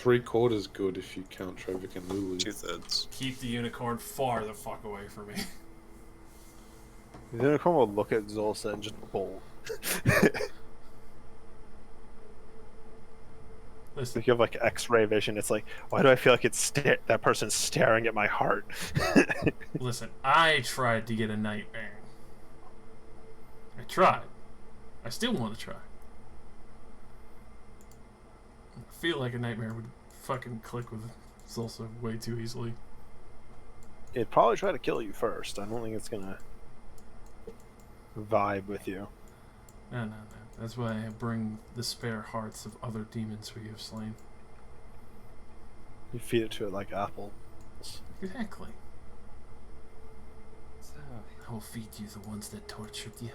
3/4 good if you count Trevik and Lulu. 2/3. Keep the unicorn far the fuck away from me. The unicorn will look at Zulsa and just bolt. Listen, If you have like X-ray vision, it's like, why do I feel like it's that person's staring at my heart? listen, I tried to get a nightmare. I tried. I still want to try. I feel like a nightmare would fucking click with Zulsa way too easily. It'd probably try to kill you first. I don't think it's gonna vibe with you. No. That's why I bring the spare hearts of other demons we have slain. You feed it to it like apples. Exactly. So, I will feed you the ones that tortured you.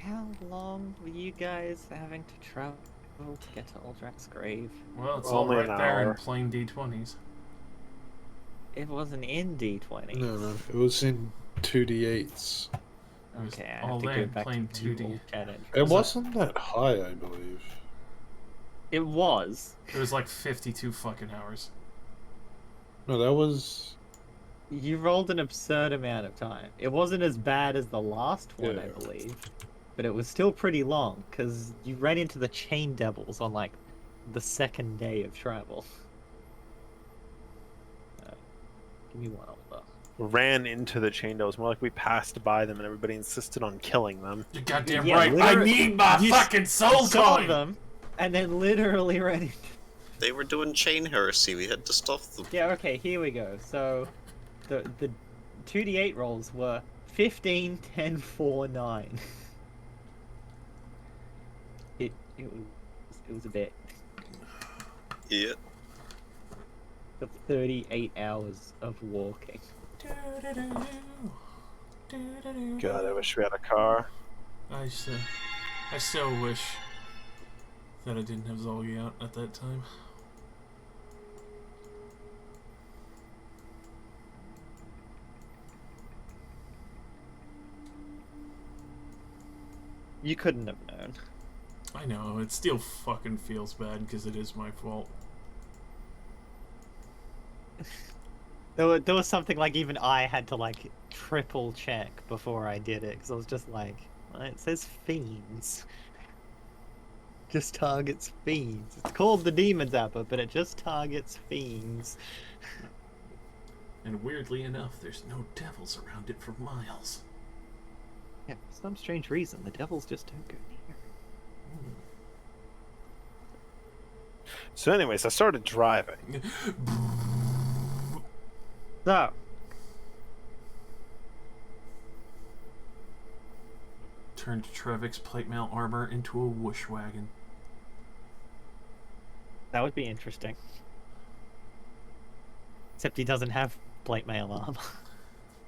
how long were you guys having to travel to get to Uldrak's grave? Well, it's Only all right an there in hour. plain D20s. It wasn't in D20. No, it was in 2d8s. It was Okay, I all have to there go in back plain to the 2D. old challenge. It wasn't that high, I believe. It was. It was like 52 fucking hours. No, that was... You rolled an absurd amount of time. It wasn't as bad as the last one, I Yeah. believe. But it was still pretty long, because you ran into the Chain Devils on, like, the second day of travel. Give me one older. Ran into the chain devils. More like we passed by them and everybody insisted on killing them. You're goddamn Yeah, right. I literally- need my you fucking soul Saw coin! them, and then literally ran into... They were doing chain heresy. We had to stop them. Yeah, okay, here we go. So, the 2d8 rolls were 15, 10, 4, 9. It was a bit. Yeah. Got 38 hours of walking. God, I wish we had a car. I so wish that I didn't have Zolgi out at that time. You couldn't have known. I know, it still fucking feels bad because it is my fault. There was something like even I had to like triple check before I did it because I was just like, well, it says fiends. Just targets fiends. It's called the Demon Zapper, but it just targets fiends. And weirdly enough, there's no devils around it for miles. Yeah, for some strange reason, the devils just don't go near. So anyways, I started driving. So, Turned Trevik's plate mail armor into a whoosh wagon. that would be interesting. Except he doesn't have plate mail armor.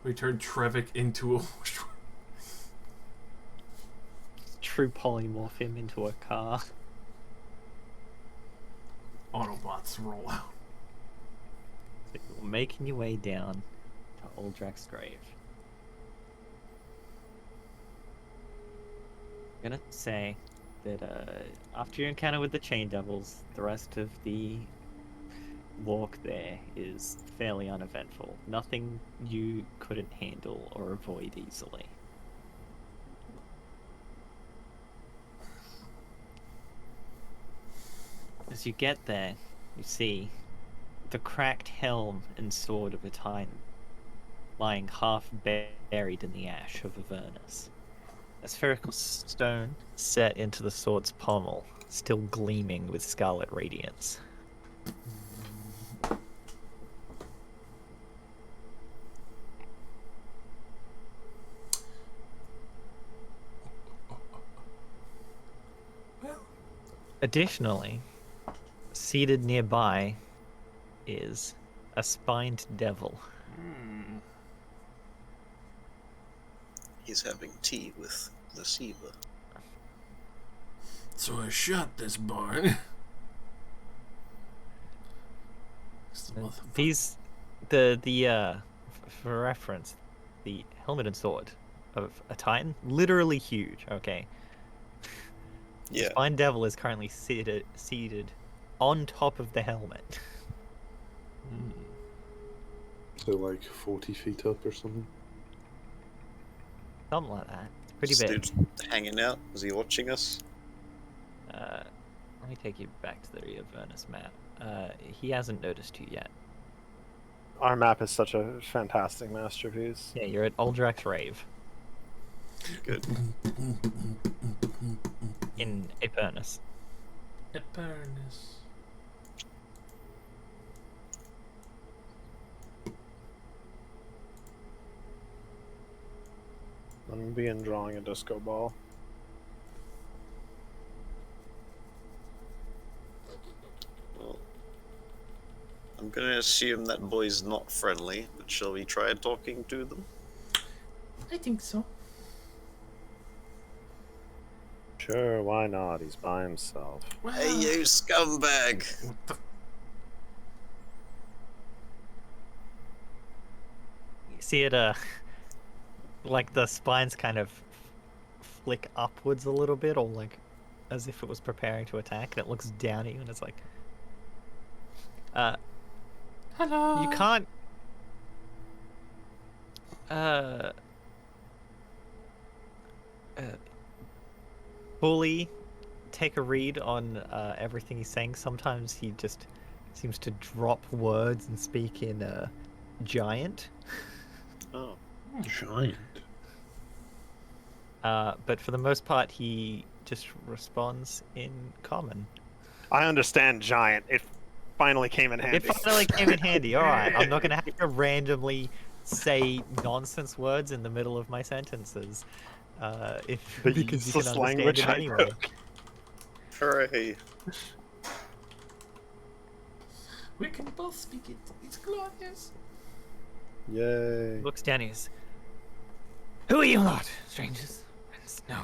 We turned Trevik into a whoosh wagon. True polymorph him into a car. Autobots roll out. So you're making your way down to Uldrak's grave. I'm gonna say that after your encounter with the Chain Devils, the rest of the walk there is fairly uneventful. Nothing you couldn't handle or avoid easily. As you get there, you see the cracked helm and sword of a Titan lying half buried in the ash of Avernus. A spherical stone set into the sword's pommel, still gleaming with scarlet radiance. Additionally, seated nearby is a spined devil. He's having tea with the Siva. So I shot this barn. These, for reference, the helmet and sword of a Titan, literally huge. Okay, Yeah. Spine Devil is currently seated on top of the helmet. So like 40 feet up or something. Something like that. It's pretty This big. dude's hanging out. Is he watching us? Let me take you back to the Avernus map. He hasn't noticed you yet. Our map is such a fantastic masterpiece. Yeah, you're at Uldrax Rave Good. in Avernus. Avernus. I'm gonna be in drawing a disco ball. Well, I'm gonna assume that boy's not friendly, but shall we try talking to them? I think so. Sure, why not? He's by himself. Well, Hey, you scumbag! what the You see it, like the spines kind of flick upwards a little bit, or like as if it was preparing to attack, and it looks down at you, and it's like, hello? you can't, fully take a read on everything he's saying. Sometimes he just seems to drop words and speak in giant. Oh, Giant. But for the most part, he just responds in common. I understand, giant. It finally came in handy. It finally came in handy. All right, I'm not going to have to randomly say nonsense words in the middle of my sentences, The because you can useless understand language it I anyway. took. hooray! We can both speak it. It's glorious. Yay. Looks down and goes, "Who are you lot, strangers? Friends? No.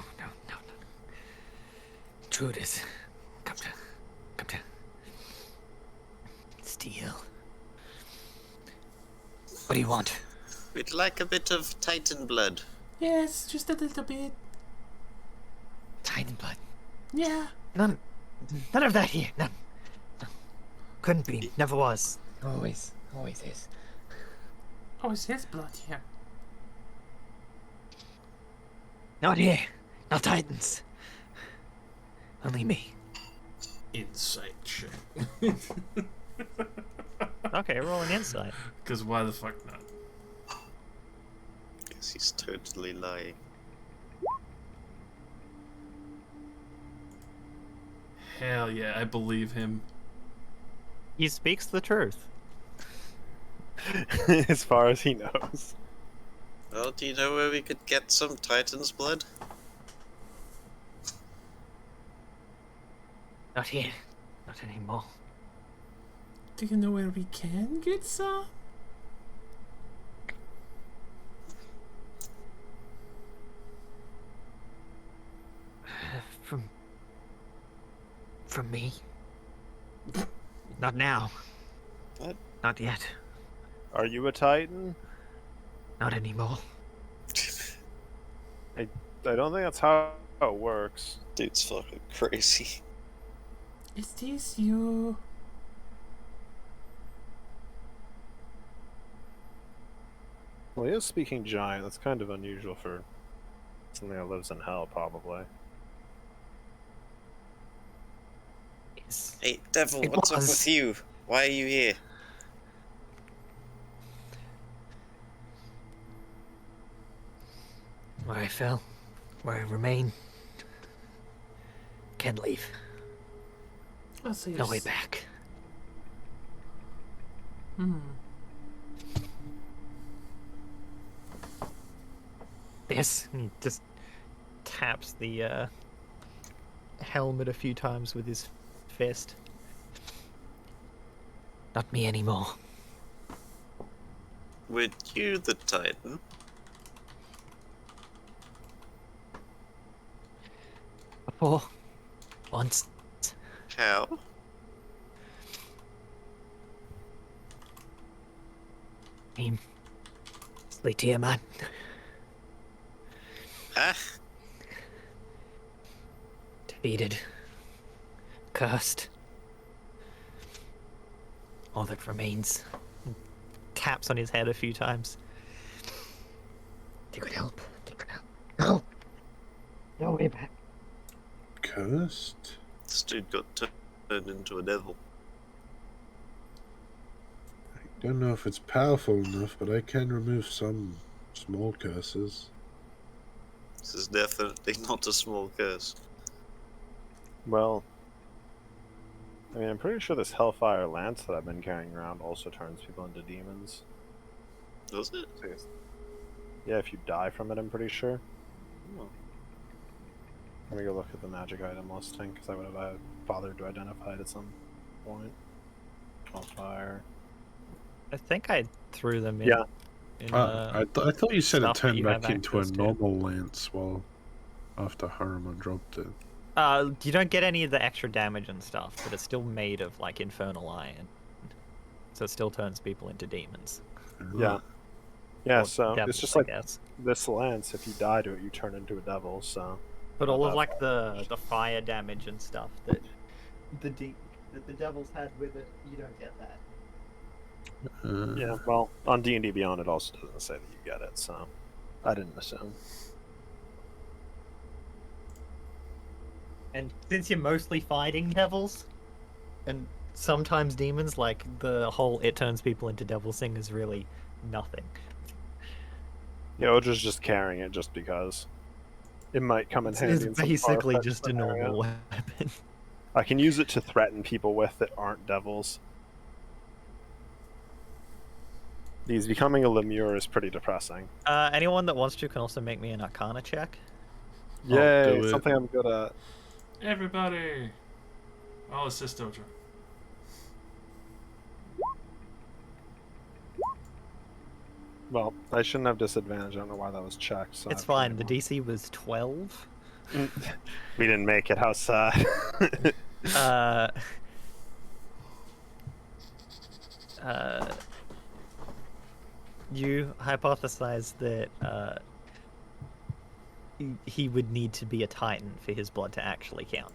Intruders. Come to steal. What do you want? We'd like a bit of Titan blood. Yes, just a little bit. Titan blood. Yeah. None of that here. None. Couldn't be. Never was. Always is. Oh, it's his blood here. Not here. Not Titans. Only me. Insight check. Okay, roll an insight. Because why the fuck not? Guess he's totally lying. Hell yeah, I believe him. He speaks the truth. As far as he knows. Well, do you know where we could get some Titan's blood? Not here. Not anymore. Do you know where we can get some? From me. Not now. What? Not yet. Are you a Titan? Not anymore. I don't think that's how it works. Dude's fucking crazy. Is this you? Well, he is speaking giant. That's kind of unusual for something that lives in hell, probably. Yes. Hey, devil, It what's up was. with you? Why are you here? Where I fell. Where I remain. Can't leave. Oh, so you're No way back. Yes. He just taps the helmet a few times with his fist. Not me anymore. Were you the Titan? Before. Once. How? Name. Slatia, man. Huh? Defeated. Cursed. all that remains. Taps on his head a few times. They could help. They could help. No! No way back. Cursed? This dude got turned into a devil. I don't know if it's powerful enough, but I can remove some small curses. This is definitely not a small curse. Well, I mean, I'm pretty sure this Hellfire Lance that I've been carrying around also turns people into demons. Does it? Yeah, if you die from it, I'm pretty sure. Oh. Let me go look at the magic item listing, because I would have bothered to identify it at some point. Hellfire. I think I threw them in. Yeah. I thought you said it stuff that turned you back have into a access to. normal lance while after Haruman dropped it. You don't get any of the extra damage and stuff, but it's still made of like infernal iron, so it still turns people into demons. Yeah. Yeah, Or so devils, it's just I like guess. this lance, if you die to it, you turn into a devil, so... But not all of that like far. the fire damage and stuff that the devils had with it, you don't get that. Yeah, well, on D&D Beyond it also doesn't say that you get it, so... I didn't assume. And since you're mostly fighting devils, and sometimes demons, like the whole it turns people into devils thing is really nothing. Yeah, Odra's just carrying it just because. It might come in handy It's in some basically far-fetched just a scenario. normal weapon. I can use it to threaten people with that aren't devils. These becoming a Lemure is pretty depressing. Anyone that wants to can also make me an Arcana check. Yay, do it. something I'm good at. Everybody! I'll assist Oja. Well, I shouldn't have disadvantage. I don't know why that was checked. So It's I've fine. The 21. DC was 12. We didn't make it. How sad. uh, you hypothesize that he would need to be a Titan for his blood to actually count.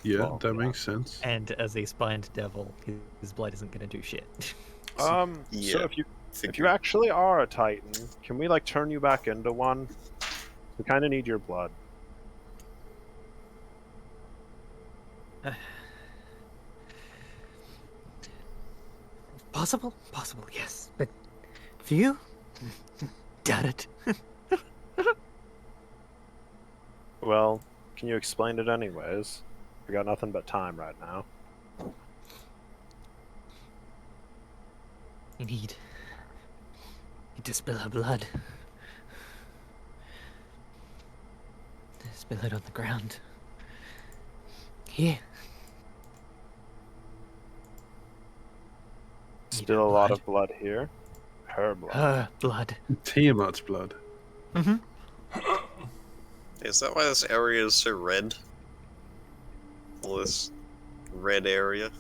Yeah, Well, that yeah. makes sense. And as a spined devil, his blood isn't going to do shit. So Yeah. if you actually are a Titan, can we like turn you back into one? We kind of need your blood. Possible, yes. But for you, doubt it. Well, can you explain it anyways? We got nothing but time right now. You need to spill her blood. Spill it on the ground. Here. Still a lot of blood here. Her blood. Her blood. Tiamat's blood. Mm-hmm. Is that why this area is so red? All this red area?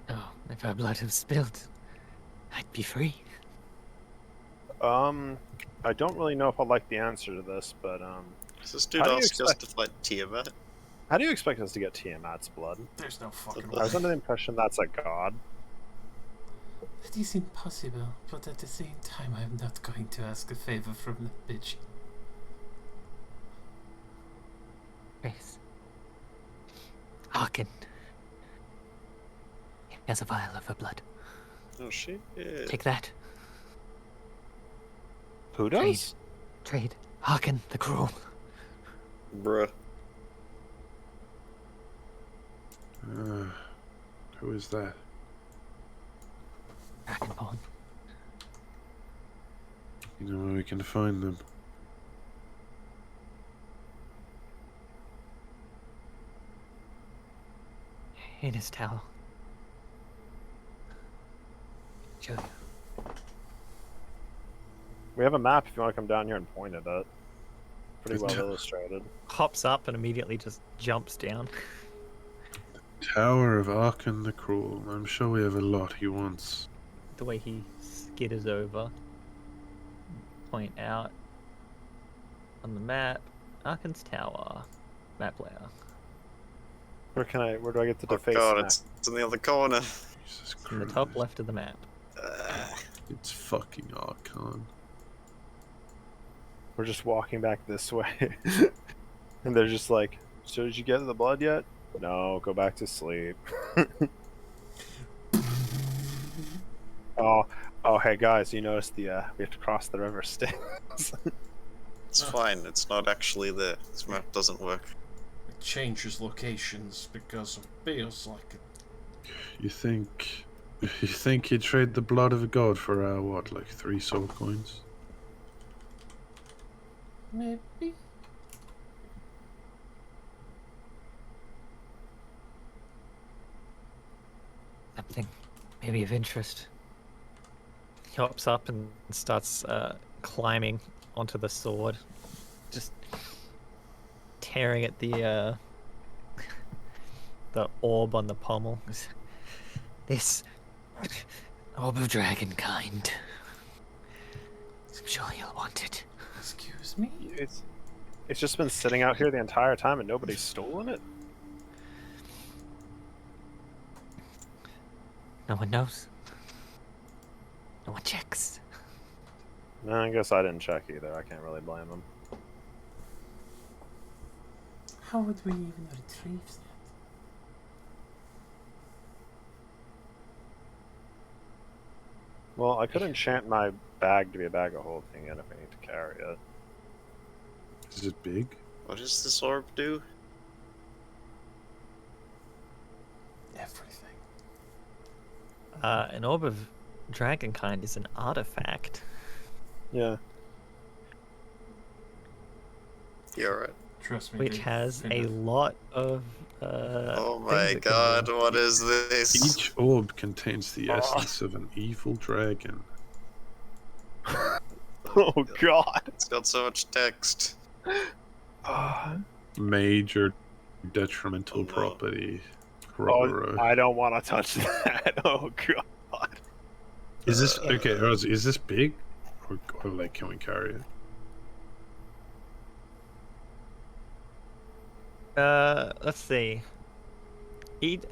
Oh, if her blood was spilled, I'd be free. I don't really know if I like the answer to this, but Does this dude How do you ask us expect- to fight Tiamat? how do you expect us to get Tiamat's blood? There's no fucking I was way. under the impression that's a god. That is impossible, but at the same time, I'm not going to ask a favor from the bitch. Grace. Hearken. Here's a vial of her blood. Oh shit. Yeah. Take that. Who does? Trade. Hearken the cruel. Bruh. Who is that? Dragonborn. You know where we can find them? In his tower. Show you. We have a map if you want to come down here and point at it. Pretty well It's- illustrated. Hops up and immediately just jumps down. Tower of Arkan the Cruel. I'm sure we have a lot he wants. The way he skitters over. Point out on the map. Arkan's tower. Map layer. Where do I get to Oh deface god, next? it's in the other corner. Jesus In the top Christ. left of the map. It's fucking Archon. We're just walking back this way. And they're just like, so did you get the blood yet? No, go back to sleep. Oh, hey guys, you noticed we have to cross the river Styx. It's fine, it's not actually there. This map doesn't work. It changes locations because it feels like it. You think you'd trade the blood of a god for what, like 3 soul coins? Maybe. Something maybe of interest. He hops up and starts climbing onto the sword, just tearing at the orb on the pommel. This orb of dragon kind. I'm sure you'll want it. Excuse me? It's just been sitting out here the entire time and nobody's stolen it? No one knows. No one checks. No, I guess I didn't check either. I can't really blame him. How would we even retrieve that? Well, I could enchant my bag to be a bag of holding it if I need to carry it. Is it big? What does this orb do? Everything. An orb of dragon kind is an artifact. Yeah. You're right. Trust me. Which they has a figured- lot of Oh things my it can god, do. what is this? Each orb contains the essence of an evil dragon. Oh god. It's got so much text. Major detrimental Oh, no. property. Oh, I don't want to touch that. Oh god. Is this okay? Roz, is this big, or like can we carry it? Let's see.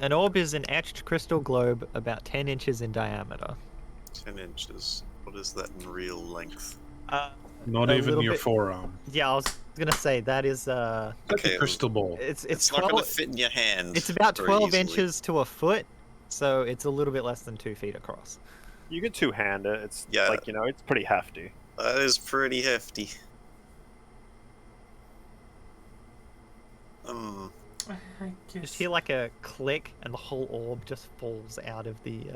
An orb is an etched crystal globe about 10 inches in diameter. 10 inches. What is that in real length? Not A even little your bit- forearm. Yeah, I was gonna say that is Like Okay, a crystal ball. It's not 12. going to fit in your hand. It's about very 12 easily. inches to a foot, so it's a little bit less than 2 feet across. You could two-hand it. It's Yeah. like, it's pretty hefty. That is pretty hefty. I guess. Just hear like a click, and the whole orb just falls out of the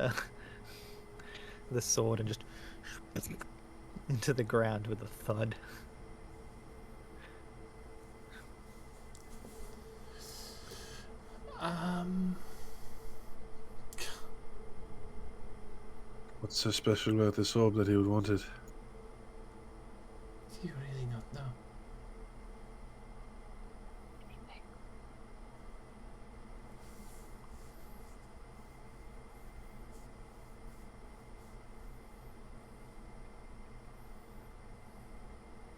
the sword and just into the ground with a thud. What's so special about this orb that he would want it? Do you really not know?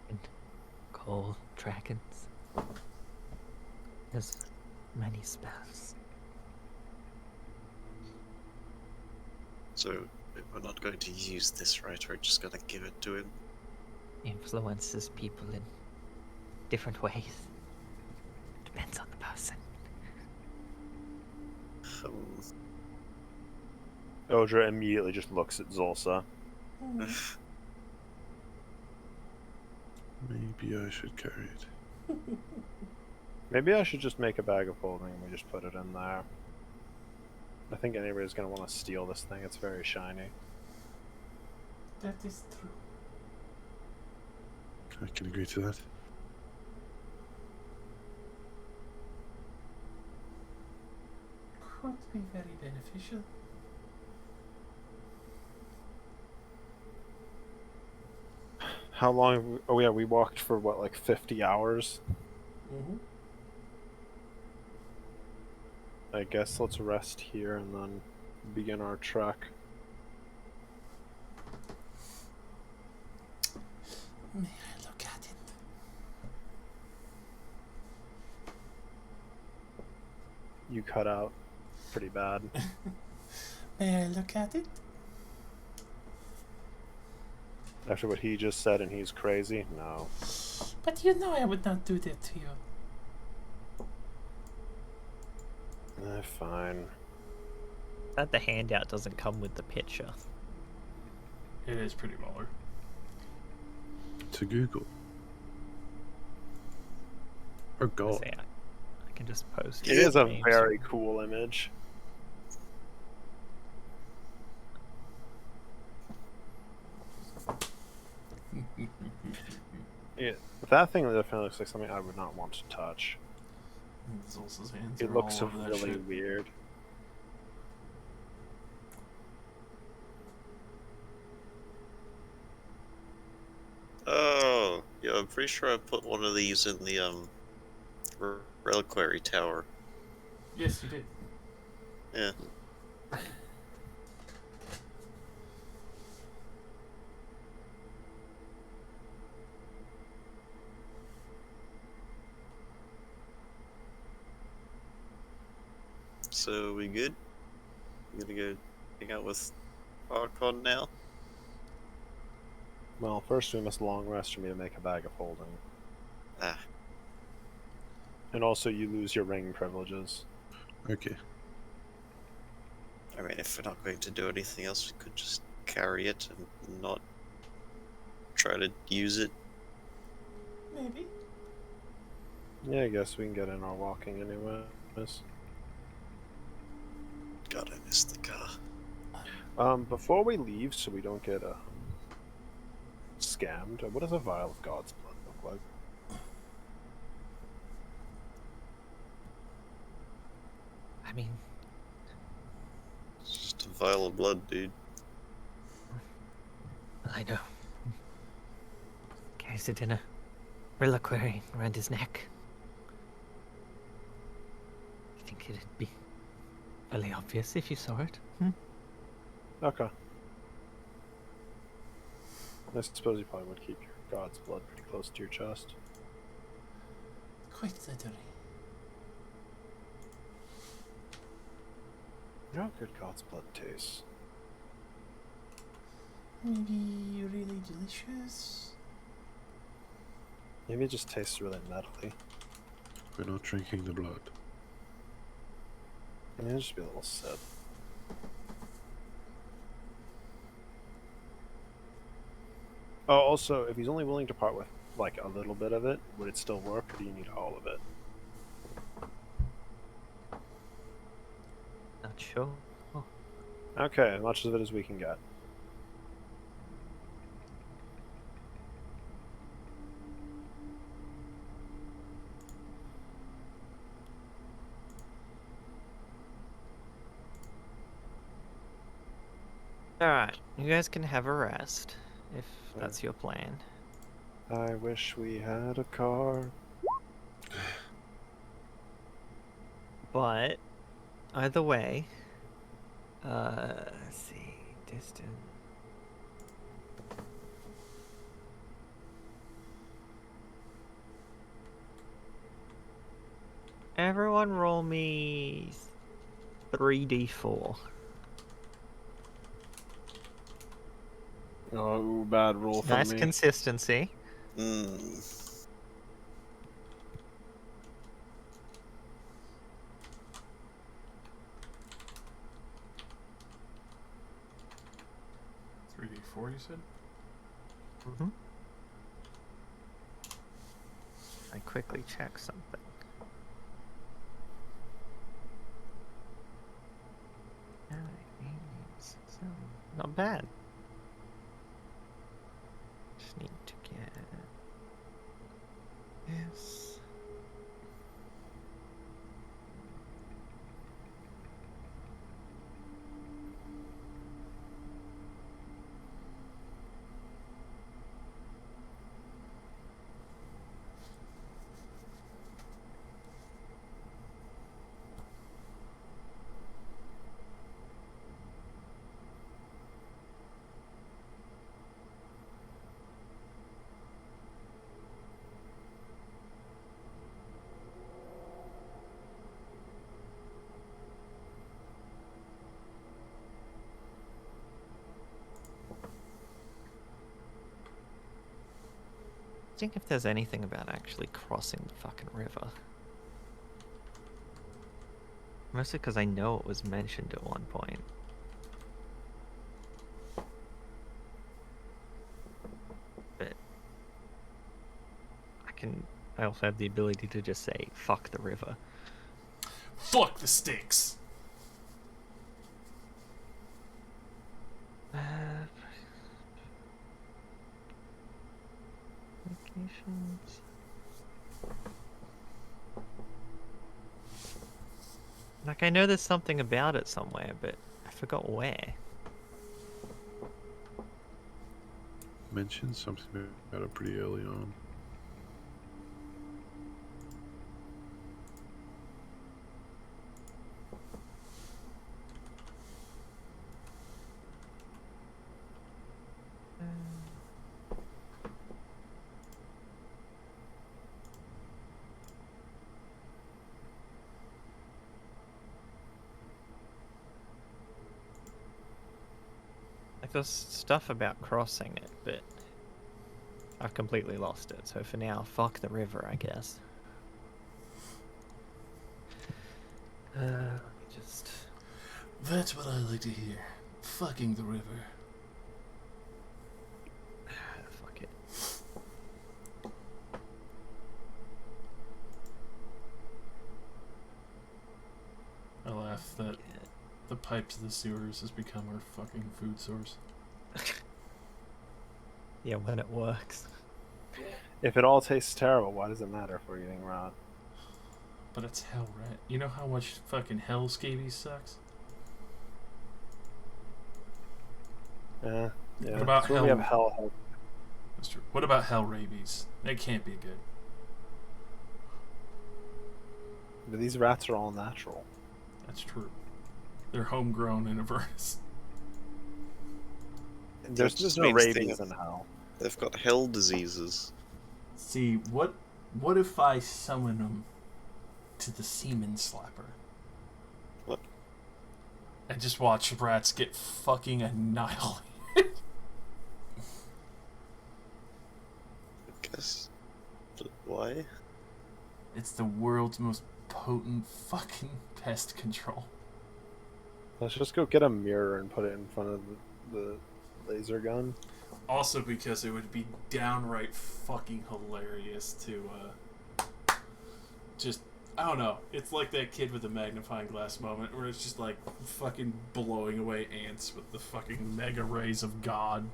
And call dragons. There's many spells. So, we're not going to use this, right? We're just going to give it to him. Influences people in different ways. Depends on the person. Odra immediately just looks at Zulsa. Maybe I should carry it. Maybe I should just make a bag of holding and we just put it in there. I think anybody's going to want to steal this thing. It's very shiny. That is true. I can agree to that. Could be very beneficial. How long have we... Oh yeah, we walked for what, like 50 hours? Mm-hmm. I guess let's rest here and then begin our trek. May I look at it? You cut out pretty bad. May I look at it? After what he just said and he's crazy? No. But you know I would not do that to you. Fine. That the handout doesn't come with the picture. It is pretty baller. To Google. Oh god. Say, I can just post It is a names. very cool image. Yeah, that thing definitely looks like something I would not want to touch. Zulsa's hands It are looks all over that really shit. weird. Oh, yeah, I'm pretty sure I put one of these in the reliquary tower. Yes, you did. Yeah. So we good? You gonna go hang out with Archon now? Well, first we must long rest for me to make a bag of holding. Ah, And also you lose your ring privileges. Okay. I mean, if we're not going to do anything else, we could just carry it and not try to use it. Maybe. Yeah, I guess we can get in our walking anyways. God, I missed the car. Before we leave, so we don't get scammed, what does a vial of God's blood look like? I mean, It's just a vial of blood, dude. I know. Carries it in a reliquary around his neck. I think it'd be fairly obvious if you saw it. Okay. I suppose you probably would keep your God's blood pretty close to your chest. Quite literally. You know how good God's blood tastes. Maybe really delicious. Maybe it just tastes really metally. We're not drinking the blood. I mean, it'll just be a little sip. Oh, also, if he's only willing to part with, like, a little bit of it, would it still work, or do you need all of it? Not sure. Okay, as much of it as we can get. Alright, you guys can have a rest, if that's your plan. I wish we had a car. But, either way, let's see, distant. Everyone roll me 3d4. Oh, bad roll for Nice me. consistency. Mm. Three D 4, you said? Mm-hmm. I quickly check something. Not bad. Just need to get this. think if there's anything about actually crossing the fucking river. Mostly because I know it was mentioned at one point. But I also have the ability to just say, fuck the river. Fuck the sticks. Locations. Like, I know there's something about it somewhere, but I forgot where. Mentioned something about it pretty early on. Like, there's stuff about crossing it, but I've completely lost it. So for now, fuck the river, I guess. Just... That's what I like to hear. Fucking the river. fuck it. I laugh that the pipe to the sewers has become our fucking food source. Yeah, when it works. If it all tastes terrible, why does it matter if we're eating rot? But it's hell rat. You know how much fucking hell scabies sucks? Yeah. What about That's where we have hell. That's true. What about hell rabies? That can't be good. But these rats are all natural. That's true. They're homegrown in Avernus. There's just no means they rabies have- in hell. They've got hell diseases. See, what if I summon them to the semen slapper? What? And just watch rats get fucking annihilated. I guess. But why? It's the world's most potent fucking pest control. Let's just go get a mirror and put it in front of the laser gun. Also because it would be downright fucking hilarious to, just, I don't know. It's like that kid with the magnifying glass moment where it's just like fucking blowing away ants with the fucking mega rays of God.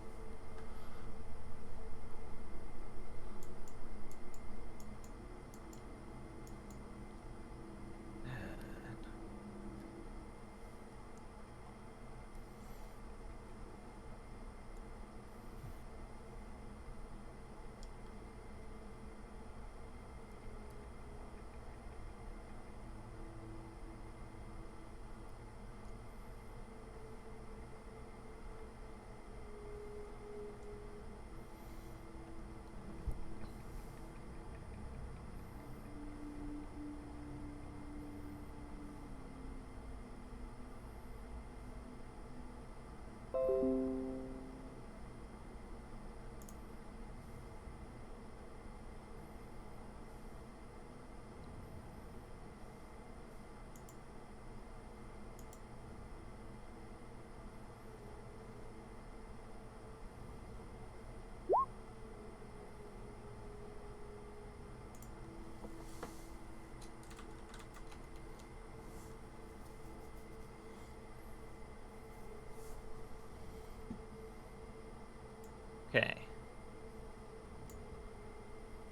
Okay.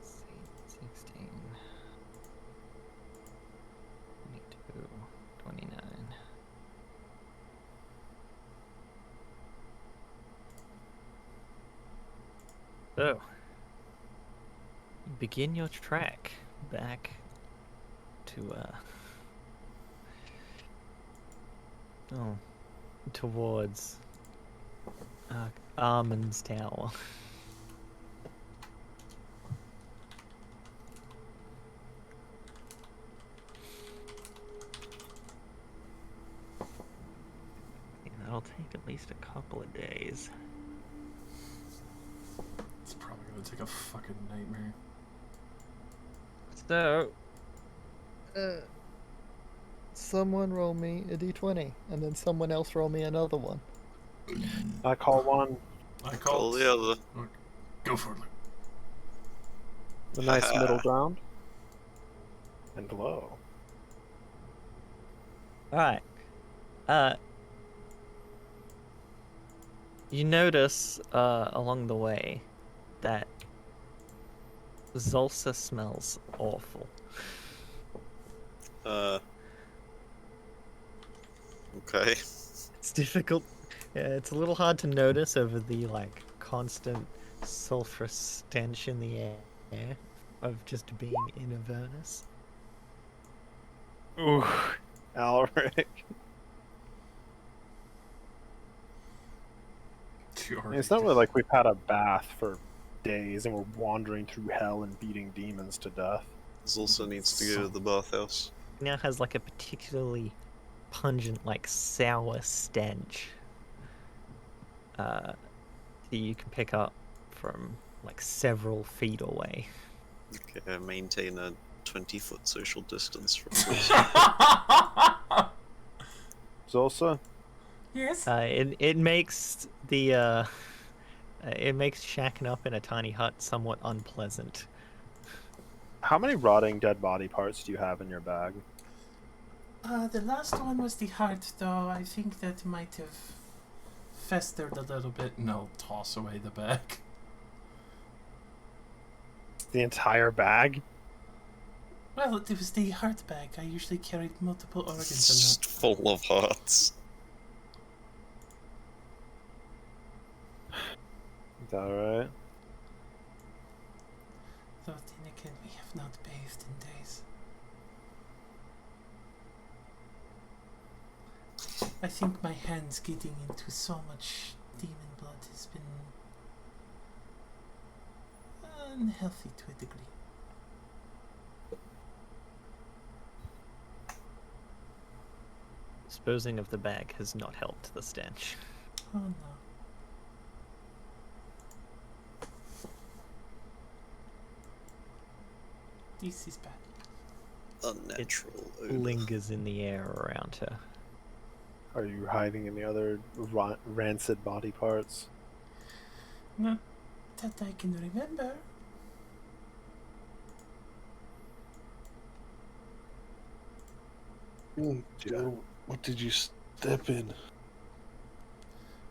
16, 22, 29. So, begin your trek back to, towards, Armand's Tower. Yeah, that'll take at least a couple of days. It's probably It's like a fucking nightmare. So, someone roll me a d20, and then someone else roll me another one. I call one. I Call call the other. Go for it. The nice middle ground. And low. Alright. You notice along the way that Zulsa smells awful. Okay. It's difficult. Yeah, it's a little hard to notice over the like constant sulfurous stench in the air of just being in Avernus. Ooh, Alric. It's not really like we've had a bath for days and we're wandering through hell and beating demons to death. This also needs to go to the bathhouse. It now has like a particularly pungent, like sour stench that you can pick up from like several feet away. Okay, maintain a 20-foot social distance from Zulsa? Yes. It makes the it makes shacking up in a tiny hut somewhat unpleasant. How many rotting dead body parts do you have in your bag? The last one was the heart, though. I think that might have festered a little bit. And I'll toss away the bag. The entire bag? Well, it was the heart bag. I usually carried multiple organs It's in just full of hearts. Is that alright? that. Though then again, we have not bathed in days. I think my hands getting into so much demon blood has been unhealthy to a degree. Disposing of the bag has not helped the stench. Oh no. This is bad. Unnatural odor. Lingers in the air around her. Are you hiding any other rancid body parts? Not that I can remember. Joe, what did you step in?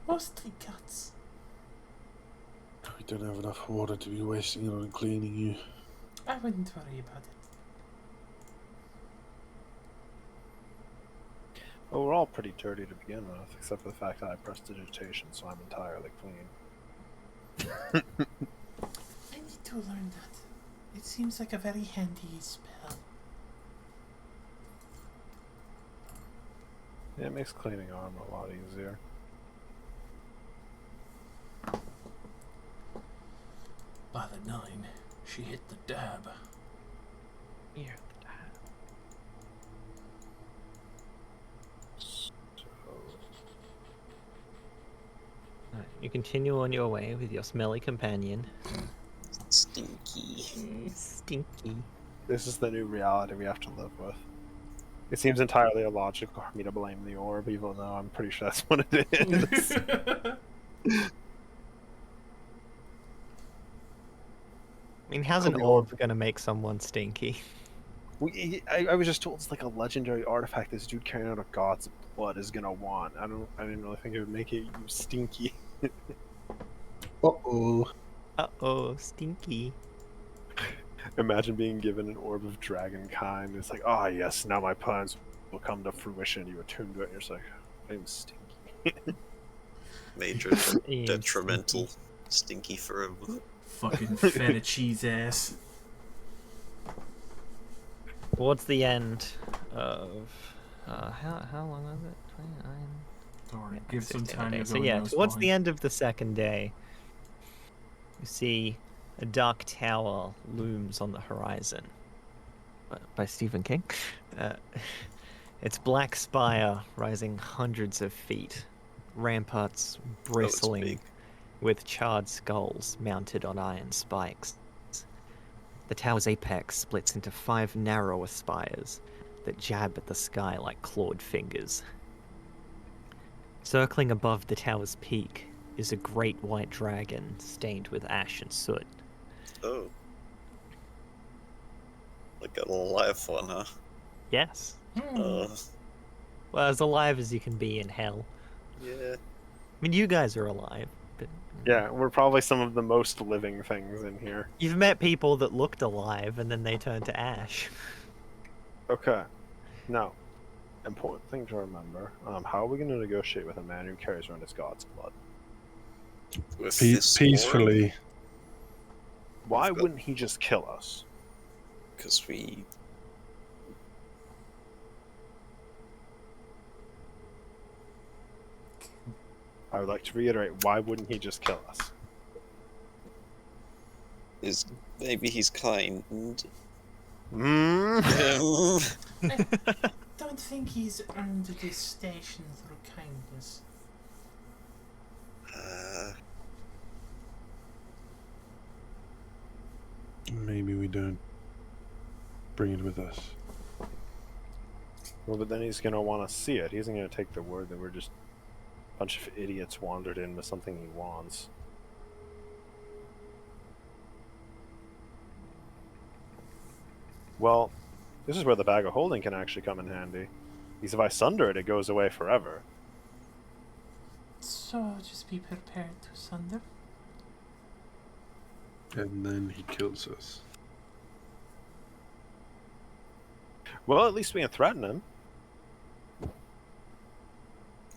Mostly guts. We don't have enough water to be wasting it on cleaning you. I wouldn't worry about it. Well, we're all pretty dirty to begin with, except for the fact that I prestidigitation, so I'm entirely clean. I need to learn that. It seems like a very handy spell. Yeah, it makes cleaning armor a lot easier. By the 9, she hit the dab. Here. You continue on your way with your smelly companion. Stinky. Stinky. This is the new reality we have to live with. It seems entirely illogical for me to blame the orb, even though I'm pretty sure that's what it is. I mean, how's an Could be orb gonna make someone stinky? I was just told it's like a legendary artifact this dude carrying out a god's blood is gonna want. I didn't really think it would make it stinky. Uh-oh. Uh-oh, stinky. Imagine being given an orb of dragonkind. It's like, ah, yes, now my plans will come to fruition. You attune to it, and you're just like, I'm stinky. Major Yeah, detrimental. Stinky forever. Fucking feta cheese ass. Towards the end of how long was it? 29. Or give some 16 time to days. go. So yeah, nose towards the blowing. end of the second day, you see a dark tower looms on the horizon. By Stephen King. Its black spire rising hundreds of feet, ramparts Oh, it's bristling big. with charred skulls mounted on iron spikes. The tower's apex splits into 5 narrower spires that jab at the sky like clawed fingers. Circling above the tower's peak is a great white dragon stained with ash and soot. Oh. Like a live one, huh? Yes. Uh, Well, as alive as you can be in hell. yeah. I mean, you guys are alive, but Yeah, we're probably some of the most living things in here. you've met people that looked alive and then they turned to ash. Okay. Now, important thing to remember. How are we going to negotiate with a man who carries around his god's blood? With this Peacefully. Why got- wouldn't he just kill us? Because we... I would like to reiterate, why wouldn't he just kill us? Maybe he's kind. Mm. Don't think he's earned this station through kindness. Maybe we don't bring it with us. Well, but then he's going to want to see it. He isn't going to take the word that we're just a bunch of idiots wandered in with something he wants. Well, this is where the bag of holding can actually come in handy. Because if I sunder it, it goes away forever. So just be prepared to sunder. And then he kills us. Well, at least we can threaten him.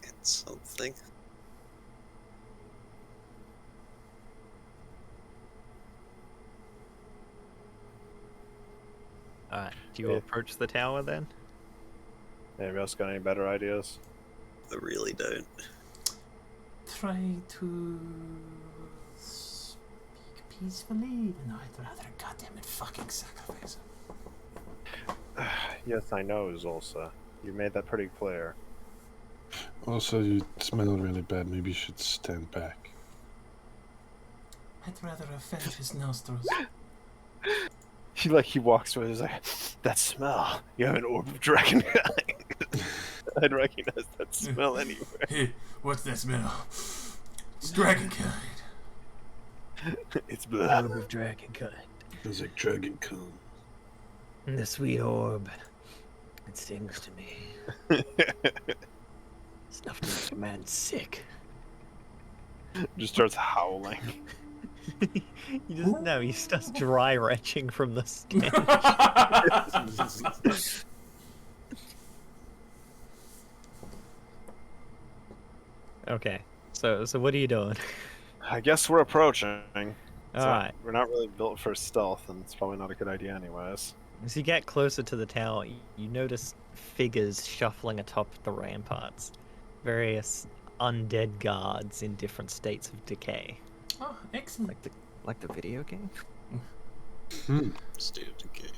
It's something. Alright, do you Yeah. approach the tower then? Anybody else got any better ideas? I really don't. Try to speak peacefully. No, I'd rather goddamn it fucking sacrifice him. Yes, I know, Zulsa. You made that pretty clear. Also, you smell really bad. Maybe you should stand back. I'd rather offend his nostrils. He walks away. He's like, that smell. You have an orb of dragon. I'd recognize that smell anywhere. Hey, what's that smell? It's dragonkind. It's blood. Orb of dragonkind. It's like dragon cum. The sweet orb. It stings to me. It's enough to make a man sick. Just starts howling. He doesn't know, he starts dry retching from the skin. Okay, so what are you doing? I guess we're approaching. Alright, We're not really built for stealth, and it's probably not a good idea anyways. as you get closer to the tower, you notice figures shuffling atop the ramparts. Various undead guards in different states of decay. Oh, excellent. Like the video game? State of decay.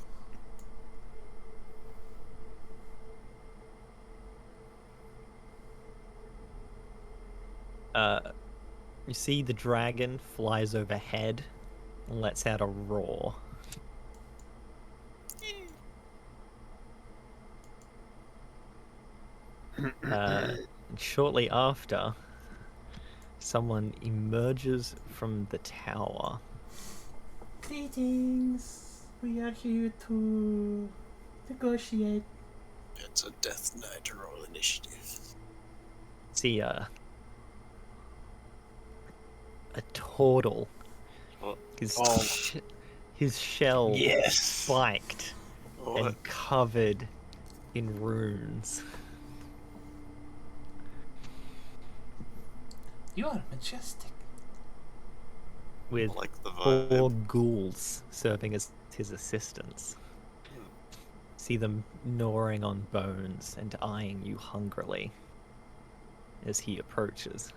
You see the dragon flies overhead and lets out a roar. And shortly after, someone emerges from the tower. Greetings. We are here to negotiate. It's a Death Knight roll initiative. See a turtle. What? His Oh. his shell Yes. spiked What? and covered in runes. You are majestic. With Like the four vibe. ghouls serving as his assistants. See them gnawing on bones and eyeing you hungrily as he approaches.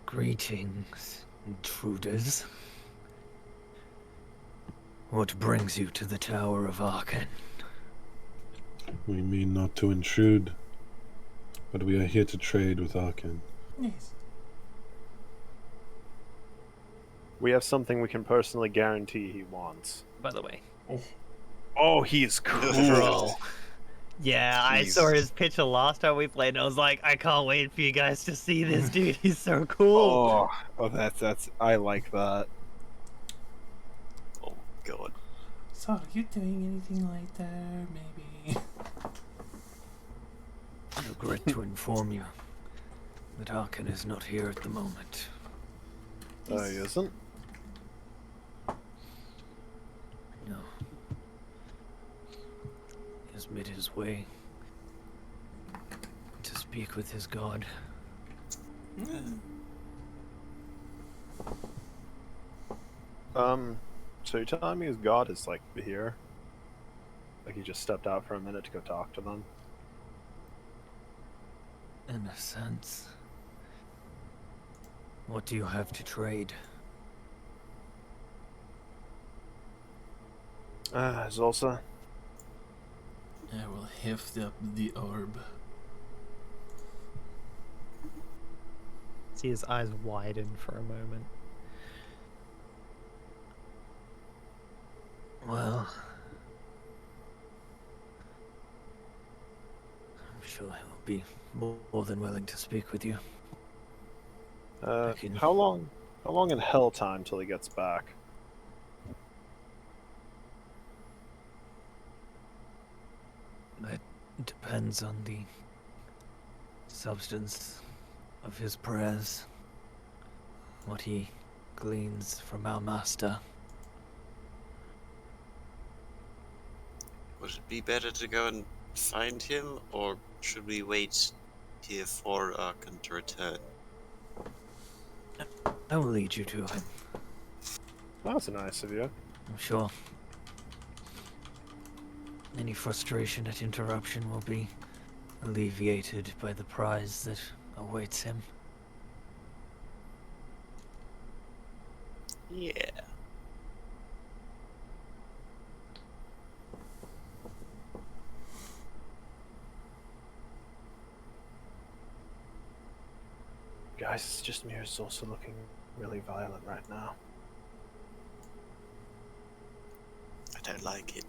Greetings, intruders. What brings you to the Tower of Arkan? We mean not to intrude. But we are here to trade with Arkan. Yes. We have something we can personally guarantee he wants. By the way. Oh, he's cool. Bro. Yeah, I saw Jeez. his picture last time we played, and I was like, I can't wait for you guys to see this dude. He's so cool. Oh, that's. I like that. Oh god. So, are you doing anything later, maybe? I regret to inform you that Arkan is not here at the moment. He isn't. No. He has made his way to speak with his god. So you're telling me his god is like here? Like he just stepped out for a minute to go talk to them? In a sense. What do you have to trade? Zulsa? I will heft up the orb. See his eyes widen for a moment. Well, I'm sure he will be more than willing to speak with you. How long in hell time till he gets back? That depends on the substance of his prayers. What he gleans from our master. Would it be better to go and find him, or should we wait here for Arkan to return? I will lead you to him, That's nice of you. I'm sure. Any frustration at interruption will be alleviated by the prize that awaits him. Yeah. Guys, it's just me who's also looking really violent right now. I don't like it.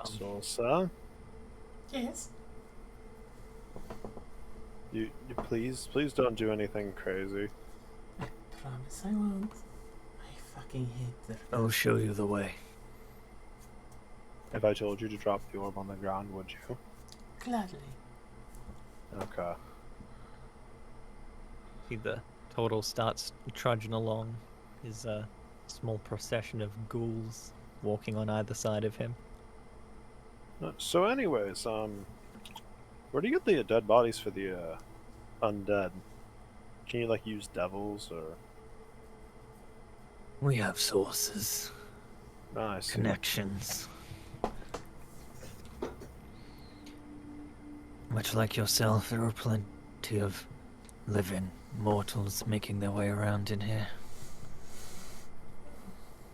Zulsa, Yes. you please don't do anything crazy. I promise I won't. I fucking hate the. I will show you the way. If I told you to drop the orb on the ground, would you? Gladly. Okay. See the total starts trudging along. His small procession of ghouls walking on either side of him. So anyways, where do you get the dead bodies for the undead? Can you like use devils or? We have sources, I see. connections. Much like yourself, there are plenty of living mortals making their way around in here.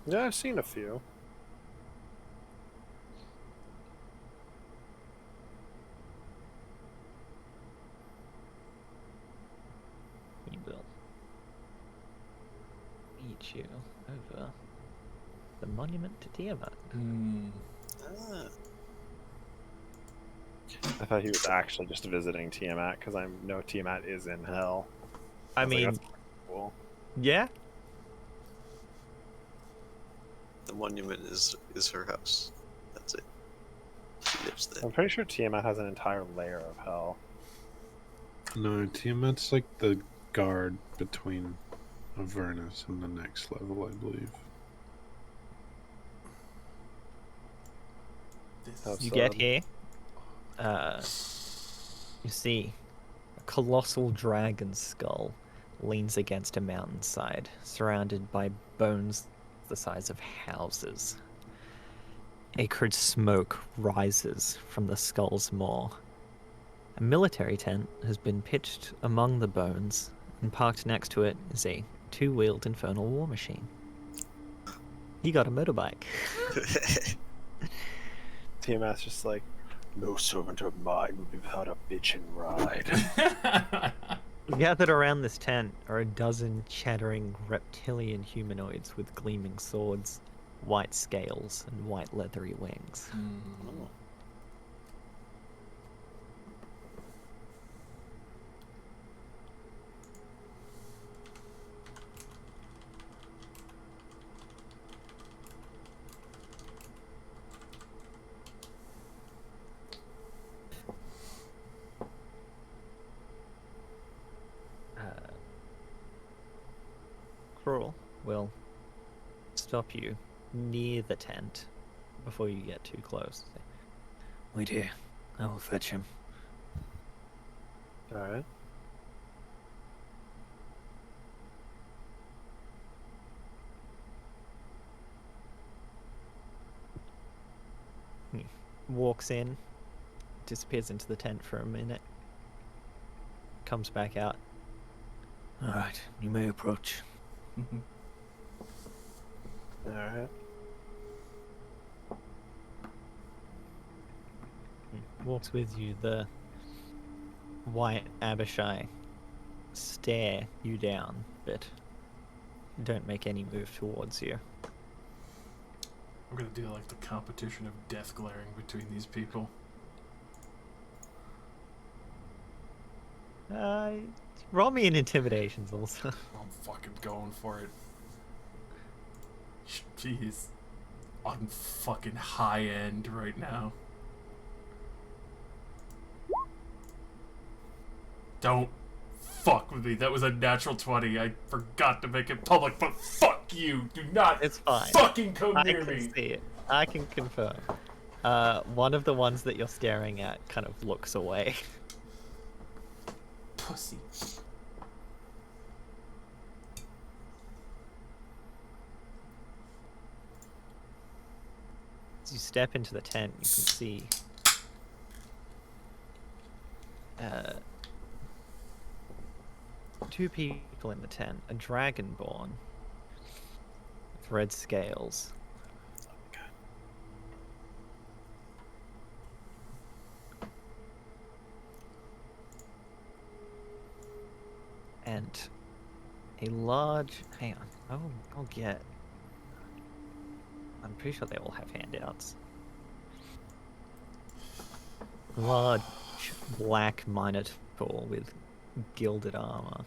Yeah, I've seen a few. He will lead you over the monument to Tiamat. Ah, I thought he was actually just visiting Tiamat because I know Tiamat is in hell. I was like, mean, that's cool. yeah. the monument is her house. That's it. She lives there. I'm pretty sure Tiamat has an entire layer of hell. No, Tiamat's like the guard between Avernus and the next level, I believe. That's You get sad. here. You see a colossal dragon skull leans against a mountainside, surrounded by bones the size of houses. Acrid smoke rises from the skull's maw. A military tent has been pitched among the bones, and parked next to it is a two-wheeled infernal war machine. You got a motorbike. Tiamat's just like, no servant of mine would be without a bitchin' ride. Gathered around this tent are a dozen chattering reptilian humanoids with gleaming swords, white scales, and white leathery wings. Oh. Cruel will stop you near the tent before you get too close. Wait here. I will fetch him. Alright. Walks in, disappears into the tent for a minute, comes back out. Alright, you may approach. Alright. Walks with you. The white Abishai stare you down, but don't make any move towards you. I'm gonna do like the competition of death glaring between these people. Roll me an intimidations also. I'm fucking going for it. Jeez. I'm fucking high end right now. Don't fuck with me. That was a natural 20. I forgot to make it public, but fuck you. Do not It's fine. fucking come I near can me. see it. I can confirm. One of the ones that you're staring at kind of looks away. Pussy. As you step into the tent, you can see two people in the tent. A dragonborn with red scales. And a large... Hang on. I'll get... I'm pretty sure they all have handouts. Large black minotaur with gilded armor.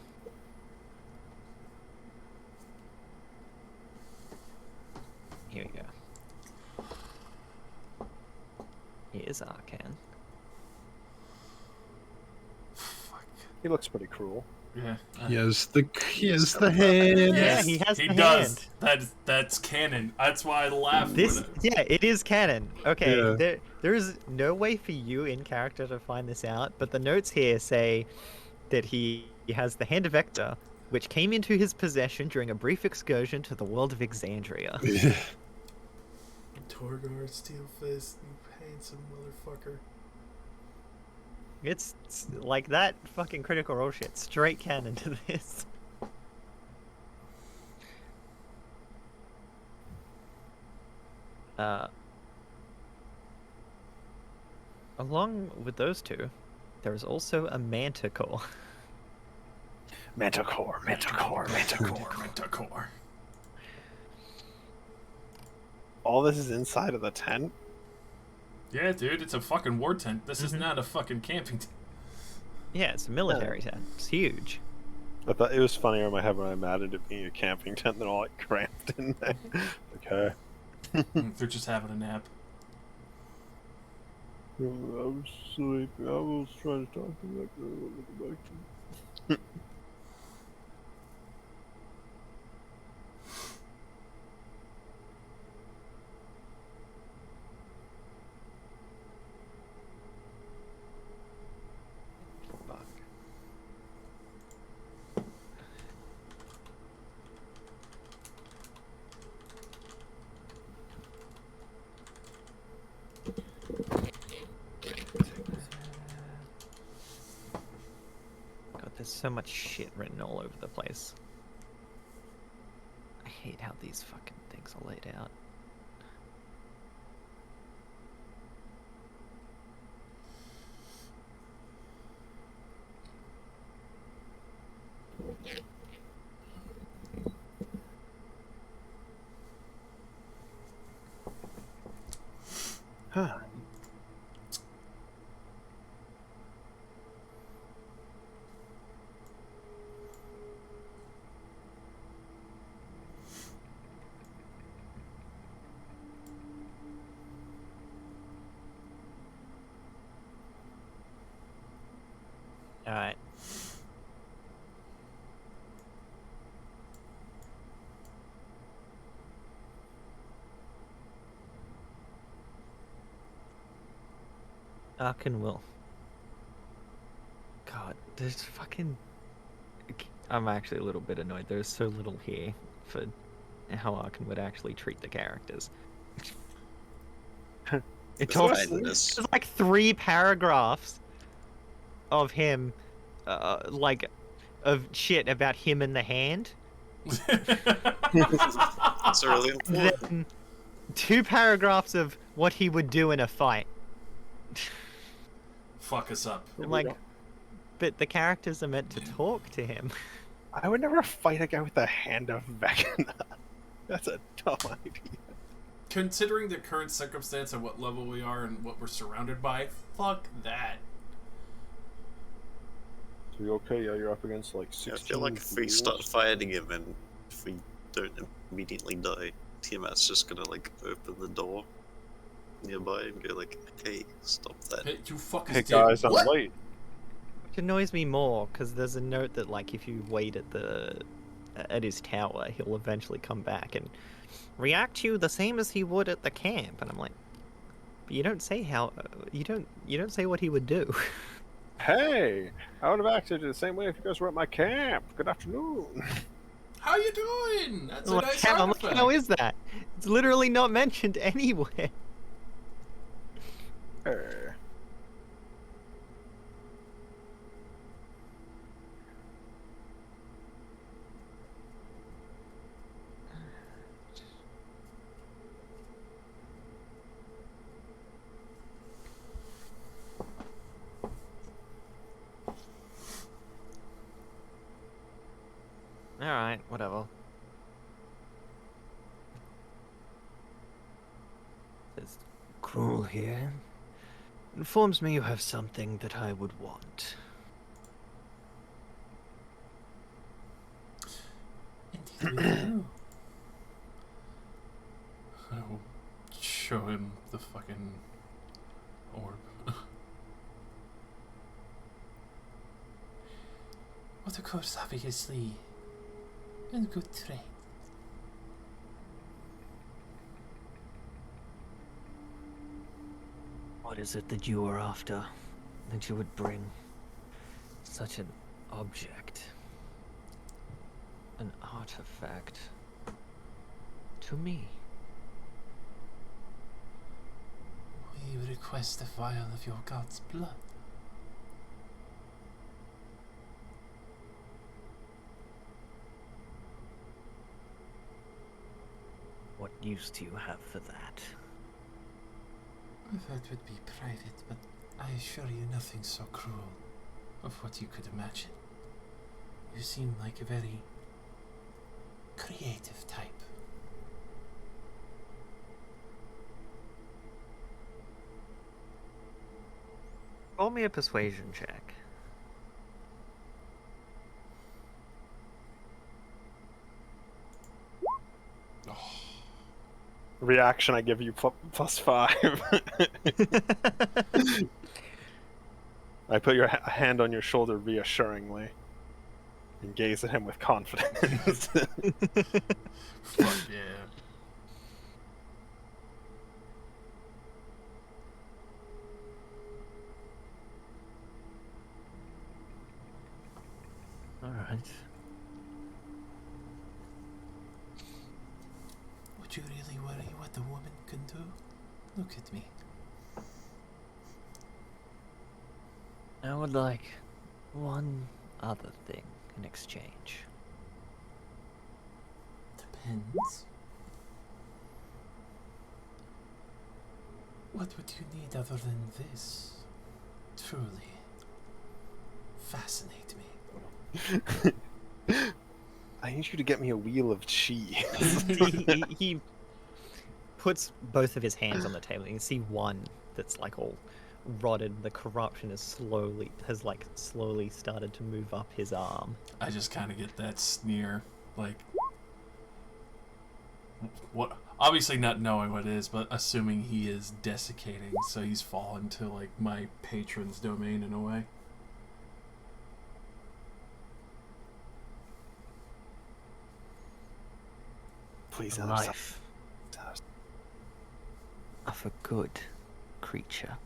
Here we go. Here's Arcan. Fuck. He looks pretty cruel. Yeah. He has the hand. Yeah, he has he the does. hand. That's canon. That's why I laughed. This, when yeah, it is canon. Okay, Yeah. there is no way for you in character to find this out, but the notes here say that he has the Hand of Vector, which came into his possession during a brief excursion to the world of Exandria. Torgar, Steelfist, you handsome motherfucker. It's like that fucking Critical Role shit. Straight canon to this. Along with those two, there is also a manticore. Manticore. Manticore. All this is inside of the tent? Yeah, dude, it's a fucking war tent. This is not a fucking camping tent. Yeah, it's a military tent. It's huge. I thought it was funnier in my head when I imagined it being a camping tent than all like cramped in there. Okay. They're just having a nap. I was sleeping. I was trying to talk to you. Fuck. God, there's so much shit written all over the place. I hate how these fucking things are laid out. Arkin will. God, there's fucking. I'm actually a little bit annoyed. There's so little here for how Arkin would actually treat the characters. It With talks. kindness. There's like 3 paragraphs of him, of shit about him and the hand. That's really important. Then 2 paragraphs of what he would do in a fight. Fuck us up. I'm like, but the characters are meant to talk to him. I would never fight a guy with the hand of Vecna. That's a dumb idea. Considering the current circumstance of what level we are and what we're surrounded by, fuck that. So you okay? Yeah, you're up against like 16. I feel like if we start fighting him and if we don't immediately die, Tiamat's just gonna like open the door nearby and go like, "Hey, stop that!" Hey, you fuckers Hey did guys, I'm what? late. Which annoys me more, because there's a note that, like, if you wait at his tower, he'll eventually come back and react to you the same as he would at the camp. And I'm like, but you don't say how, you don't say what he would do. Hey, I would have acted the same way if you guys were at my camp. Good afternoon. How you doing? That's a Like, nice how, sound like, effect. how is that? It's literally not mentioned anywhere. Alright, whatever. It's Cruel here informs me you have something that I would want. Indeed we do. I will show him the fucking orb. What of course, obviously, in good train. What is it that you are after, that you would bring such an object, an artifact, to me? We request a vial of your god's blood. What use do you have for that? That would be private, but I assure you nothing so cruel of what you could imagine. You seem like a very creative type. roll me a persuasion check. Reaction, I give you +5. I put your hand on your shoulder reassuringly and gaze at him with confidence. Fuck yeah. Alright. Would you really worry what the woman can do? Look at me. I would like one other thing in exchange. Depends. What would you need other than this? Truly fascinate me. I need you to get me a wheel of cheese. he puts both of his hands on the table. You can see one that's like all rotted. The corruption is slowly started to move up his arm. I just kind of get that sneer, like, what? Obviously not knowing what it is, but assuming he is desiccating, so he's fallen to like my patron's domain in a way. Please, The another life of a good creature.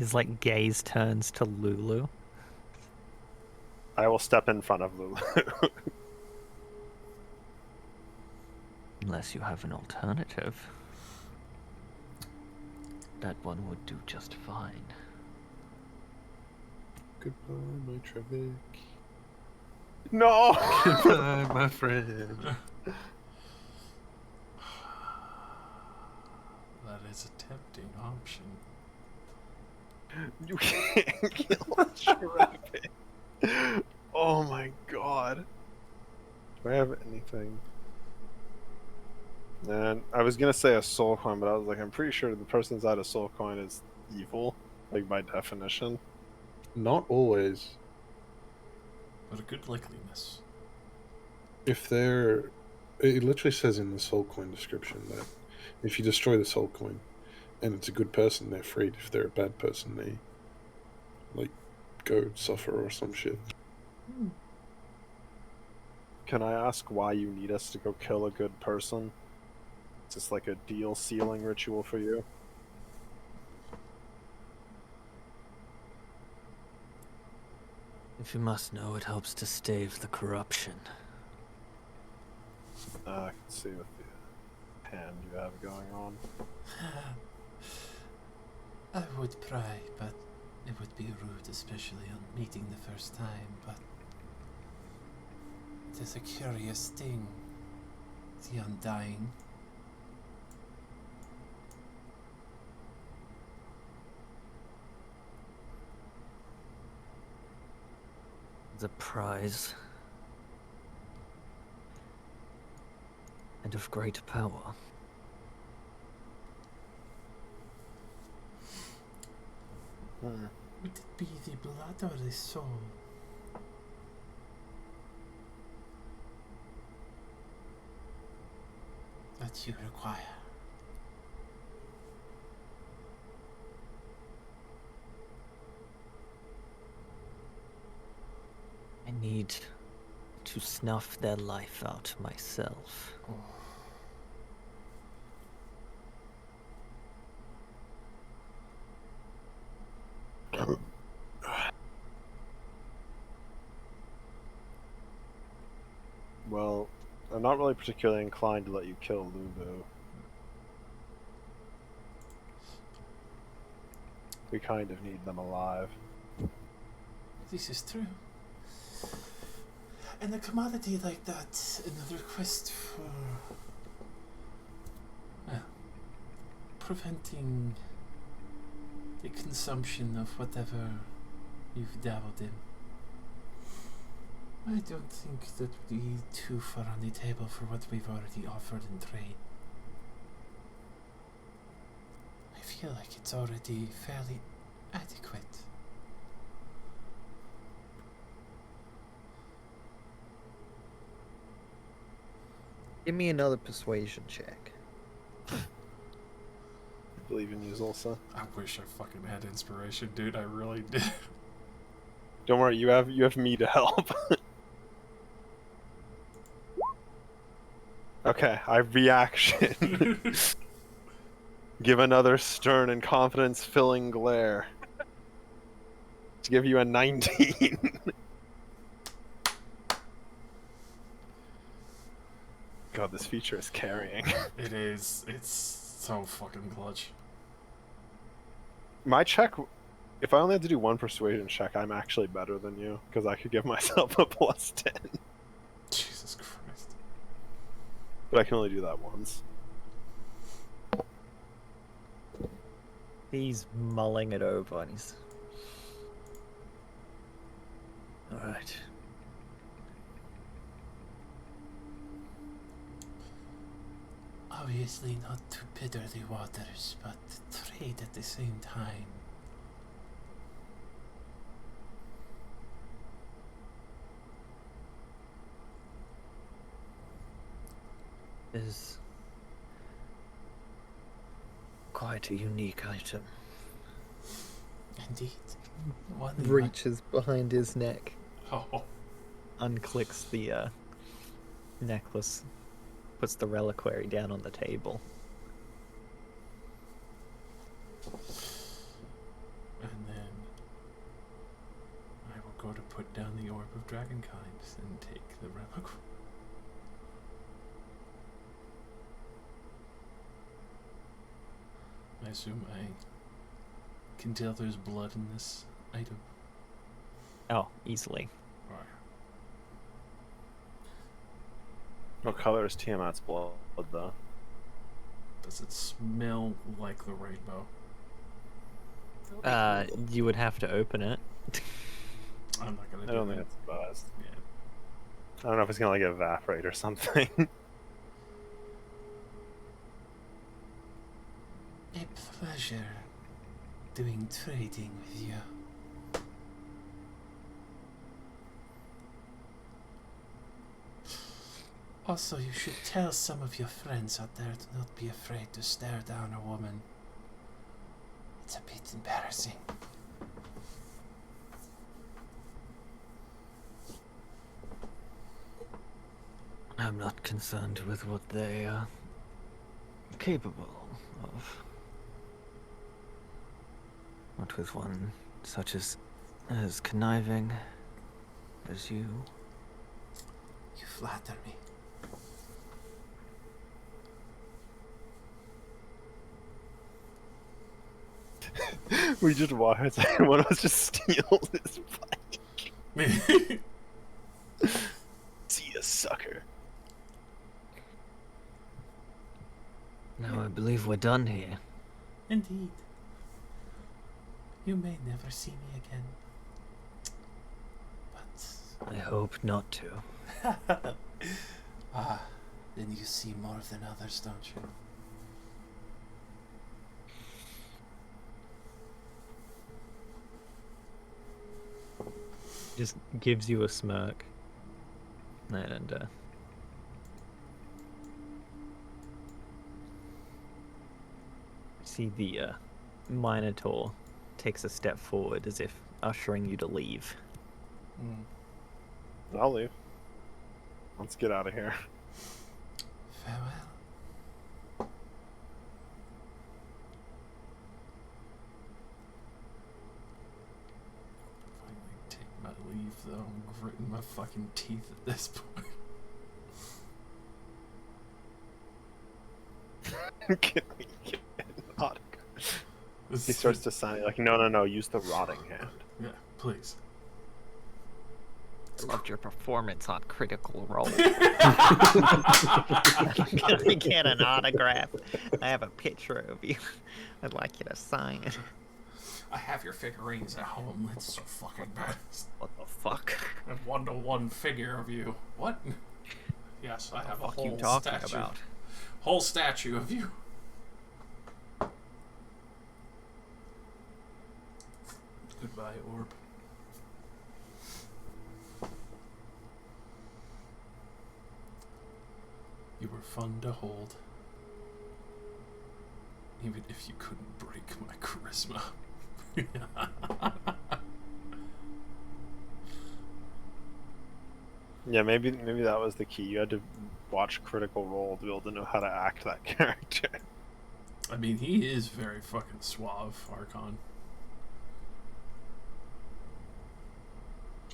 His like gaze turns to Lulu. I will step in front of Lulu. Unless you have an alternative. That one would do just fine. Goodbye, my Trevik. No! Goodbye, my friend. That is a tempting option. You can't kill Trevik. Oh my god. Do I have anything? Man, I was gonna say a soul coin, but I was like, I'm pretty sure the person inside a soul coin is evil, like by definition. Not always. But a good likeliness. If they're... It literally says in the soul coin description that if you destroy the soul coin and it's a good person, they're freed. If they're a bad person, they, like, go suffer or some shit. Can I ask why you need us to go kill a good person? Is this like a deal sealing ritual for you? If you must know, it helps to stave the corruption. I can see with the hand you have going on. I would pray, but it would be rude, especially on meeting the first time, but it is a curious thing, the undying. The prize. And of great power. Would it be the blood or the soul? That you require. I need to snuff their life out myself. Well, I'm not really particularly inclined to let you kill Lulu. We kind of need them alive. This is true. And a commodity like that, and a request for preventing the consumption of whatever you've dabbled in. I don't think that would be too far on the table for what we've already offered in trade. I feel like it's already fairly adequate. Give me another persuasion check. I believe in you, Zulsa. I wish I fucking had inspiration, dude. I really did. Don't worry, you have me to help. Okay, I reaction. Give another stern and confidence-filling glare. To give you a 19. God, this feature is carrying. It is. It's so fucking clutch. My check, if I only had to do one persuasion check, I'm actually better than you, because I could give myself a +10. Jesus Christ. But I can only do that once. He's mulling it over and he's... Alright. Obviously not to bitter the waters, but trade at the same time. Is quite a unique item. Indeed. One in my- Reaches behind his neck. Oh. unclicks the necklace, puts the reliquary down on the table. And put down the Orb of Dragonkind and take the relic. I assume I can tell there's blood in this item. Oh, easily. Alright. What color is Tiamat's blood, though? Does it smell like the rainbow? You would have to open it. I'm not gonna do I don't that. think it's buzzed. Yeah. I don't know if it's gonna like evaporate or something. A pleasure doing trading with you. Also, you should tell some of your friends out there to not be afraid to stare down a woman. It's a bit embarrassing. I'm not concerned with what they are capable of. Not with one such as conniving as you. You flatter me. We just walk outside and one of us just steals his bike. See ya, sucker. Now I believe we're done here. Indeed. You may never see me again. But I hope not to. ah, then you see more than others, don't you? Just gives you a smirk. And see the Minotaur takes a step forward as if ushering you to leave. I'll leave. Let's get out of here. Farewell. Finally take my leave, though. I'm gritting my fucking teeth at this point. Can we get an autograph? He starts to sign like, no, use the rotting hand. Yeah, please. I loved your performance on Critical Role. Can I get an autograph? I have a picture of you. I'd like you to sign it. I have your figurines at home. It's so fucking bad. What the fuck? A 1-to-1 figure of you. What? Yes, I have a What whole you talking statue. about? Whole statue of you. Goodbye, Orb. You were fun to hold. Even if you couldn't break my charisma. Yeah, maybe that was the key. You had to watch Critical Role to be able to know how to act that character. I mean, he is very fucking suave, Archon.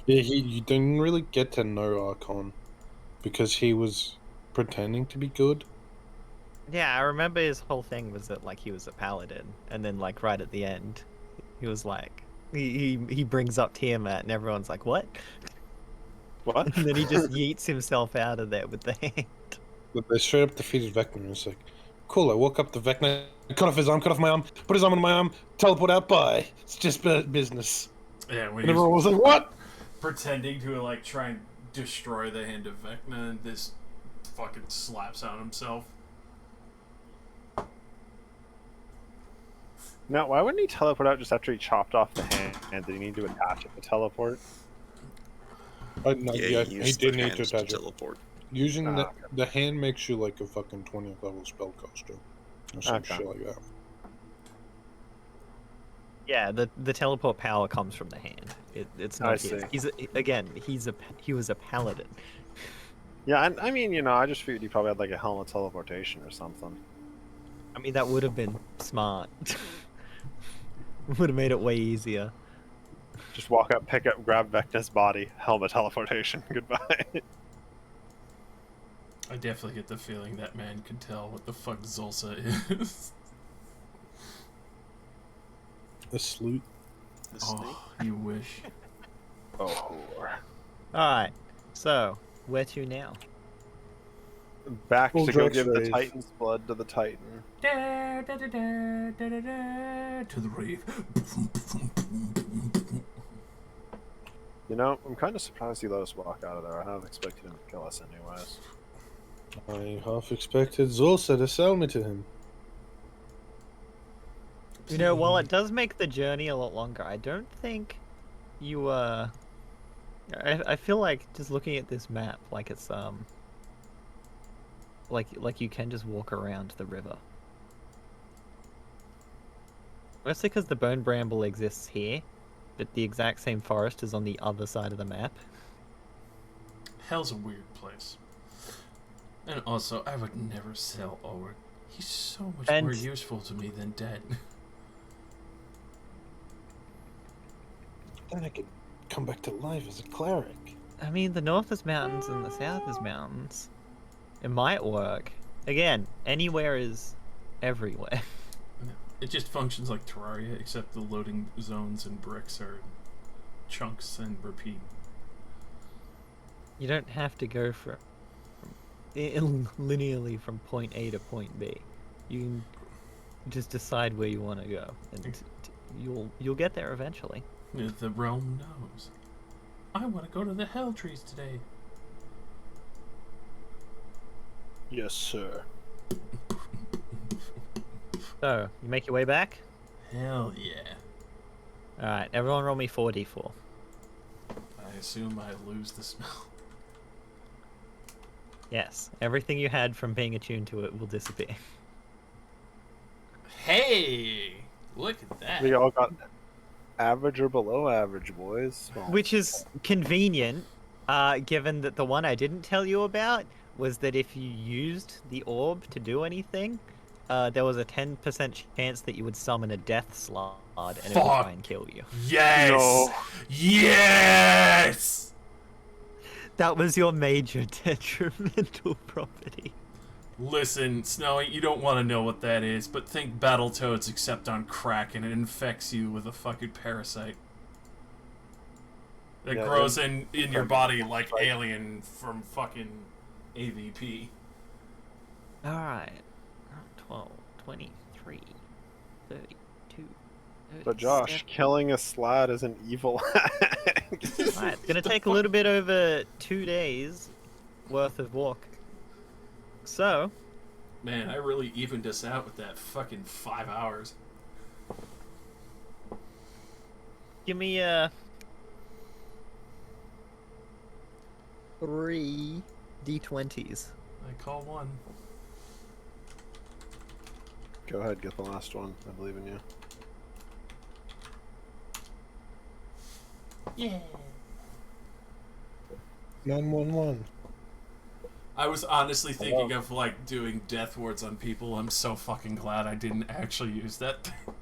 Yeah, you didn't really get to know Archon because he was pretending to be good. Yeah, I remember his whole thing was that like he was a paladin, and then like right at the end, he was like he brings up Tiamat, and everyone's like, "What?" What? And then he just yeets himself out of there with the hand. But they straight up defeated Vecna, and it's like, cool, I walk up to Vecna, cut off his arm, cut off my arm, put his arm on my arm, teleport out, bye. It's just business. Yeah, when And everyone was like, what? pretending to like try and destroy the hand of Vecna, and this fucking slaps on himself. Now, why wouldn't he teleport out just after he chopped off the hand? Did he need to attach it to teleport? No, yeah, he used did the need to hands attach it. teleport. Using Ah, the hand makes you like a fucking 20th level spellcaster. Or some Okay. shit like that. Yeah, the teleport power comes from the hand. It's not I his. see. He was a paladin. Yeah, I mean, I just figured he probably had like a helmet teleportation or something. I mean, that would have been smart. Would have made it way easier. Just walk up, pick up, grab Vecna's body, helmet teleportation. Goodbye. I definitely get the feeling that man could tell what the fuck Zulsa is. A sloot. The snake. Oh, you wish. Oh, Alright, so, where to now? back to go Uldrax give the rave. Titan's blood to the Titan. To the rave. You know, I'm kind of surprised he let us walk out of there. I half expected him to kill us anyways. I half expected Zulsa to sell me to him. You know, while it does make the journey a lot longer, I don't think you, I feel like just looking at this map, like it's, like you can just walk around the river. Mostly because the Bone Bramble exists here, but the exact same forest is on the other side of the map. Hell's a weird place. And also, I would never sell Owen. He's so much And- more useful to me than dead. Then I could come back to life as a cleric. I mean, the north is mountains and the south is mountains. It might work. Again, anywhere is everywhere. It just functions like Terraria, except the loading zones and bricks are chunks and repeat. You don't have to go linearly from point A to point B. You can just decide where you want to go, and you'll get there eventually. The realm knows. I want to go to the Hell Trees today. Yes, sir. So, you make your way back? Hell yeah. Alright, everyone roll me 4d4. I assume I lose the smell. Yes, everything you had from being attuned to it will disappear. Hey! Look at that. We all got average or below average, boys. Well, Which is convenient, given that the one I didn't tell you about was that if you used the orb to do anything, there was a 10% chance that you would summon a death slard and it would Fuck. try and kill you. Yes! No. Yes! That was your major detrimental property. Listen, Snowy, you don't want to know what that is, but think Battletoads except on crack and it infects you with a fucking parasite. That Yeah, grows in your body like Alien from fucking AVP. Alright. 12, 23, 32, but Josh, killing a slad is an evil act. Alright, it's gonna take a little bit over 2 days worth of walk. So, Man, I really evened us out with that fucking 5 hours. give me 3 d20s. I call one. Go ahead, get the last one. I believe in you. Yeah. 911. I was honestly thinking of like doing death wards on people. I'm so fucking glad I didn't actually use that thing.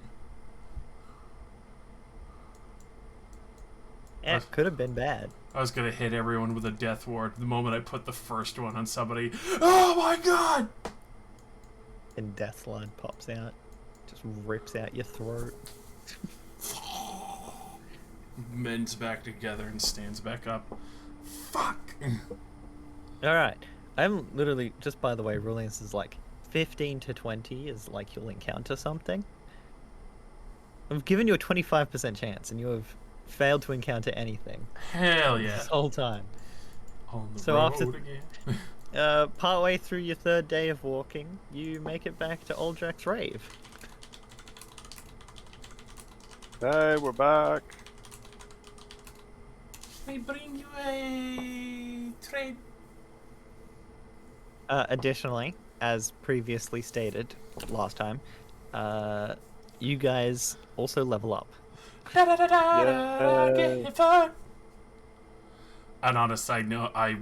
It could have been bad. I was gonna hit everyone with a death ward the moment I put the first one on somebody. Oh my god! And Death Slide pops out. Just rips out your throat. Mends back together and stands back up. Fuck! Alright. I'm literally, just by the way, ruling this is like 15 to 20 is like you'll encounter something. I've given you a 25% chance and you have failed to encounter anything Hell yeah. this whole time. On the So road after- again. Partway through your 3rd day of walking, you make it back to Uldrax Rave. Hey, we're back. I bring you a trade. Additionally, as previously stated last time, you guys also level up. Yeah. And on a side note, I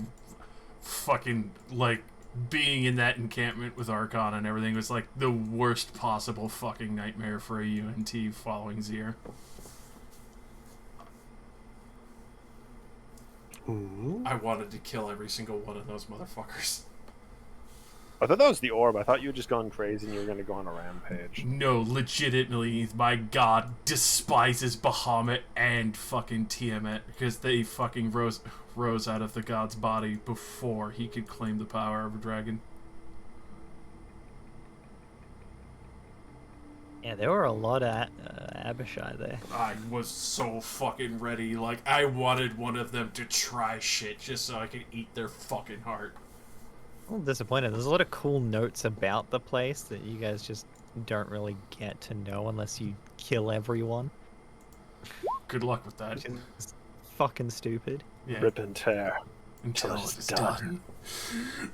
fucking like being in that encampment with Archon and everything was like the worst possible fucking nightmare for a UNT following Zier. Mhm. I wanted to kill every single one of those motherfuckers. I thought that was the orb. I thought you had just gone crazy and you were going to go on a rampage. No, legitimately, my god despises Bahamut and fucking Tiamat because they fucking rose out of the god's body before he could claim the power of a dragon. Yeah, there were a lot of Abishai there. I was so fucking ready. Like, I wanted one of them to try shit just so I could eat their fucking heart. I'm a little disappointed. There's a lot of cool notes about the place that you guys just don't really get to know unless you kill everyone. Good luck with that. Which is fucking stupid. Yeah. Rip and tear. Until it's it's done.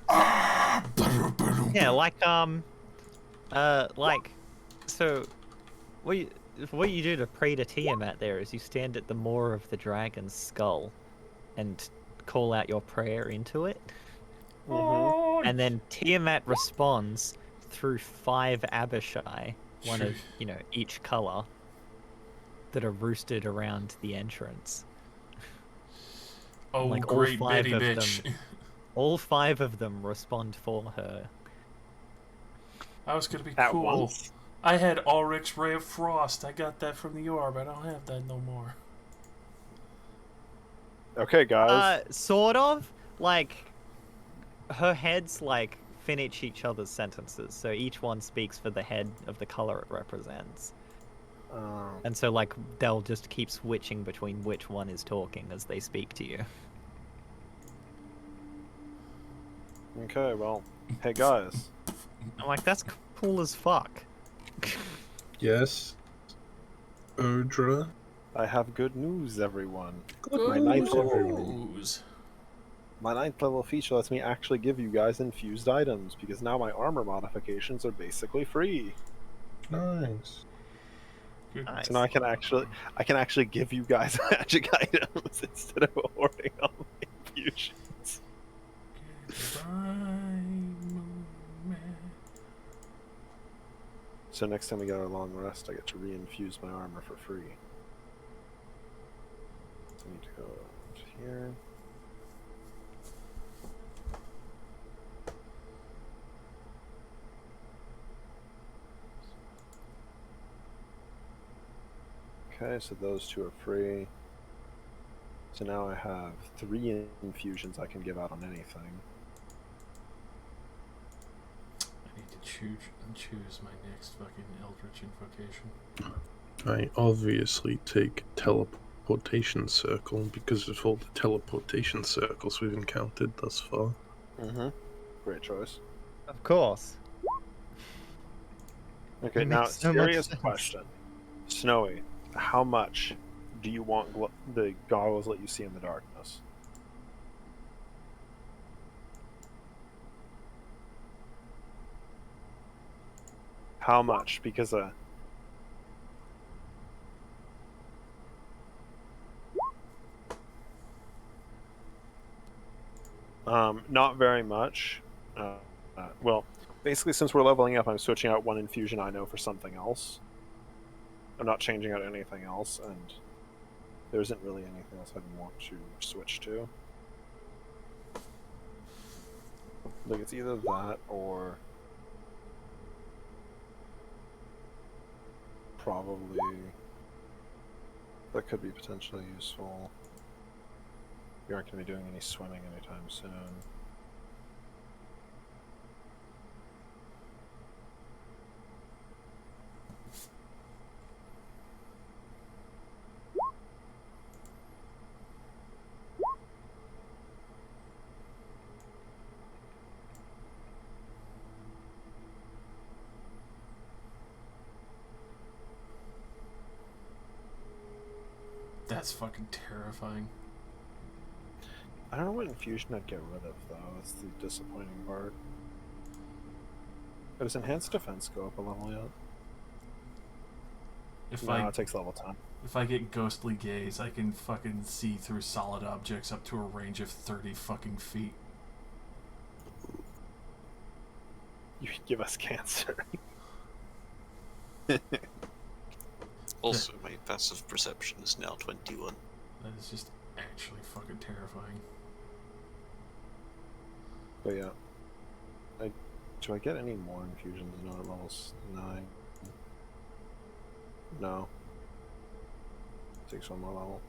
done. Yeah, like so what you do to pray to Tiamat there is you stand at the maw of the dragon's skull and call out your prayer into it. Mm-hmm. And then Tiamat responds through 5 Abishai, one of, each color, that are roosted around the entrance. Oh, Like, all great 5 Betty of bitch. them. All 5 of them respond for her. I was gonna be At cool. once? I had Ulrich's Ray of Frost. I got that from the orb. I don't have that no more. Okay, guys. Sort of. Like, her heads, finish each other's sentences, so each one speaks for the head of the color it represents. And so, they'll just keep switching between which one is talking as they speak to you. Okay, well, hey guys. I'm like, that's cool as fuck. Yes. Erdra. I have good news, everyone. Good My news, ninth everyone. My 9th level feature lets me actually give you guys infused items, because now my armor modifications are basically free. Nice. Nice. So now I can actually give you guys magic items instead of hoarding all my infusions. So next time we get our long rest, I get to re-infuse my armor for free. So I need to go to here. Okay, so those 2 are free. So now I have 3 infusions I can give out on anything. I need to choose my next fucking Eldritch invocation. I obviously take teleportation circle because of all the teleportation circles we've encountered thus far. Mm-hmm. Great choice. Of course. Okay, It now makes so much serious sense. question. Snowy, how much do you want the goggles let you see in the darkness? How much? Because not very much. Well, basically, since we're leveling up, I'm switching out one infusion I know for something else. I'm not changing out anything else, and there isn't really anything else I'd want to switch to. Like, it's either that or probably that could be potentially useful. We aren't going to be doing any swimming anytime soon. That's fucking terrifying. I don't know what infusion I'd get rid of, though. That's the disappointing part. Does enhanced defense go up a level yet? No, it takes level 10. If I get ghostly gaze, I can fucking see through solid objects up to a range of 30 fucking feet. You could give us cancer. Also, my passive perception is now 21. That is just actually fucking terrifying. But yeah. Do I get any more infusions? No, at level 9. No. Takes one more level.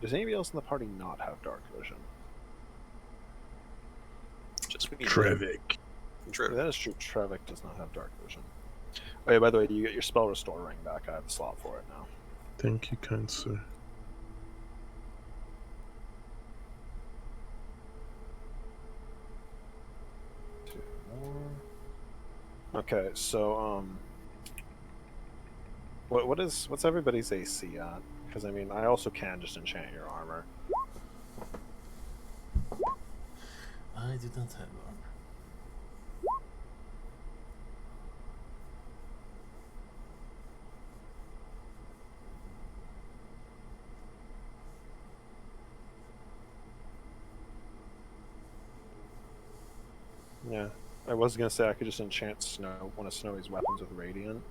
Does anybody else in the party not have dark vision? Just me. Trevik. Yeah, that is true. Trevik does not have dark vision. Oh yeah, by the way, do you get your spell restore ring back? I have the slot for it now. Thank you, kind sir. Two more. Okay, so what's everybody's AC at? Because I mean, I also can just enchant your armor. I do not have armor. Yeah, I was gonna say I could just enchant one of Snowy's weapons with radiant.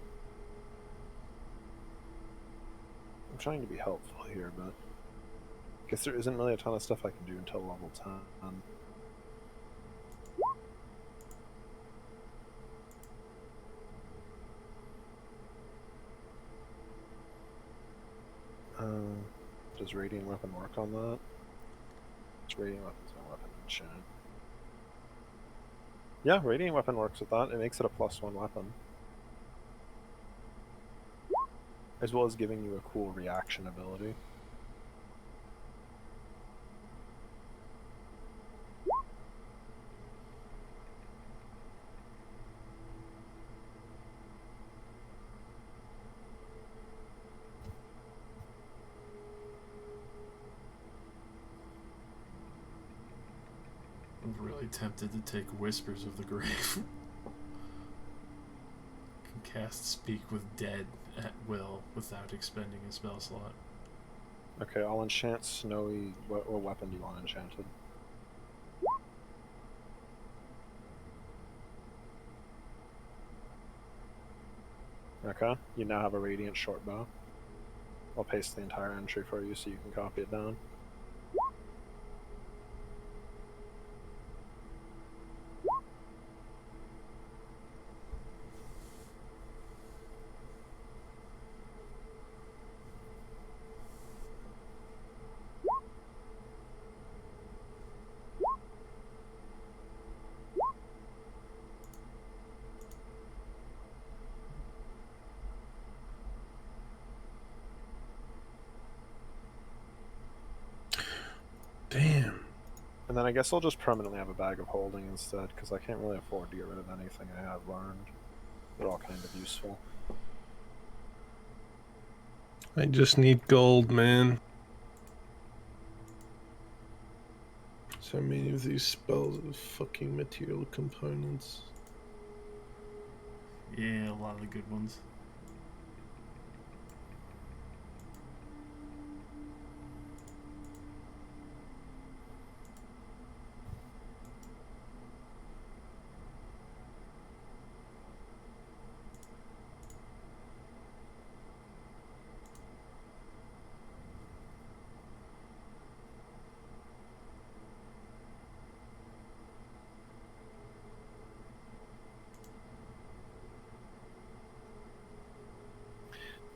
I'm trying to be helpful here, but I guess there isn't really a ton of stuff I can do until level 10. Does radiant weapon work on that? It's radiant weapon's my weapon enchant. Yeah, radiant weapon works with that. It makes it a +1 weapon. As well as giving you a cool reaction ability. I'm really tempted to take Whispers of the Grave. Can cast Speak with Dead at will without expending a spell slot. Okay, I'll enchant Snowy. What weapon do you want enchanted? Okay, you now have a radiant short bow. I'll paste the entire entry for you so you can copy it down. Damn. And then I guess I'll just permanently have a bag of holding instead, because I can't really afford to get rid of anything I have learned. They're all kind of useful. I just need gold, man. So many of these spells are fucking material components. Yeah, a lot of the good ones.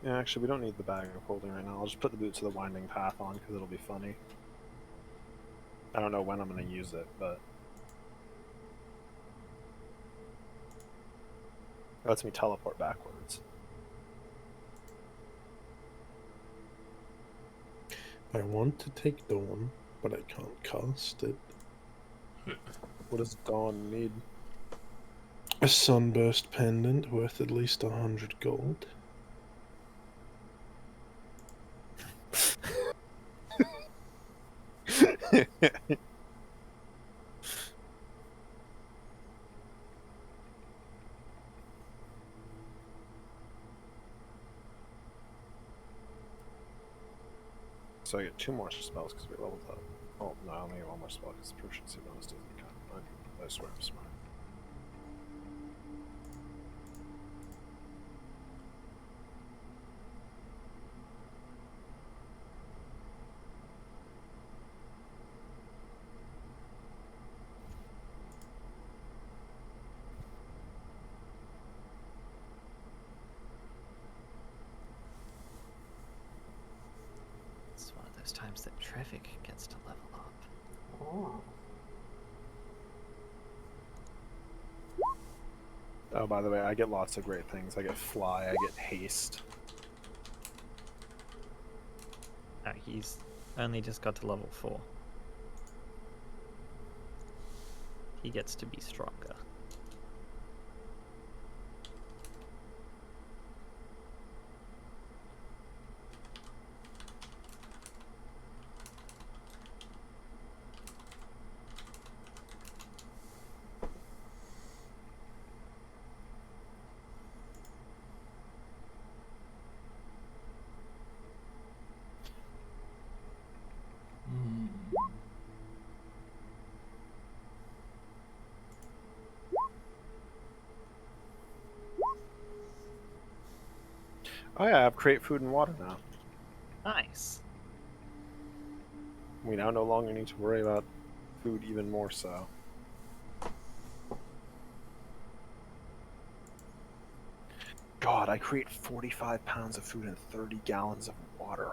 Yeah, actually, we don't need the bag of holding right now. I'll just put the Boots of the Winding Path on, because it'll be funny. I don't know when I'm going to use it, but... it lets me teleport backwards. I want to take Dawn, but I can't cast it. What does Dawn need? A Sunburst pendant worth at least 100 gold. So I get 2 more spells because we leveled up. Oh, no, I only get 1 more spell because proficiency bonus doesn't count. I swear I'm smart. It's one of those times that traffic gets to level up. Oh. Oh, by the way, I get lots of great things. I get fly, I get haste. He's only just got to level 4. He gets to be stronger. Hmm. Oh yeah, I have create food and water now. Nice. We now no longer need to worry about food even more so. God, I create 45 pounds of food and 30 gallons of water.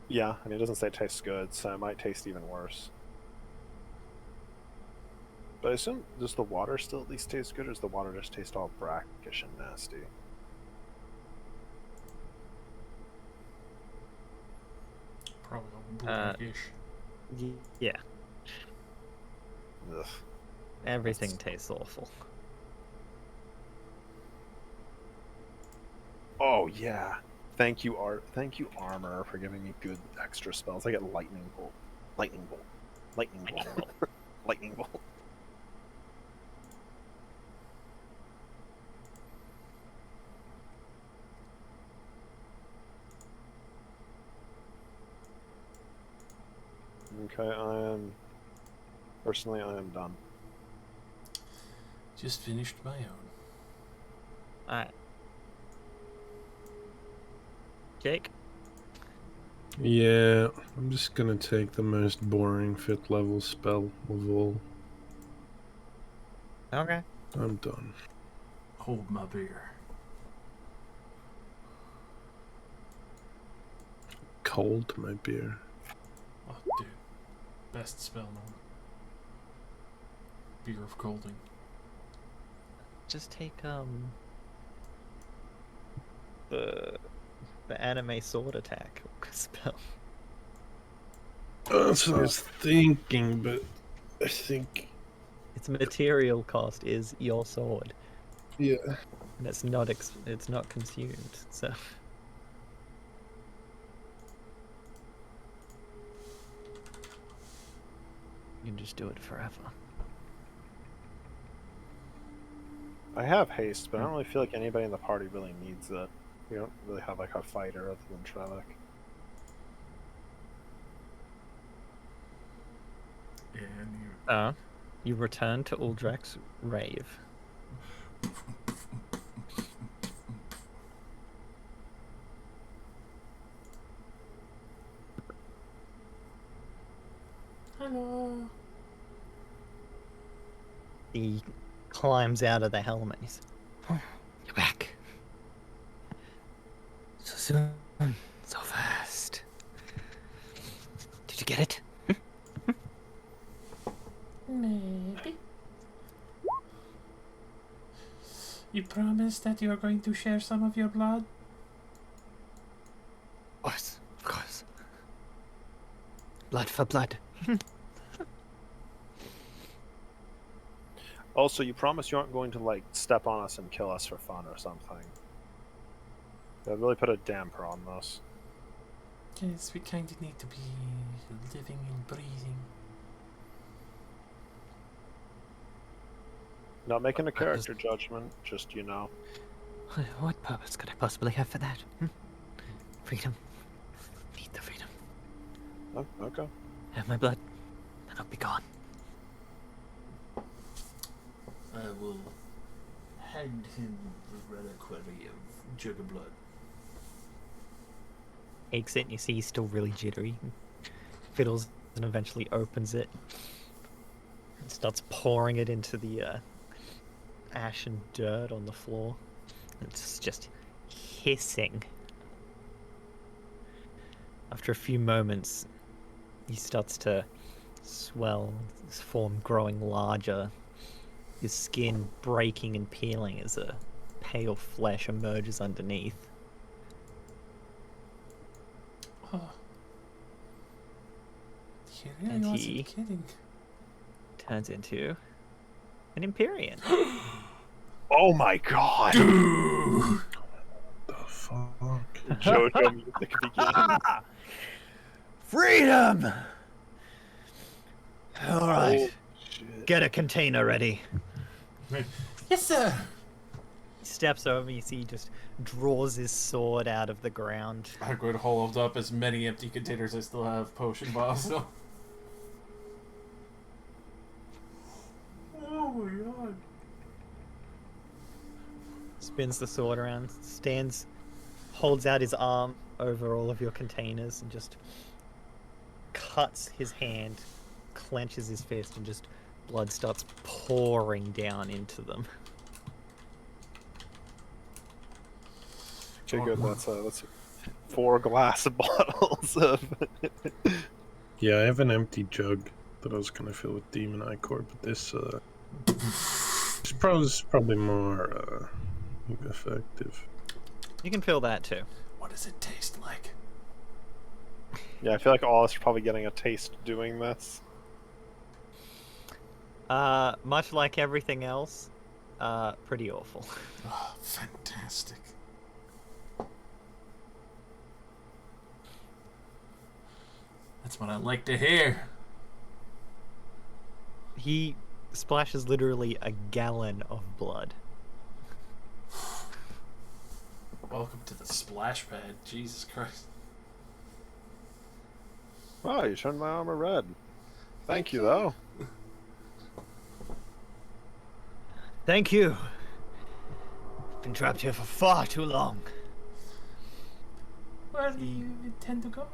Yeah, I mean, it doesn't say it tastes good, so it might taste even worse. But I assume, does the water still at least taste good, or does the water just taste all brackish and nasty? Probably all blackish. Yeah, Ugh. everything tastes awful. Oh yeah. Thank you, Armor, for giving me good extra spells. I get lightning bolt, lightning bolt, lightning bolt, lightning bolt. Okay, personally, I am done. Just finished my own. Alright. Jake? Yeah, I'm just gonna take the most boring 5th level spell of all. Okay. I'm done. Hold my beer. Cold my beer. Oh, dude. Best spell known. Beer of Colding. Just take, the anime sword attack spell. That's what I was thinking, but I think... Its material cost is your sword, Yeah. and it's not consumed, so... You can just do it forever. I have haste, but I don't really feel like anybody in the party really needs it. We don't really have like a fighter other than Trevik. And You return to Uldrek's rave. Hello. He climbs out of the helmet. He's, oh, you're back. So soon, so fast. Did you get it? Maybe. You promise that you are going to share some of your blood? Of course. Blood for blood. Also, you promise you aren't going to like step on us and kill us for fun or something. That really put a damper on this. Yes, we kind of need to be living and breathing. Not making a character judgment, just, you know. What purpose could I possibly have for that? Freedom. Need the freedom. Oh, okay. Have my blood, and I'll be gone. I will hand him the reliquary of Jug of Blood. Takes it, and you see he's still really jittery. Fiddles and eventually opens it. And starts pouring it into the ash and dirt on the floor. It's just hissing. After a few moments, he starts to swell, his form growing larger, his skin breaking and peeling as a pale flesh emerges underneath. Oh. He really And wasn't he- kidding. Turns into an Empyrean. Oh my god! The fuck? JoJo music begins. Freedom! Alright, Oh, shit. get a container ready. Yes, sir. He steps over, you see he just draws his sword out of the ground. I'm going to hold up as many empty containers I still have potion bottles. So. Oh my god. Spins the sword around, stands, holds out his arm over all of your containers and just cuts his hand, clenches his fist, and just blood starts pouring down into them. Okay, good. That's 4 glass bottles of. Yeah, I have an empty jug that I was gonna fill with demon ichor, but this is probably more effective. You can feel that too. What does it taste like? Yeah, I feel like all of us are probably getting a taste doing this. Much like everything else, pretty awful. Oh, fantastic. That's what I like to hear. He splashes literally a gallon of blood. Welcome to the splash pad. Jesus Christ. Oh, you turned my armor red. Thank you, though. Thank you. Been trapped here for far too long. Where do you intend to go?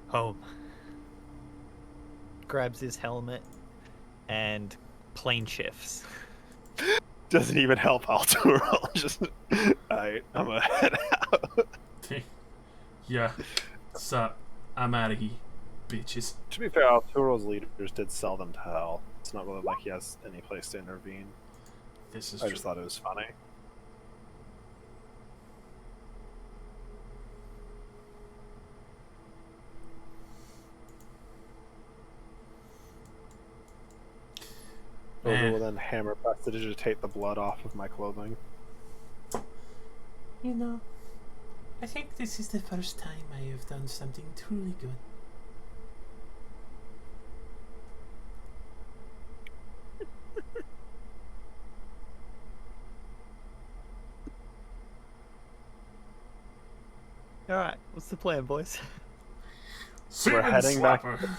Home. Grabs his helmet and plane shifts. Doesn't even help Arturo. Just, alright, I'm gonna head out. Yeah. Sup? I'm out of here, bitches. To be fair, Arturo's leaders did sell them to hell. It's not really like he has any place to intervene. This is I true. just thought it was funny. Eh. Odo will then hammer prestidigitate the blood off of my clothing. You know, I think this is the first time I have done something truly good. Alright, what's the plan, boys? We're Semen heading back. slapper.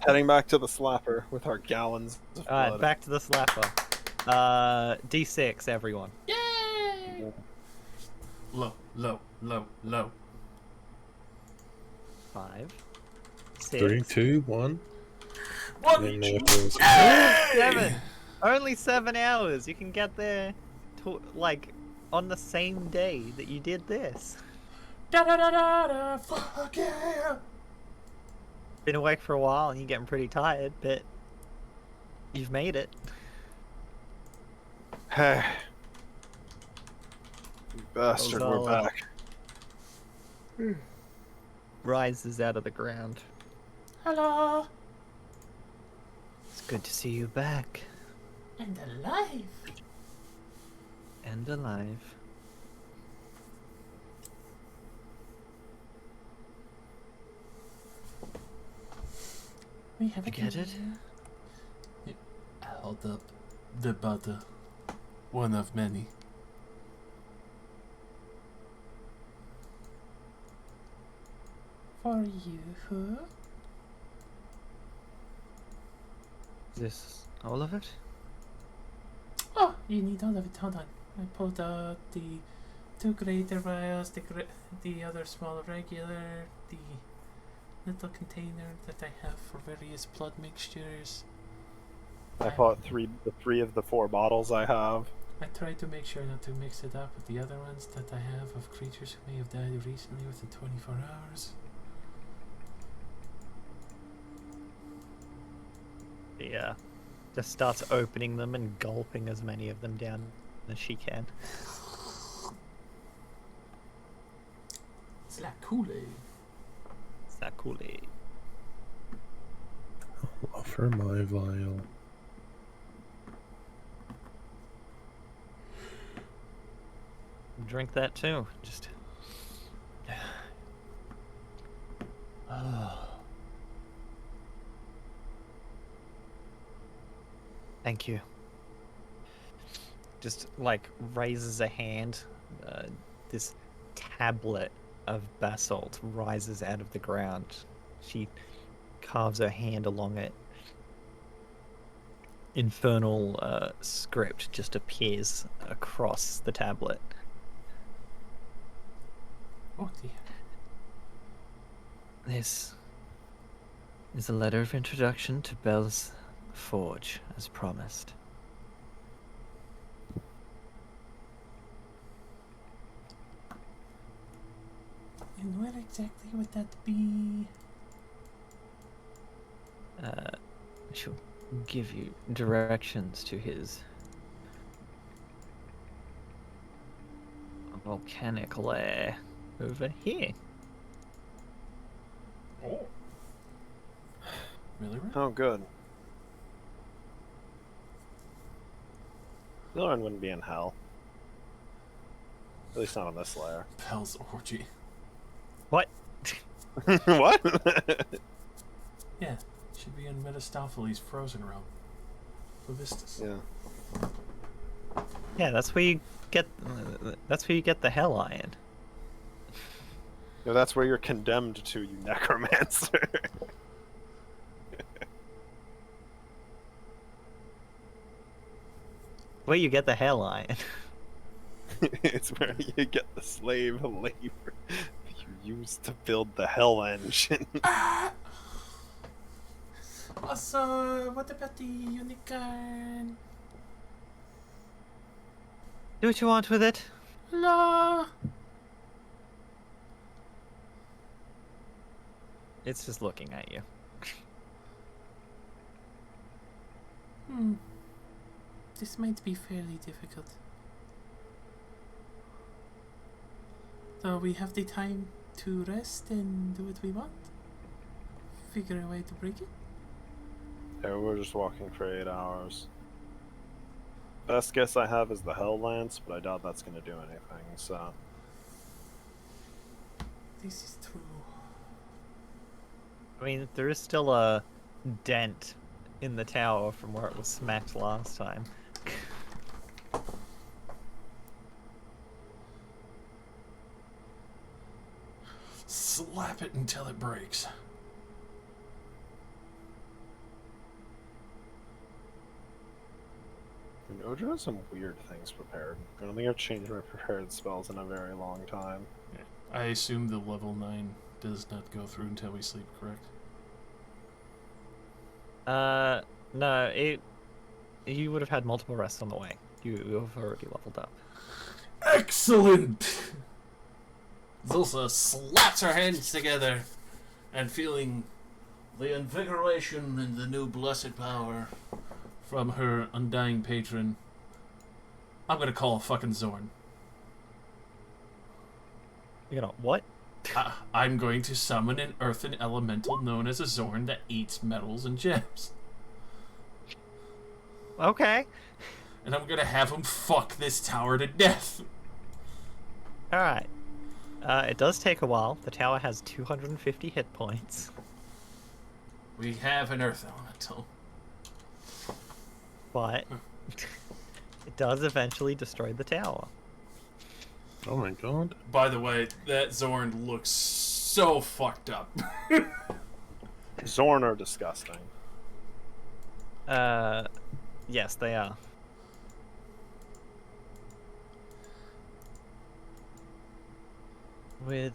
Heading back to the slapper with our gallons of blood. Alright, back to the slapper. D6, everyone. Yay! Low, low, low, low. 5, 3, 6, 2, 1. What? And then everyone's- 7. Only 7 hours. You can get there, like, on the same day that you did this. Da da da da da! Fuck yeah! Been awake for a while and you're getting pretty tired, but you've made it. Hey. You bastard, we're Ozala. back. Rises out of the ground. Hello! It's good to see you back. And alive! And alive. We have a You get it? Oh. Hold up. The butter. One of many. For you. Is this all of it? Oh, you need all of it. Hold on. I pulled out the two greater vials, the other small regular, the little container that I have for various blood mixtures. I bought the three of the 4 bottles I have. I try to make sure not to mix it up with the other ones that I have of creatures who may have died recently within 24 hours. Yeah. Just starts opening them and gulping as many of them down as she can. It's like Kool-Aid. It's that Kool-Aid. I'll offer my vial. Drink that too. Just. Oh. Thank you. Just like raises a hand. This tablet of basalt rises out of the ground. She carves her hand along it. Infernal script just appears across the tablet. Oh dear. This is a letter of introduction to Belle's Forge, as promised. And where exactly would that be? She'll give you directions to his volcanic lair over here. Oh. Really? Rick? Oh, good. Lauren wouldn't be in hell. At least not on this layer. Bell's orgy. What? What? Yeah, should be in Metastopheles' frozen realm. Levistus. Yeah. Yeah, that's where you get. That's where you get the Hell Iron. No, that's where you're condemned to, you necromancer. Where you get the Hell Iron. It's where you get the slave labor you use to build the hell engine. Also, what about the unicorn? Do what you want with it. La. It's just looking at you. This might be fairly difficult. So we have the time to rest and do what we want? Figure a way to break it? Yeah, we're just walking for 8 hours. Best guess I have is the Hell Lance, but I doubt that's going to do anything, so... This is true. I mean, there is still a dent in the tower from where it was smacked last time. Slap it until it breaks. I mean, Odra has some weird things prepared. I don't think I've changed my prepared spells in a very long time. I assume the level 9 does not go through until we sleep, correct? No, you would have had multiple rests on the way. You have already leveled up. Excellent! Zulsa slaps her hands together and feeling the invigoration and the new blessed power from her undying patron. I'm gonna call a fucking Zorn. You know, what? I'm going to summon an earthen elemental known as a Zorn that eats metals and gems. Okay. And I'm gonna have him fuck this tower to death. Alright. It does take a while. The tower has 250 hit points. We have an earth elemental. but it does eventually destroy the tower. Oh my god. By the way, that Zorn looks so fucked up. Zorn are disgusting. Yes, they are. With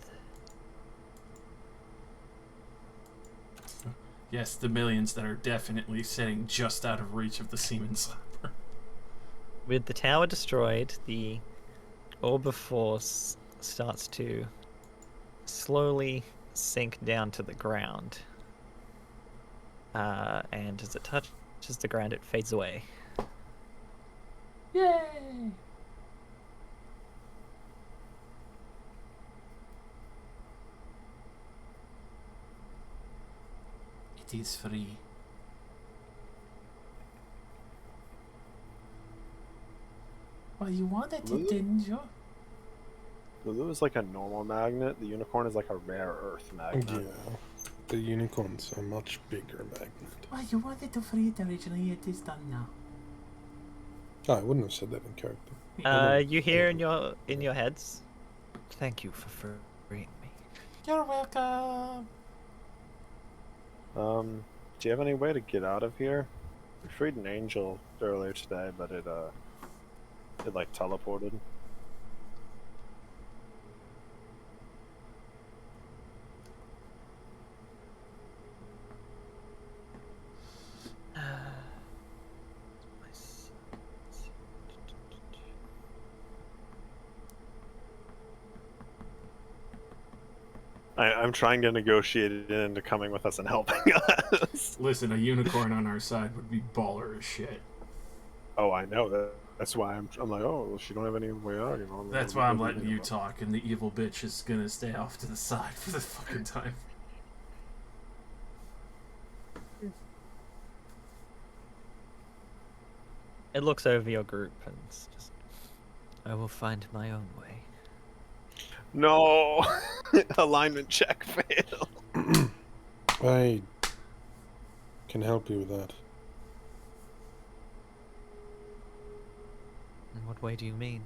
Yes, the millions that are definitely sitting just out of reach of the Seaman Slapper. with the tower destroyed, the orb of force starts to slowly sink down to the ground. And as it touches the ground, it fades away. Yay! It is free. Well, you wanted Lulu? it, didn't you? Lulu is like a normal magnet. The unicorn is like a rare earth magnet. Yeah. The unicorn's a much bigger magnet. Well, you wanted to free it originally. It is done now. Oh, I wouldn't have said that in character. You hear in your heads, "Thank you for freeing me." You're welcome. Do you have any way to get out of here? We freed an angel earlier today, but it like teleported. I'm trying to negotiate it into coming with us and helping us. Listen, a unicorn on our side would be baller as shit. Oh, I know that. That's why I'm like, oh, well, she don't have any way out. You know. That's why I'm letting you talk, and the evil bitch is gonna stay off to the side for the fucking time. It looks over your group and it's just, "I will find my own way." No, alignment check fail. I can help you with that. In what way do you mean?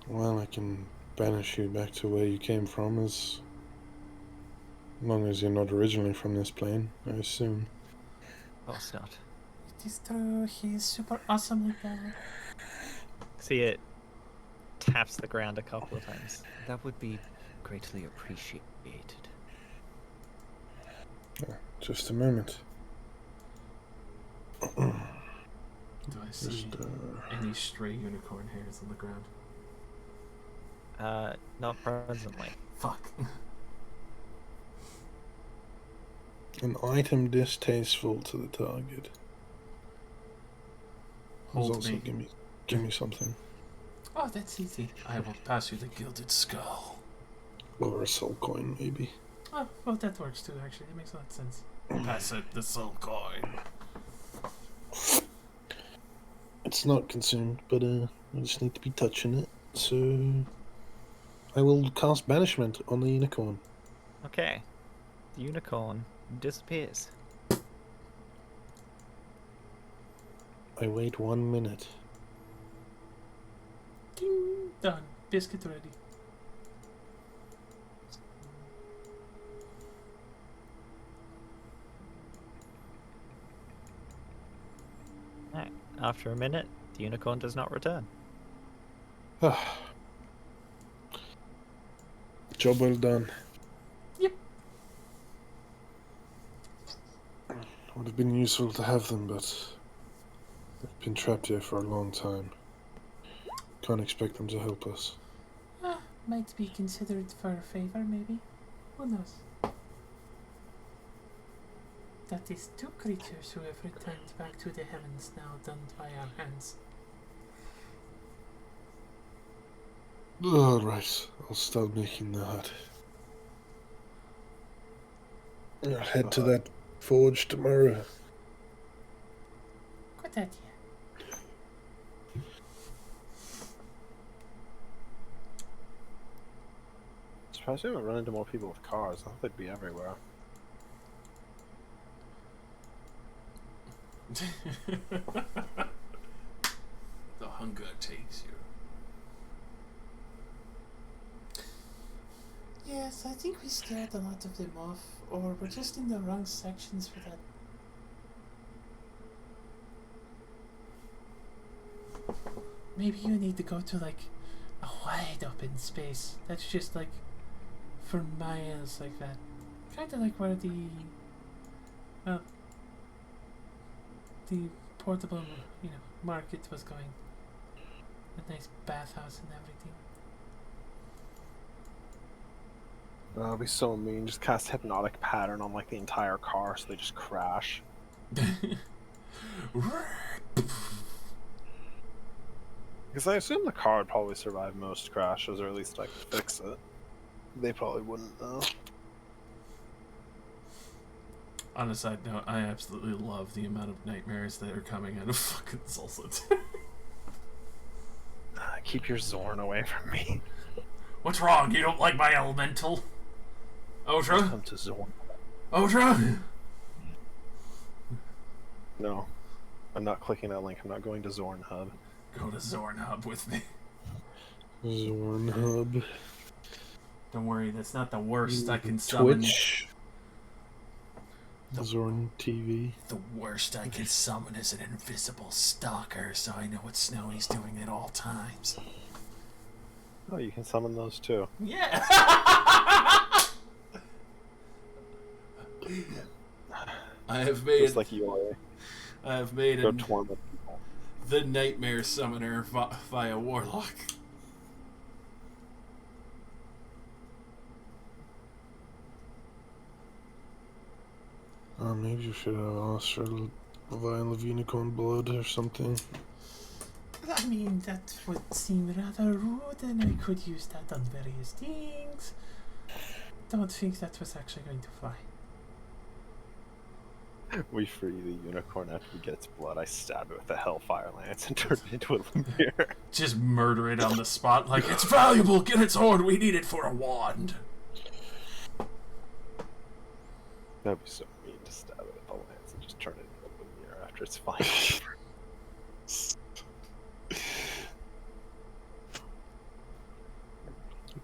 Well, I can banish you back to where you came from as long as you're not originally from this plane, I assume. Of course not. It is true. He is super awesomely powered. See, it taps the ground a couple of times. That would be greatly appreciated. Just a moment. Do I see Just, any stray unicorn hairs on the ground? Not presently. Fuck. an item distasteful to the target. Hold Also, me. give me something. Oh, that's easy. I will pass you the gilded skull. Or a soul coin, maybe. Oh, well, that works too, actually. It makes a lot of sense. Pass it the soul coin. It's not consumed, but I just need to be touching it. So I will cast banishment on the unicorn. Okay. The unicorn disappears. I wait 1 minute. Ding! Done. Biscuit ready. Alright. After a minute, the unicorn does not return. Job well done. Yep. Would have been useful to have them, but they've been trapped here for a long time. Can't expect them to help us. Might be considered for a favor, maybe. Who knows? That is 2 creatures who have returned back to the heavens now, done by our hands. Alright, I'll start making that. I'll head to that forge tomorrow. Good idea. Surprised we haven't run into more people with cars. I thought they'd be everywhere. The hunger takes you. Yes, I think we scared a lot of them off, or we're just in the wrong sections for that. Maybe you need to go to like a wide open space that's just like for miles like that. Kind of like where the portable, market was going. A nice bathhouse and everything. That'd be so mean. Just cast hypnotic pattern on like the entire car, so they just crash. Because I assume the car would probably survive most crashes, or at least like fix it. They probably wouldn't though. On a side note, I absolutely love the amount of nightmares that are coming out of fucking Salsa. Keep your Zorn away from me. What's wrong? You don't like my elemental? Otra? Come to Zorn. Otra? No. I'm not clicking that link. I'm not going to Zorn Hub. Go to Zorn Hub with me. Zorn Hub. Don't worry, that's not the worst I can summon. Twitch. Zorn TV. The worst I can summon is an invisible stalker, so I know what Snowy's doing at all times. Oh, you can summon those too. Yeah! I have made Just like you are. I have made Go torment people. the Nightmare Summoner via Warlock. Maybe you should have asked for a vial of unicorn blood or something. I mean, that would seem rather rude, and I could use that on various things. Don't think that was actually going to fly. We free the unicorn after we get its blood. I stab it with a Hellfire Lance and turn it into a Lemire. Just murder it on the spot, like, it's valuable, get its horn, we need it for a wand. That'd be so mean to stab it with a lance and just turn it into a Lemire after it's fine.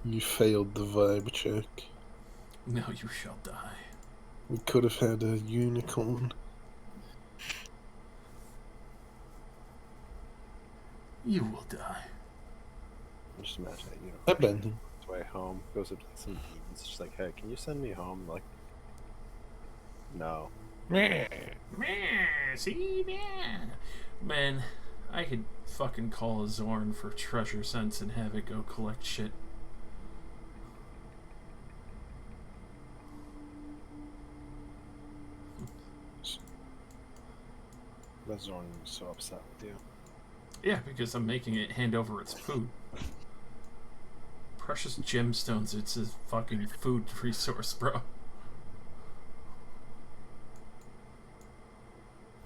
You failed the vibe check. Now you shall die. We could have had a unicorn. You will die. Just imagine that unicorn Abandoned. its way home, goes up to some demons, just like, hey, can you send me home? Like, no. See, man, I could fucking call a Zorn for treasure sense and have it go collect shit. That Zorn was so upset with you. Yeah, because I'm making it hand over its food. Precious gemstones, it's a fucking food resource, bro.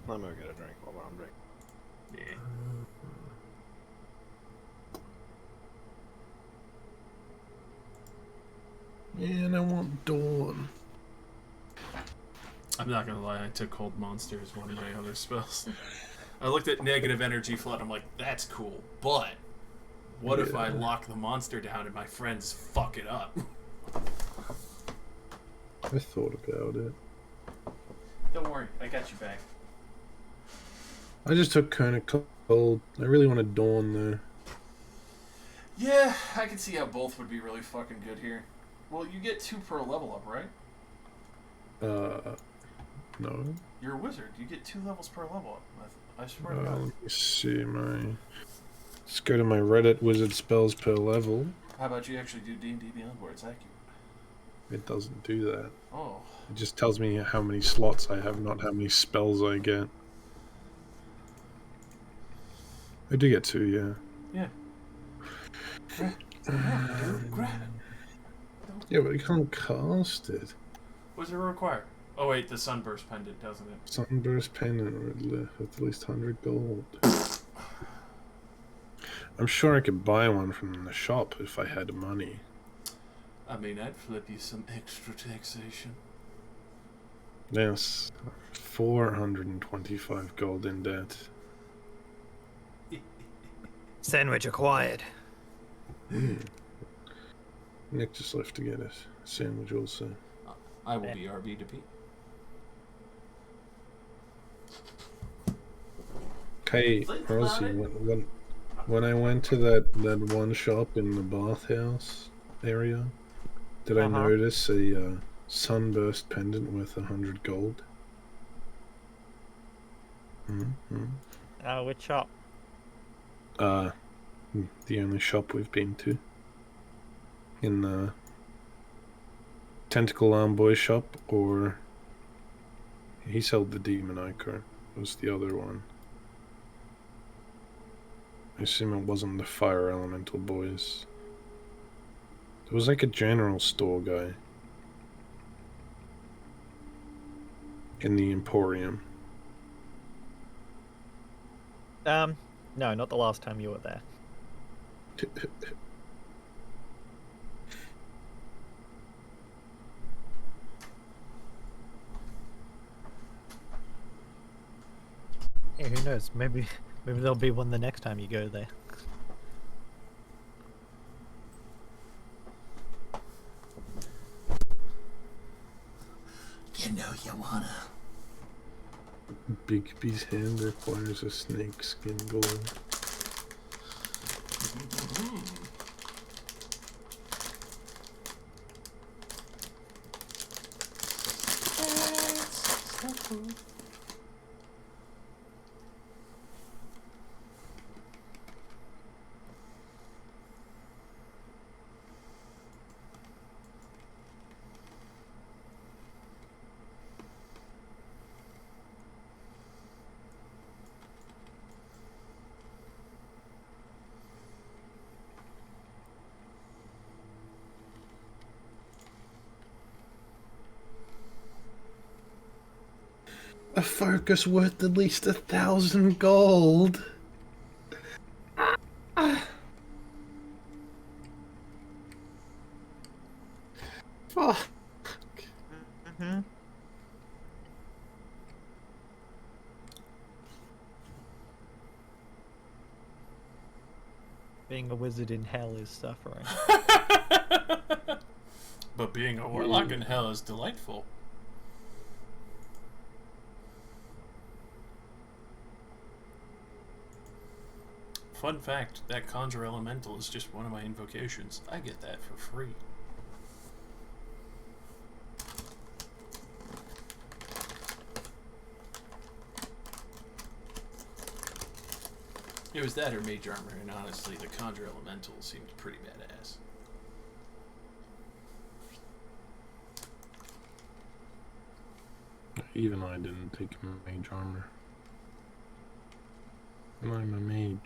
I'm gonna get a drink while I'm drinking. Yeah. Man, I want Dawn. I'm not gonna lie, I took Cold Monster as one of my other spells. I looked at negative energy flood, I'm like, that's cool, but what if I lock the monster down and my friends fuck it up? I thought about it. Don't worry, I got you back. I just took kind of cold. I really wanted Dawn though. Yeah, I can see how both would be really fucking good here. Well, you get 2 per level up, right? No. You're a wizard. You get 2 levels per level up. I swear to God. Let me see let's go to my Reddit wizard spells per level. How about you actually do D&D Beyond where it's accurate? It doesn't do that. Oh. It just tells me how many slots I have, not how many spells I get. I do get 2, yeah. Yeah. Grab it. Yeah, but I can't cast it. What does it require? Oh wait, the Sunburst Pendant, doesn't it? Sunburst Pendant with at least 100 gold. I'm sure I could buy one from the shop if I had money. I mean, I'd flip you some extra taxation. Yes, 425 gold in debt. Sandwich acquired. Nick just left to get a sandwich also. I will be RB to Pete. Hey, Think Rosie, about it. when I went to that one shop in the bathhouse area, did I notice a sunburst pendant worth 100 gold? Which shop? The only shop we've been to. In the Tentacle Arm Boy shop, or he sold the Demon Ichor, was the other one. I assume it wasn't the Fire Elemental Boys. There was like a general store guy in the Emporium. No, not the last time you were there. Hey, who knows? Maybe there'll be one the next time you go there. You know you wanna. Bigby's hand requires a snake skin gold. A focus worth at least 1,000 gold. Fuck. Being a wizard in hell is suffering. But being a warlock in hell is delightful. Fun fact, that Conjure Elemental is just one of my invocations. I get that for free. It was that or Mage Armor, and honestly, the Conjure Elemental seemed pretty badass. Even I didn't take mage armor. And I'm a mage.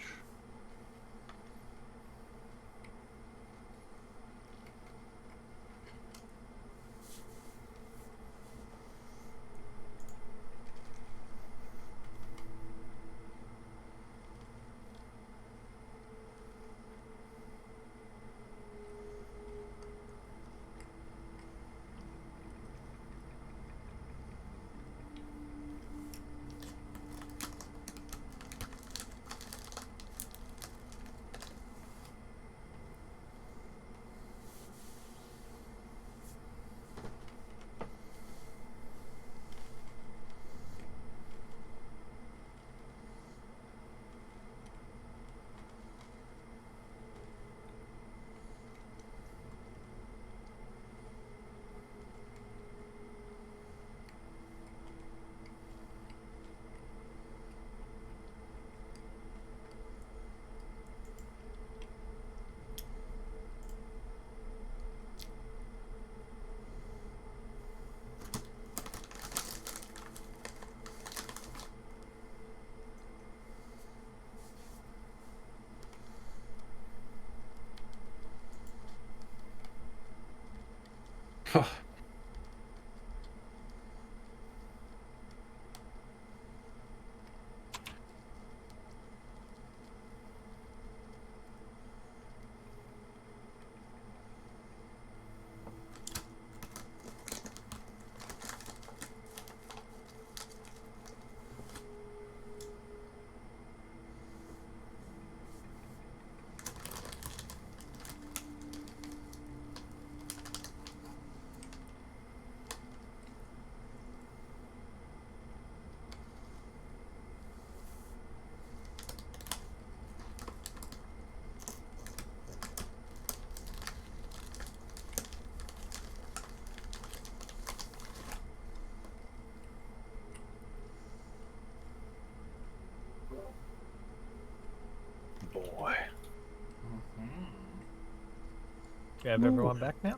You have everyone back now?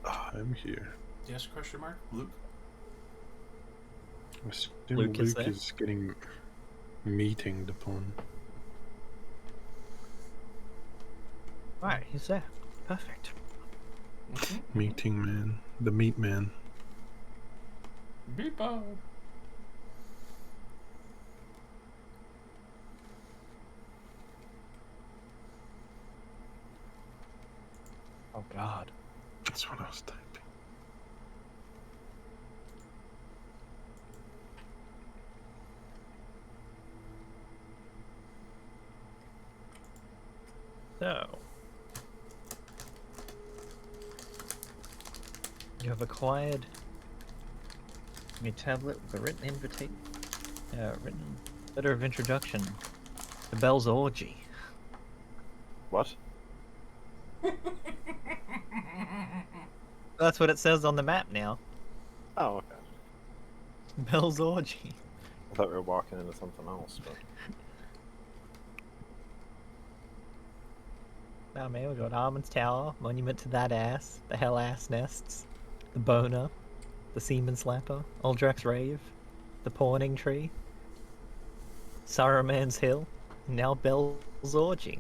I'm here. Yes? Question mark. Luke. I assume Luke is there? is getting meetinged upon. Right, he's there. Perfect. Meeting man. The meat man. Beepo. Oh God. That's what I was typing. So, you have acquired a tablet with a written written letter of introduction to Bell's orgy. What? That's what it says on the map now. Oh, okay. Bell's orgy. I thought we were walking into something else, but Oh man, we got Armin's Tower, Monument to That Ass, the Hell Ass Nests, the Boner, the Seaman Slapper, Aldrak's Rave, the Pawning Tree, Saruman's Hill, and now Bell's Orgy.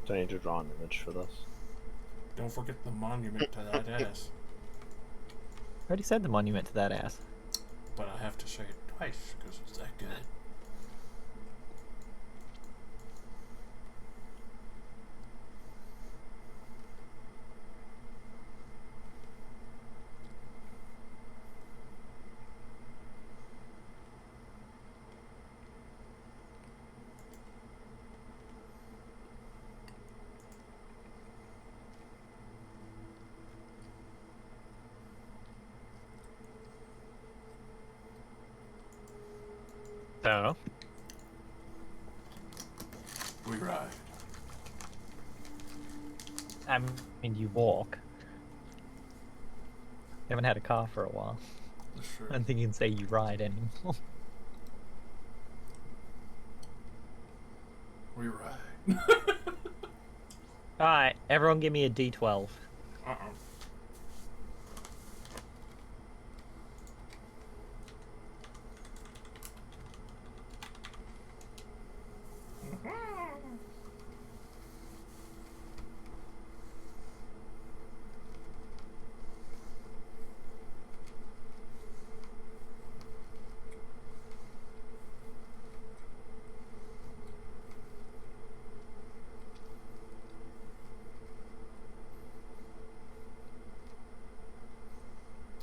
do I need to draw an image for this? Don't forget the monument to that ass. I already said the Monument to That Ass. But I have to say it twice because it's that good. So, We ride. I mean, you walk. You haven't had a car for a while. That's true. I don't think you can say you ride anymore. We ride. Alright, everyone give me a D12. Uh-oh.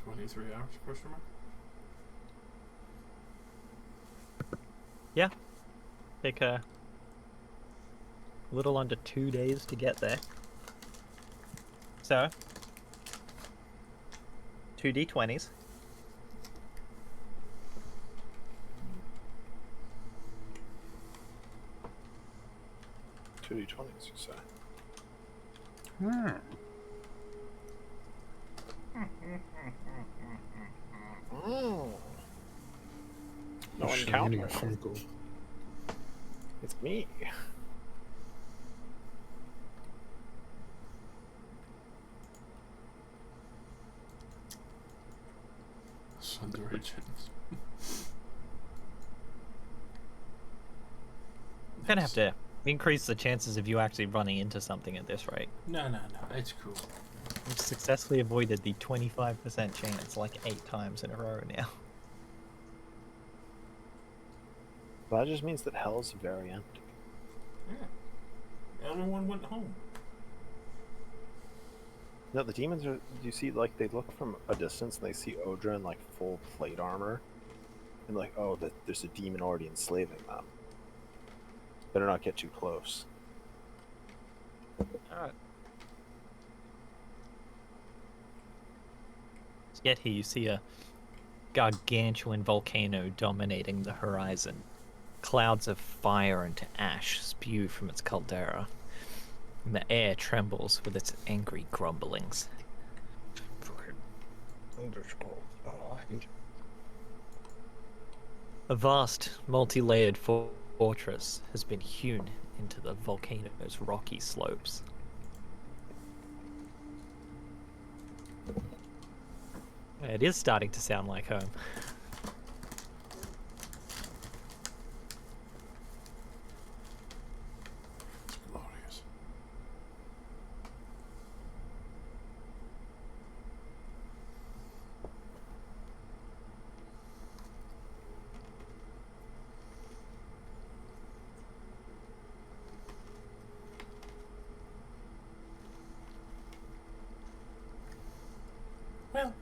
$23 question mark? Take a little under 2 days to get there. So, 2 D20s. Two D20s, you say? Mm. No one Actually, I'm getting a counter. phone call. It's me. Thunder Agents. I'm gonna have to increase the chances of you actually running into something at this rate. No, it's cool. I've successfully avoided the 25% chance like 8 times in a row now. Well, that just means that hell's very empty. Yeah. Everyone went home. No, the demons are. You see, like they look from a distance and they see Odra in like full plate armor, and like, oh, there's a demon already enslaving them. Better not get too close. Alright. To get here, you see a gargantuan volcano dominating the horizon. Clouds of fire and ash spew from its caldera, and the air trembles with its angry grumblings. A vast, multi-layered fortress has been hewn into the volcano's rocky slopes. It is starting to sound like home. It's glorious. Well,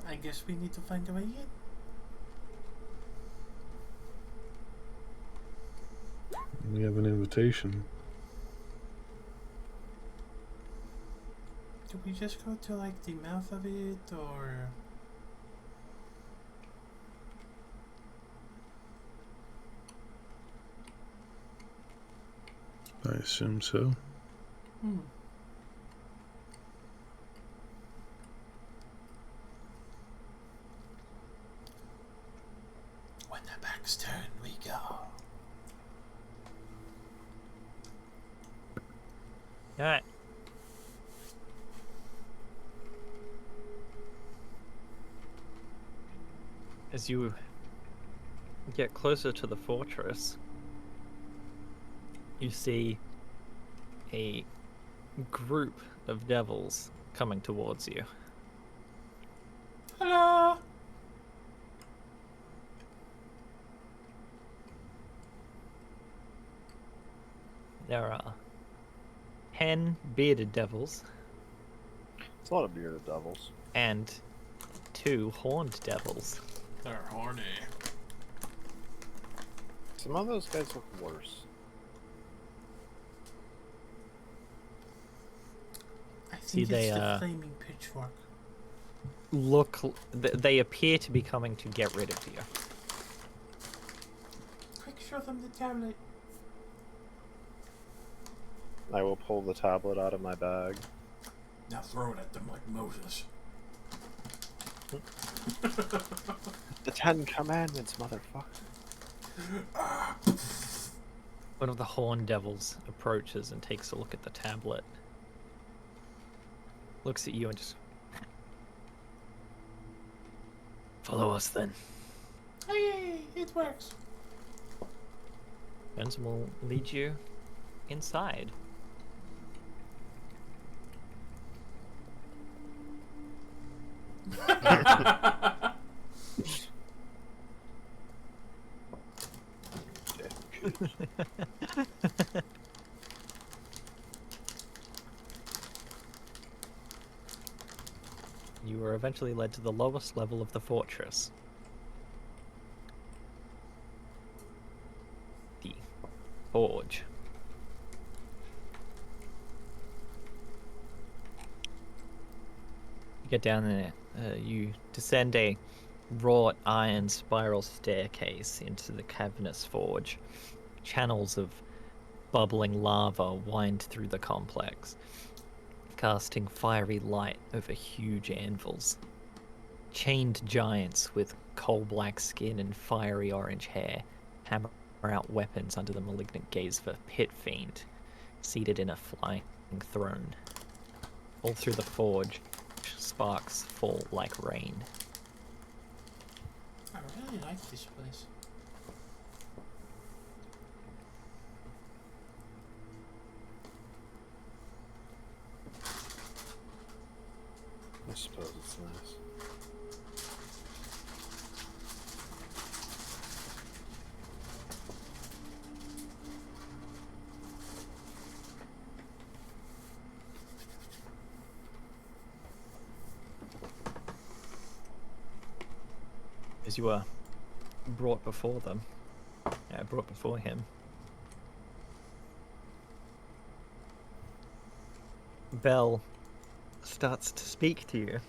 I guess we need to find a way in. We have an invitation. Do we just go to like the mouth of it, or I assume so. hmm? When the back's turned, we go. Alright. As you get closer to the fortress, you see a group of devils coming towards you. Hello. There are 10 bearded devils It's a lot of bearded devils. and 2 horned devils. They're horny. Some of those guys look worse. I See, think they, it's the flaming pitchfork. They appear to be coming to get rid of you. Quick, show them the tablet. I will pull the tablet out of my bag. Now throw it at them like Moses. The 10 Commandments, motherfucker. One of the horned devils approaches and takes a look at the tablet. Looks at you and just... Follow us then. Hey, it works. Benson will lead you inside. You were eventually led to the lowest level of the fortress. The forge. You get down there, you descend a wrought iron spiral staircase into the cavernous forge. Channels of bubbling lava wind through the complex, casting fiery light over huge anvils. Chained giants with coal-black skin and fiery orange hair hammer out weapons under the malignant gaze of a pit fiend, seated in a flying throne. All through the forge, sparks fall like rain. I really like this place. I suppose it's nice. As you are brought before them, brought before him, Bell starts to speak to you.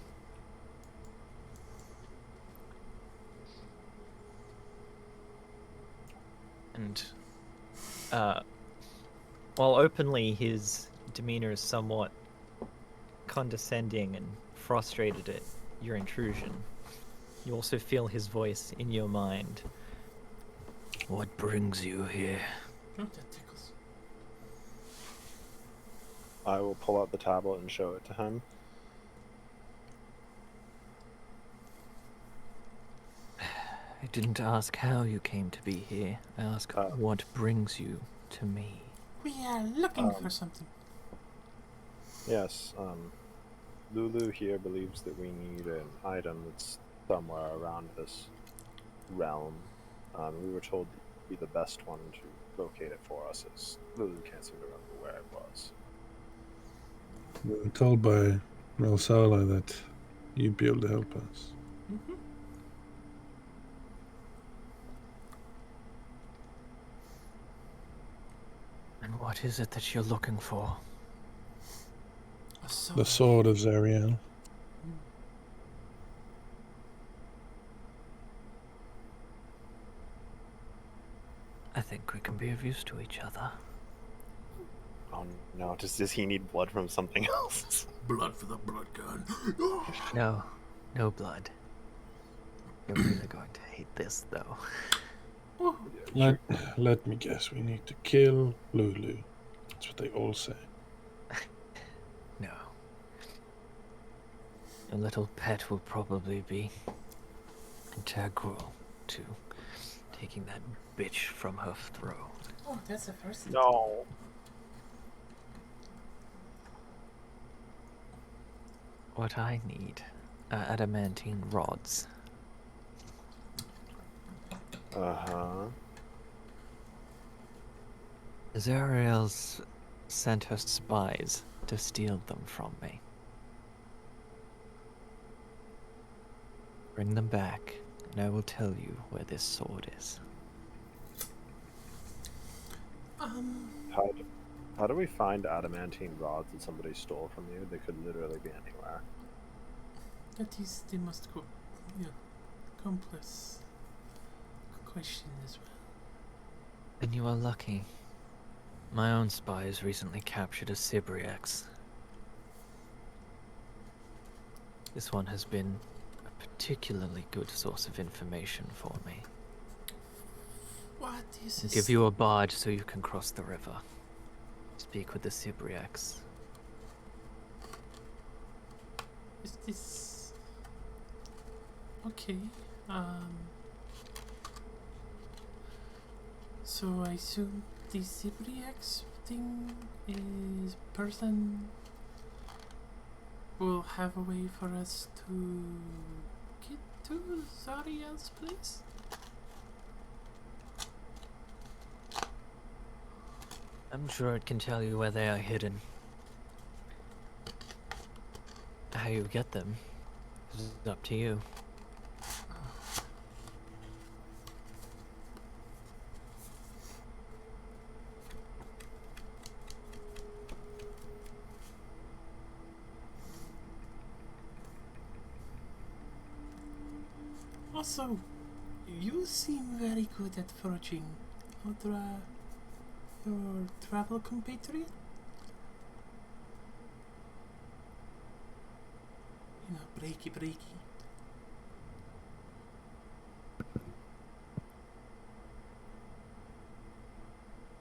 And while openly his demeanor is somewhat condescending and frustrated at your intrusion, you also feel his voice in your mind. What brings you here? Oh, that tickles. I will pull out the tablet and show it to him. I didn't ask how you came to be here. I asked what brings you to me. We are looking for something. Yes, Lulu here believes that we need an item that's somewhere around this realm. We were told that you'd be the best one to locate it for us, as Lulu can't seem to remember where it was. We were told by Ralsala that you'd be able to help us. Mm-hmm. And what is it that you're looking for? A sword. The sword of Zariel. I think we can be of use to each other. Oh no, does he need blood from something else? Blood for the blood gun. No, no blood. You're really going to hate this, though. Oh, Let me guess, we need to kill Lulu. That's what they all say. No. Your little pet will probably be integral to taking that bitch from her throne. oh, that's the first thing. No. What I need are adamantine rods. Uh-huh. Zariel's sent her spies to steal them from me. Bring them back, and I will tell you where this sword is. How do we find adamantine rods that somebody stole from you? They could literally be anywhere. That is the most complex question as well. Then you are lucky. My own spies recently captured a Sibriax. This one has been a particularly good source of information for me. What is I'll this? give you a barge so you can cross the river. Speak with the Sibriax. Is this okay? So I assume the Cypriax thing is person will have a way for us to get to Zariel's place? I'm sure it can tell you where they are hidden. How you get them is up to you. Also, you seem very good at foraging. Audra, your travel compatriot? You know, breaky.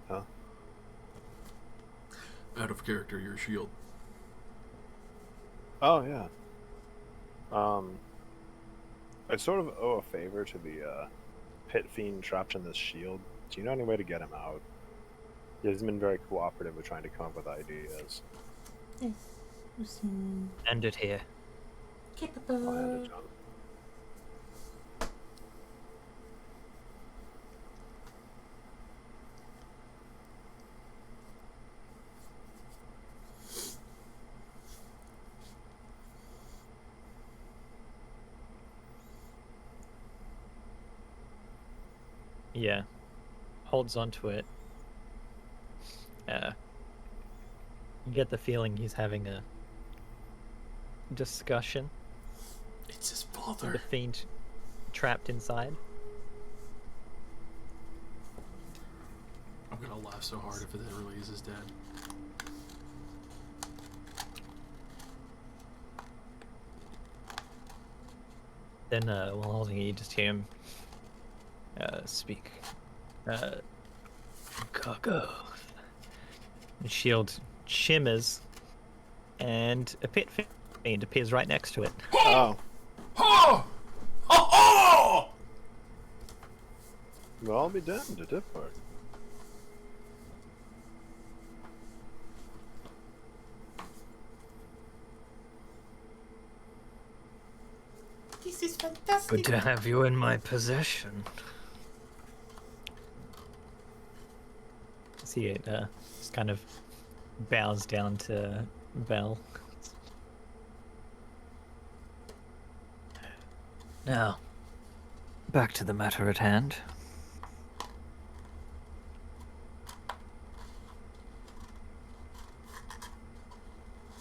Huh? Out of character, your shield. Oh, yeah. I sort of owe a favor to the pit fiend trapped in this shield. Do you know any way to get him out? He's been very cooperative with trying to come up with ideas. Yes, you seem End it here. I'll hand capable. it down. Yeah. Holds onto it. You get the feeling he's having a discussion It's his with the father. fiend trapped inside. I'm gonna laugh so hard if it really is his dad. Then, while holding it, you just hear him speak. Cuckoo. The shield shimmers and a pit fiend appears right next to it. Oh, Oh! Oh! Oh! well, I'll be damned to depart. This is fantastic. Good to have you in my possession. See it just kind of bows down to Bell. Now, back to the matter at hand.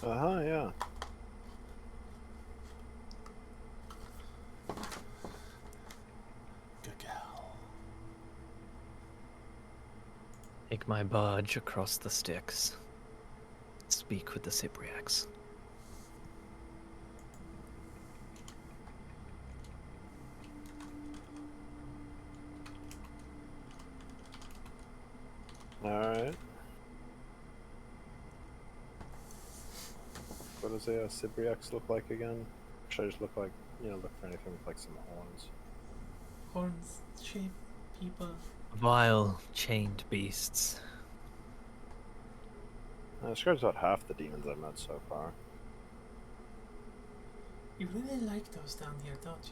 Yeah. Take my barge across the Styx. Speak with the Cypriacs. Alright. What does a Cypriacs look like again? Should I just look like, look for anything with like some horns? Horns, shape, people. Vile, chained beasts. Describes about half the demons I've met so far. You really like those down here, don't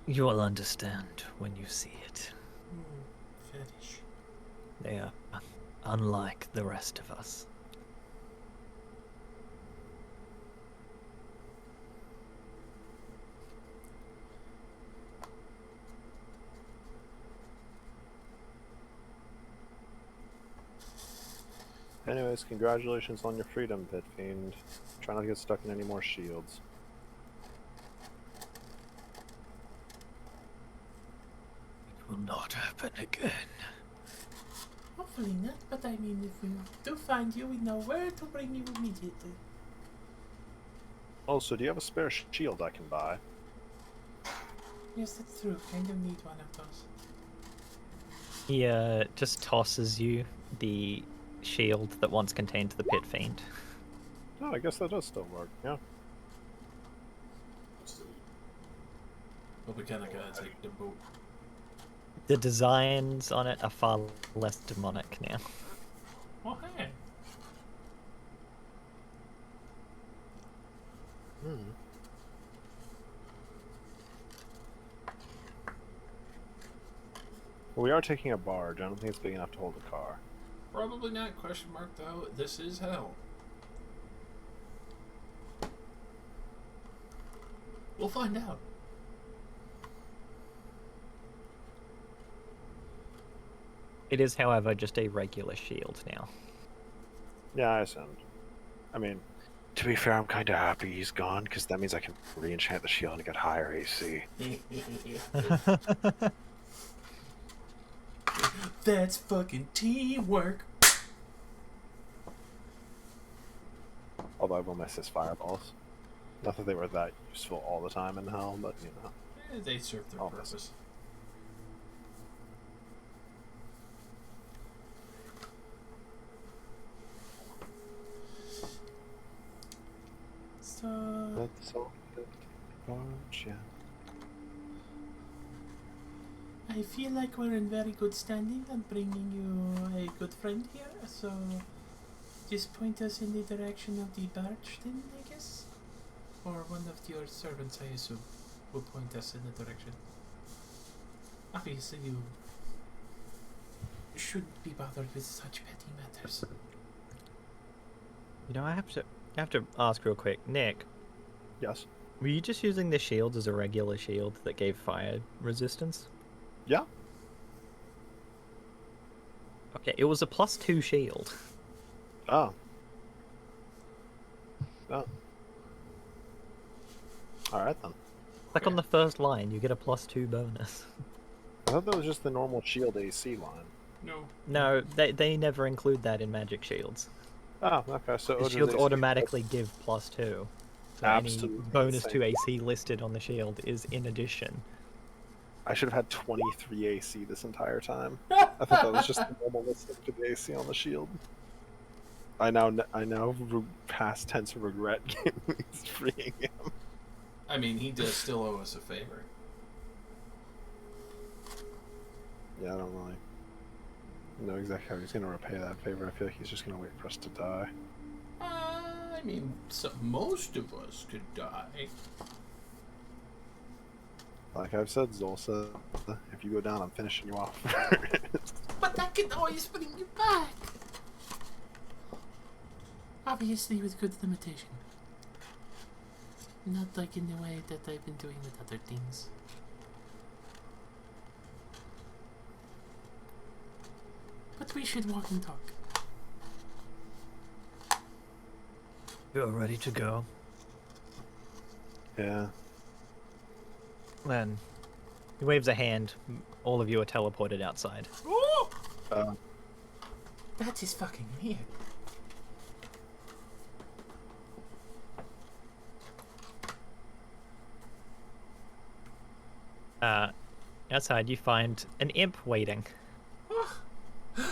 you? You'll understand when you see it. Fetish. They are unlike the rest of us. Anyways, congratulations on your freedom, Pit Fiend. Try not to get stuck in any more shields. It will not happen again. Hopefully not, but I mean, if we do find you, we know where to bring you immediately. Also, do you have a spare shield I can buy? Yes, that's true. Kind of need one of those. He just tosses you the shield that once contained the pit fiend. Oh, I guess that does still work, yeah. But we kinda gotta take the boat. The designs on it are far less demonic now. Oh, hey. Well, we are taking a barge. I don't think it's big enough to hold a car. Probably not, question mark, though. This is hell. We'll find out. It is, however, just a regular shield now. Yeah, I assumed. I mean, to be fair, I'm kind of happy he's gone, because that means I can re-enchant the shield and get higher AC. That's fucking teamwork. Although I will miss his fireballs. Not that they were that useful all the time in hell, but They serve their Almost. purpose. So, That's all. Barge, yeah. I feel like we're in very good standing. I'm bringing you a good friend here, so just point us in the direction of the barge then, I guess? Or one of your servants, I assume, will point us in the direction. Obviously, you shouldn't be bothered with such petty matters. You know, I have to ask real quick, Nick. Yes. Were you just using the shield as a regular shield that gave fire resistance? Yeah. Okay, it was a +2 shield. Oh. Oh. Alright then. Like on the first line, you get a +2 bonus. I thought that was just the normal shield AC line. No. No, they never include that in magic shields. Oh, okay, so The Oda's shields AC automatically give +2. So Absolutely any bonus insane. to AC listed on the shield is in addition. I should have had 23 AC this entire time. I thought that was just the normal listing for the AC on the shield. I now past tense regret Gimli's freeing him. I mean, he does still owe us a favor. Yeah, I don't really know exactly how he's gonna repay that favor. I feel like he's just gonna wait for us to die. I mean, most of us could die. Like I've said, Zolsa, if you go down, I'm finishing you off. But that can always bring you back. Obviously with good limitation. Not like in the way that I've been doing with other things. But we should walk and talk. You're ready to go. Yeah. Then he waves a hand. All of you are teleported outside. That is fucking weird. Outside, you find an imp waiting. You're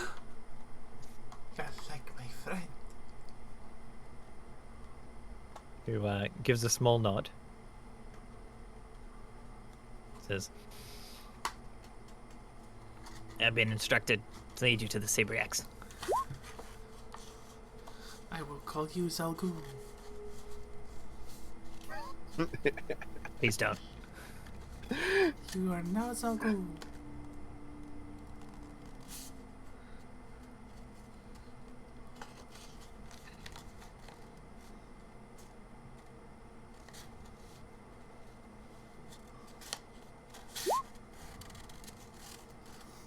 like my friend. Who gives a small nod. Says, I've been instructed to lead you to the Sabriax. I will call you Zalgul. Please don't. You are now Zalgul.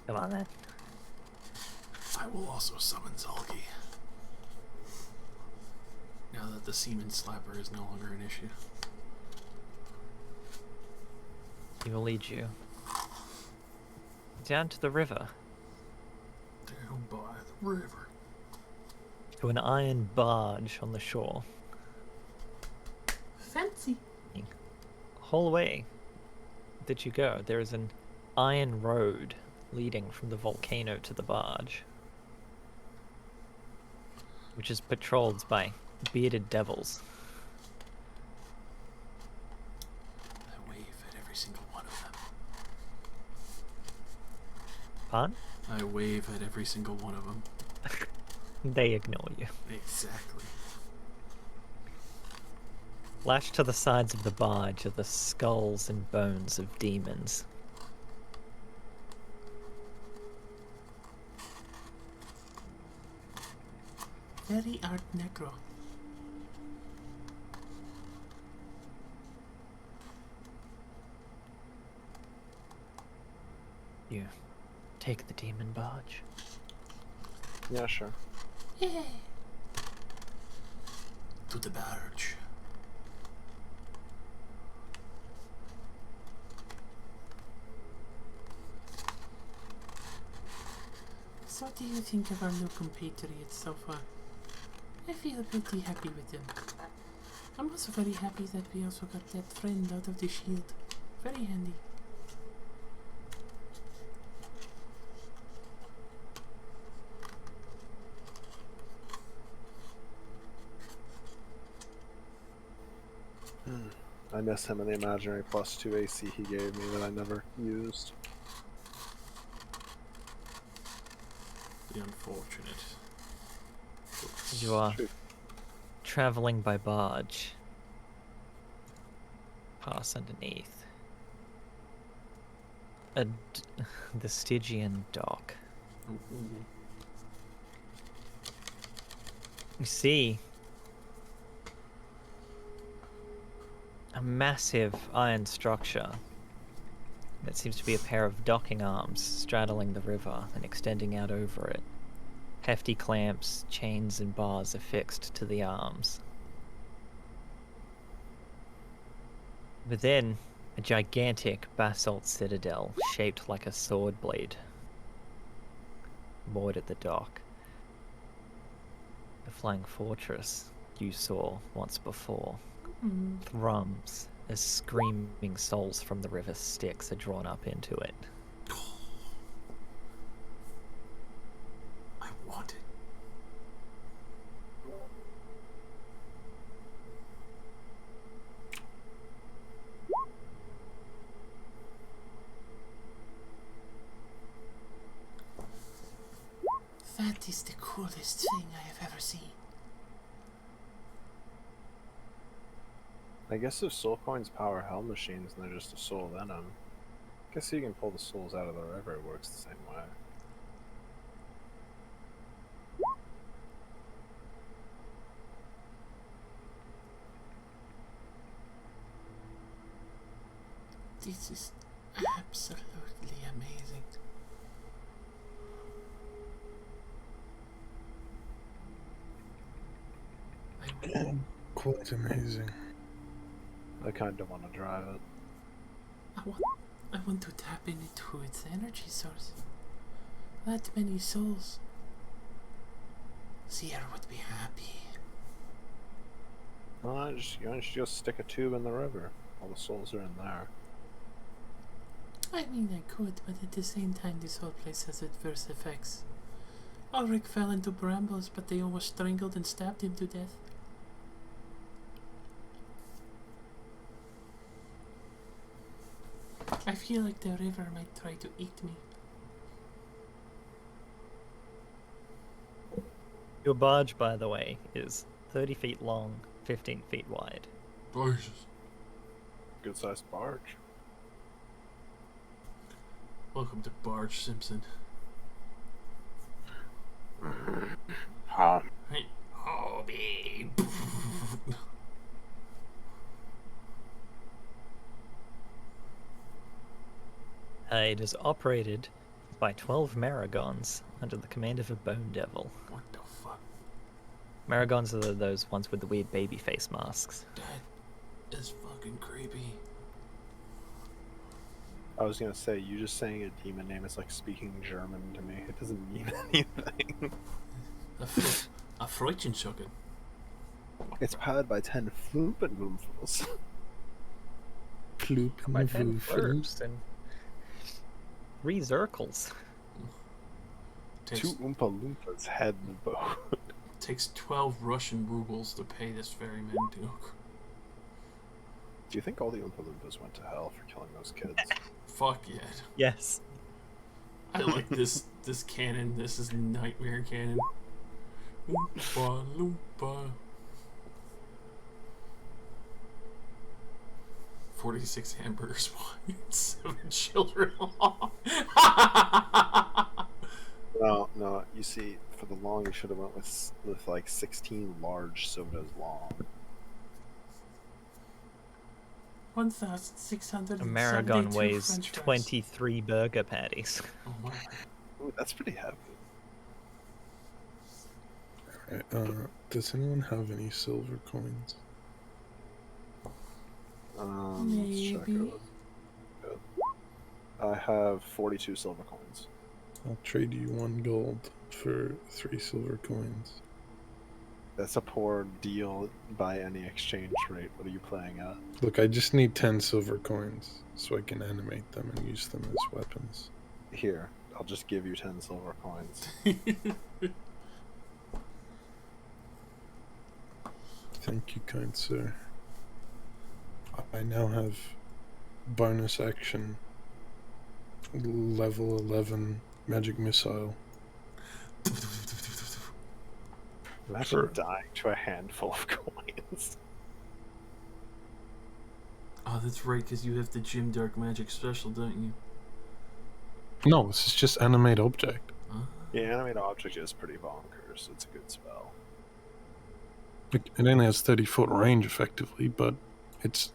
Come on then. I will also summon Zalgi. Now that the Seaman Slapper is no longer an issue. He will lead you down to the river, Down by the river. to an iron barge on the shore. Fancy. Whole way that you go, there is an iron road leading from the volcano to the barge, which is patrolled by bearded devils. I wave at every single one of them. Pardon? I wave at every single one of them. They ignore you. Exactly. Lashed to the sides of the barge are the skulls and bones of demons. Very Art Necro. You take the demon barge. Yeah, sure. Yeah. To the barge. So what do you think of our new compatriots so far? I feel pretty happy with them. I'm also very happy that we also got that friend out of the shield. Very handy. I miss him and the imaginary +2 AC he gave me that I never used. The unfortunate. You are True. traveling by barge. Pass underneath. The Stygian dock. Ooh. You see a massive iron structure that seems to be a pair of docking arms straddling the river and extending out over it. Hefty clamps, chains, and bars affixed to the arms. Within, a gigantic basalt citadel shaped like a sword blade moored at the dock. The flying fortress you saw once before thrums as screaming souls from the river Styx are drawn up into it. I want it. coolest thing I have ever seen. I guess if soul coins power hell machines and they're just a soul venom, I guess you can pull the souls out of the river. It works the same way. This is absolutely amazing. Quite amazing. I kind of want to drive it. I want to tap into its energy source. That many souls. Sierra would be happy. Well, you don't just stick a tube in the river. All the souls are in there. I mean, I could, but at the same time, this whole place has adverse effects. Ulrich fell into brambles, but they almost strangled and stabbed him to death. I feel like the river might try to eat me. Your barge, by the way, is 30 feet long, 15 feet wide. Jesus. Good sized barge. Welcome to Barge Simpson. Hey, Hobby. It is operated by 12 Maragons under the command of a Bone Devil. What the fuck? Maragons are those ones with the weird baby face masks. That is fucking creepy. I was gonna say, you just saying a demon name is like speaking German to me. It doesn't mean anything. A Freudchenschocken. It's powered by 10 Floopenwumfels. By 10 flirts and 3 Zirkles. 2 Oompa Loompas head in the boat. Takes 12 Russian rubles to pay this ferryman, Duke. Do you think all the Oompa Loompas went to hell for killing those kids? Fuck yeah. Yes. I like this cannon. This is nightmare cannon. Oompa Loompa. 46 hamburgers, 7 children. No. You see, for the long, you should have went with like 16 large sodas long. 1,600. A Maragon weighs 23 burger patties. Oh my. Ooh, that's pretty heavy. Alright, does anyone have any silver coins? Let's check Maybe. it. Good. I have 42 silver coins. I'll trade you 1 gold for 3 silver coins. That's a poor deal by any exchange rate. What are you playing at? Look, I just need 10 silver coins so I can animate them and use them as weapons. Here, I'll just give you 10 silver coins. Thank you, kind sir. I now have bonus action level 11 magic missile. Imagine dying to a handful of coins. Oh, that's right, because you have the Gym Dark Magic special, don't you? No, this is just animate object. The animate object is pretty bonkers. It's a good spell. It only has 30-foot range effectively, but it's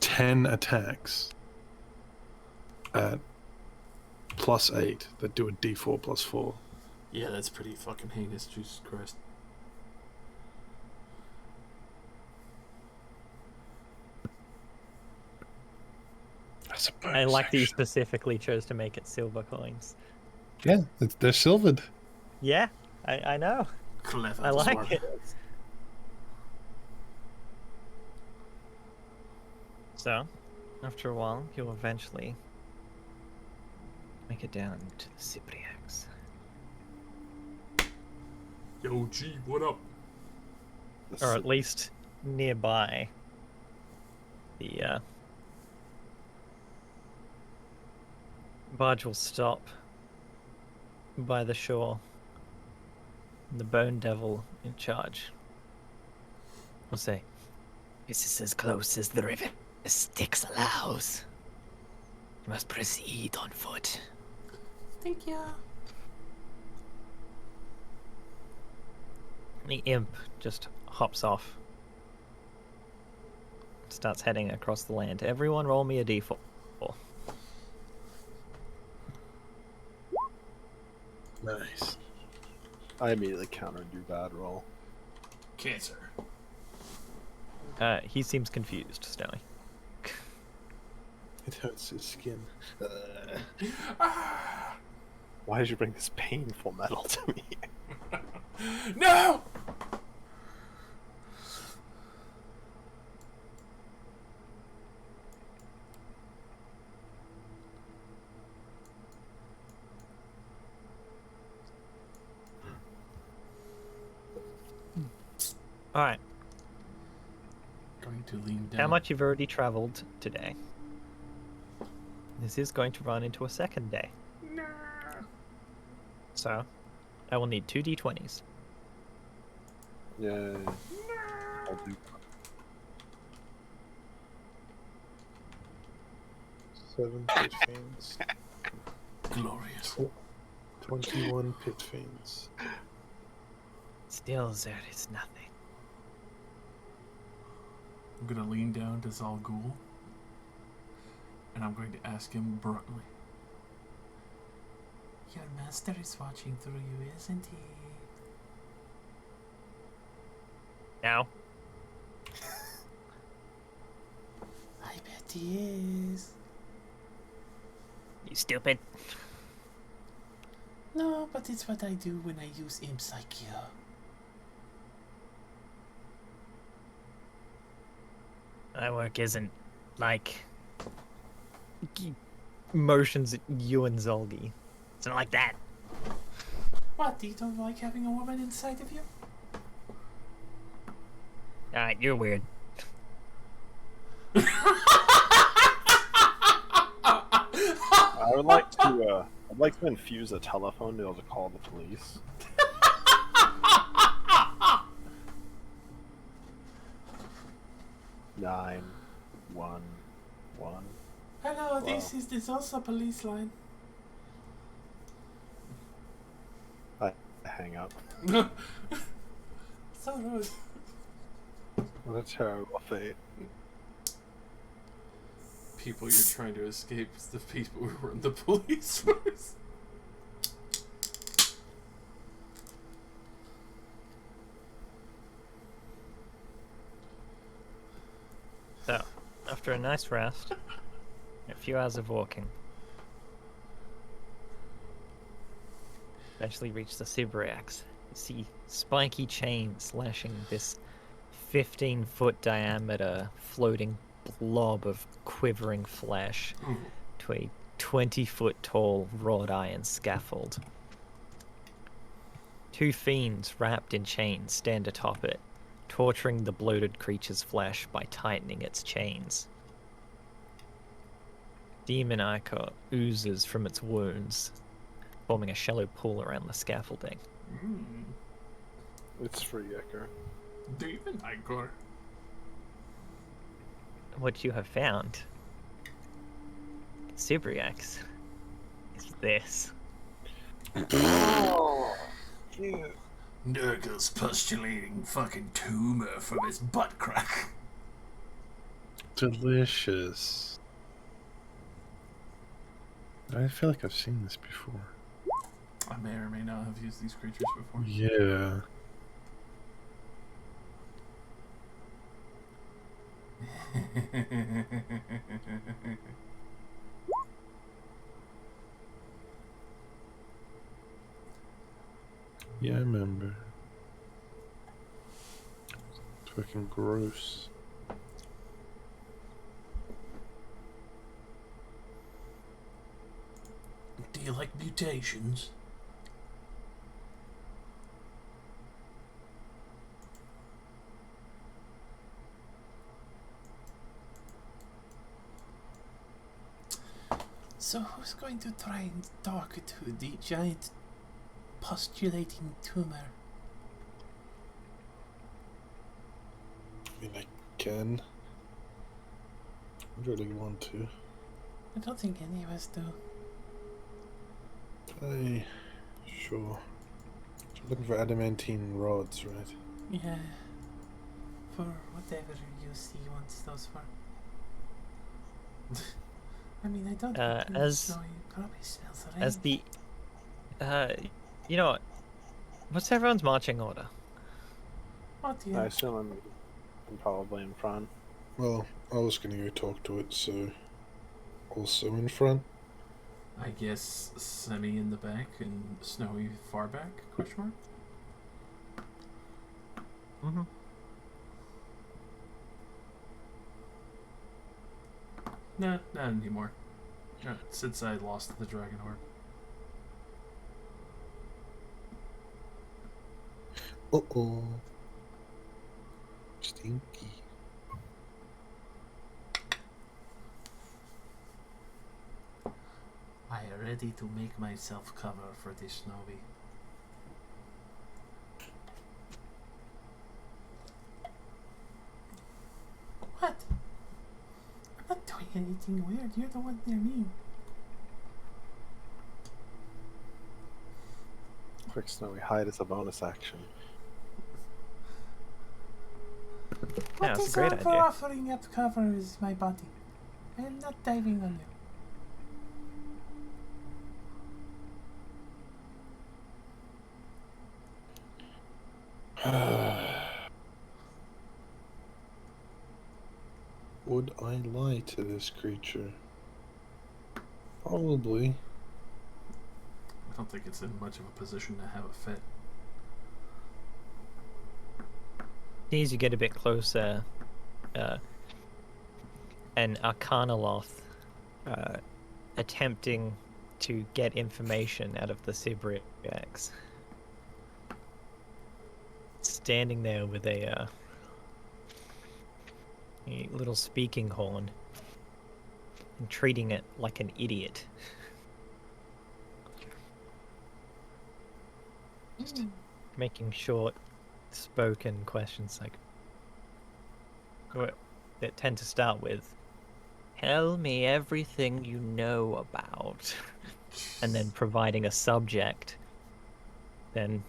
10 attacks at +8 that do a d4 +4. Yeah, that's pretty fucking heinous, Jesus Christ. That's a I like that you bonus action. specifically chose to make it silver coins. Yeah, they're silvered. Yeah, I know. Clever. I like Zorn. it. So, after a while, you'll eventually make it down to the Cypriacs. Yo, G, what up? Or at least nearby. The barge will stop by the shore The Bone Devil in charge will say, This is as close as the river Styx allows. You must proceed on foot. Thank you. the imp just hops off. Starts heading across the land. Everyone roll me a d4. Nice. I immediately countered your bad roll. Cancer. He seems confused, Snowy. It hurts his skin. Why did you bring this painful metal to me? No! Alright, Going to lean down. how much you've already traveled today? This is going to run into a second day. So, I will need 2 d20s. Yay. I'll do 7 pit fiends. Glorious. 21 pit fiends. Still, there is nothing. I'm gonna lean down to Zal Ghul, and I'm going to ask him bluntly. Your master is watching through you, isn't he? Now, I bet he is. You stupid. No, but it's what I do when I use imps like you. my work isn't like motions at you and Zolgi. It's not like that. What, you don't like having a woman inside of you? Alright, you're weird. I would like to. I'd like to infuse a telephone to be able to call the police. Nine, one, one. Hello, Wow. this is the Zosa police line. I hang up. So rude. What a terrible fate. People you're trying to escape is the people who run the police force. So, after a nice rest, a few hours of walking, eventually reach the Sibriax. You see spiky chains lashing this 15-foot diameter floating blob of quivering flesh to a 20-foot tall wrought iron scaffold. 2 fiends wrapped in chains stand atop it, torturing the bloated creature's flesh by tightening its chains. Demon ichor oozes from its wounds, forming a shallow pool around the scaffolding. It's free, Ecker. Demon Igor. What you have found, Sibriax, is this. Nurgle's postulating fucking tumor from his butt crack. Delicious. I feel like I've seen this before. I may or may not have used these creatures before. Yeah. Yeah, I remember. It's fucking gross. Do you like mutations? So who's going to try and talk to the giant postulating tumor? I mean, I can. I really want to. I don't think any of us do. Sure. You're looking for adamantine rods, right? Yeah. For whatever you wants those for. I mean, I don't think as- Snowy probably smells right. As the, you know what? What's everyone's marching order? What do you? I assume I'm probably in front. Well, I was gonna go talk to it, so also in front. I guess Semi in the back and Snowy far back? Question mark. Mm-hmm. No, not anymore. No, since I lost the dragon orb. Uh-oh. Stinky. I am ready to make myself cover for this Snowy. What? I'm not doing anything weird. You're the one near me. Quick Snowy hide is a bonus action. Yeah, What it's a is great wrong for idea. offering up cover is my body. I am not diving on you. Would I lie to this creature? Probably. I don't think it's in much of a position to have a fit. As you get a bit closer, an Arcanoloth attempting to get information out of the Sibriax. Standing there with a little speaking horn and treating it like an idiot. Just making short spoken questions like that tend to start with "Tell me everything you know about," and then providing a subject, then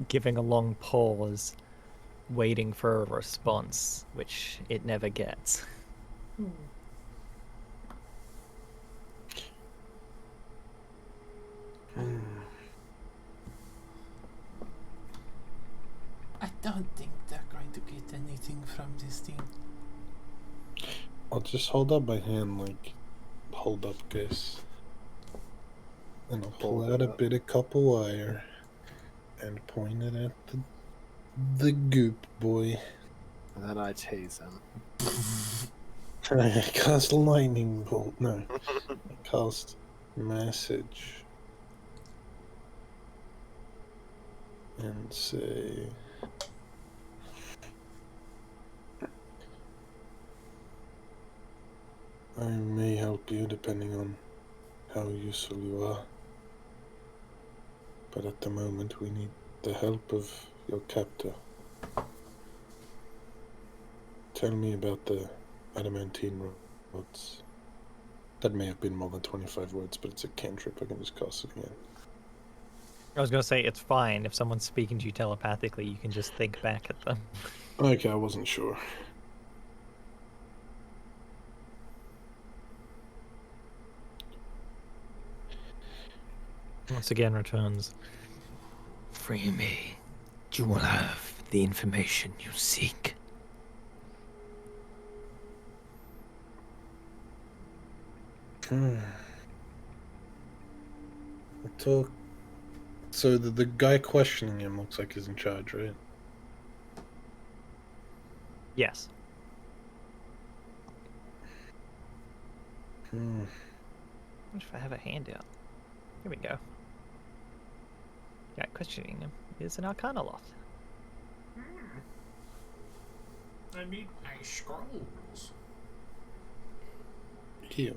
giving a long pause, waiting for a response, which it never gets. I don't think they're going to get anything from this thing. I'll just hold up my hand like, hold up, guys. And I'll pull Hold out it a up. bit of copper wire and point it at the goop boy. And then I tase him. I cast lightning bolt. No, I cast message. And say, I may help you depending on how useful you are. But at the moment we need the help of your captor. Tell me about the adamantine rods. That may have been more than 25 words, but it's a cantrip. I can just cast it again. I was gonna say it's fine if someone's speaking to you telepathically, you can just think back at them. Okay, I wasn't sure. Once again returns. Free me. You will have the information you seek. I talk. So the guy questioning him looks like he's in charge, right? Yes. Hmm. What if I have a handout? Here we go. Yeah, questioning him is an Arcanoloth. I need my scrolls. Here.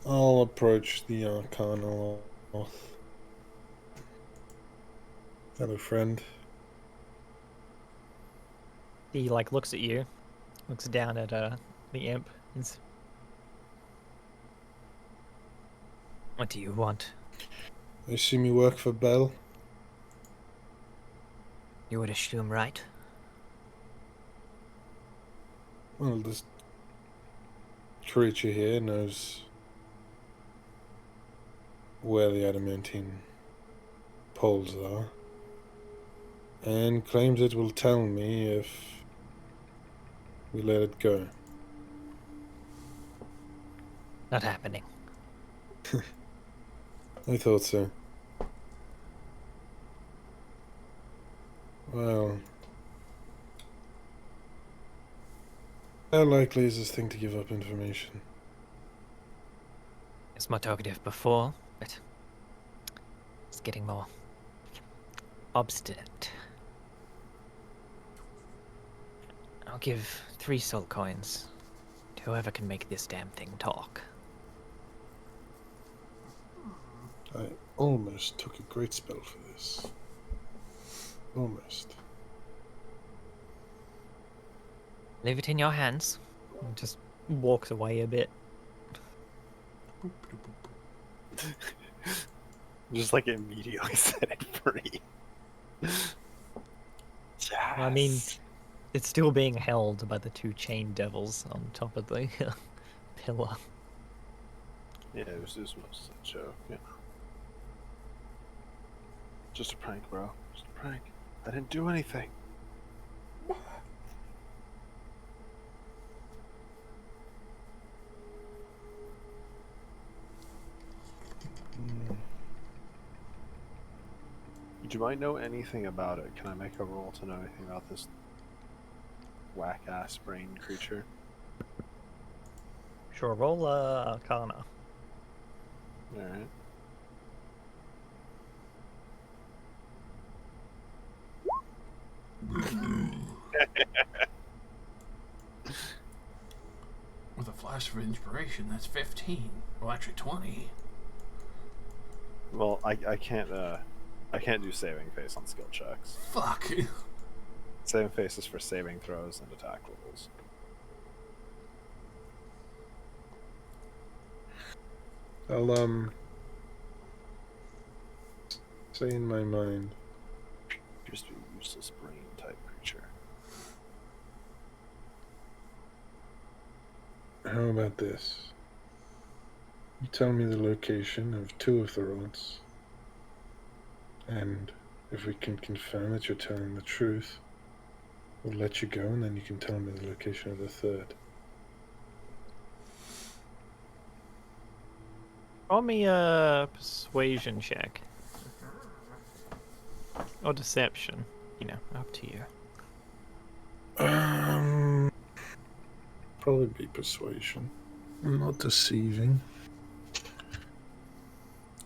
I'll approach the Arcana. Hello, friend. He like looks at you, looks down at the imp. What do you want? I assume you work for Bell? You would assume, right? Well, this creature here knows where the adamantine poles are, and claims it will tell me if we let it go. Not happening. I thought so. Well, how likely is this thing to give up information? It's more talkative before, but it's getting more obstinate. I'll give 3 soul coins to whoever can make this damn thing talk. I almost took a great spell for this. Almost. Leave it in your hands. And just walks away a bit. Just like immediately set it free. Yes. I mean, it's still being held by the 2 chain devils on top of the pillar. Yeah, it was mostly a joke. Yeah. Just a prank, bro. Just a prank. I didn't do anything. You might know anything about it. Can I make a roll to know anything about this whack-ass brain creature? Sure, roll Arcana. Alright. With a flash of inspiration, that's 15. Well, actually 20. Well, I can't do saving face on skill checks. Fuck. Saving face is for saving throws and attack rolls. I'll say in my mind. Appears to be a useless brain type creature. How about this? You tell me the location of 2 of the rods, and if we can confirm that you're telling the truth, we'll let you go, and then you can tell me the location of the 3rd. Roll me a persuasion check. Or deception. You know, up to you. Probably be persuasion. Not deceiving.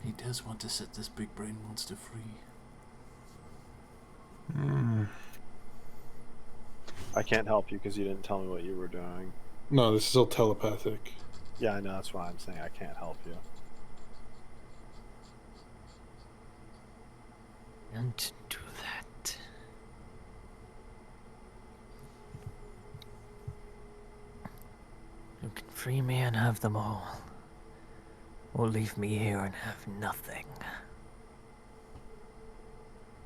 He does want to set this big brain monster free. I can't help you because you didn't tell me what you were doing. No, this is all telepathic. Yeah, I know, that's why I'm saying I can't help you. Don't do that. You can free me and have them all, or leave me here and have nothing.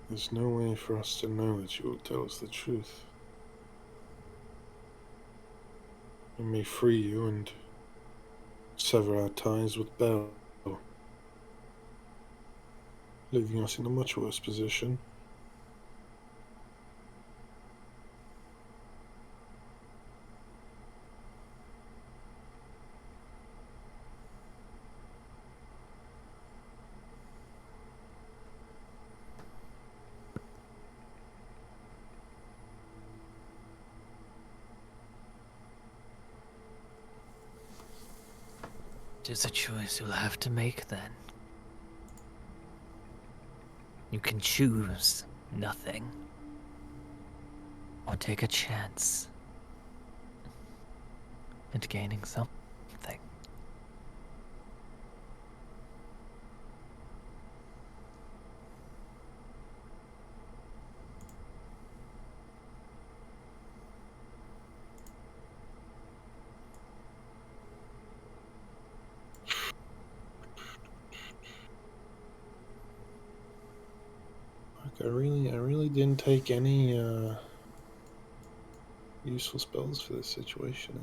There's no way for us to know that you will tell us the truth. We may free you and sever our ties with Bell, leaving us in a much worse position. It is a choice you'll have to make then. You can choose nothing, or take a chance at gaining something. I really didn't take any useful spells for this situation. Eh?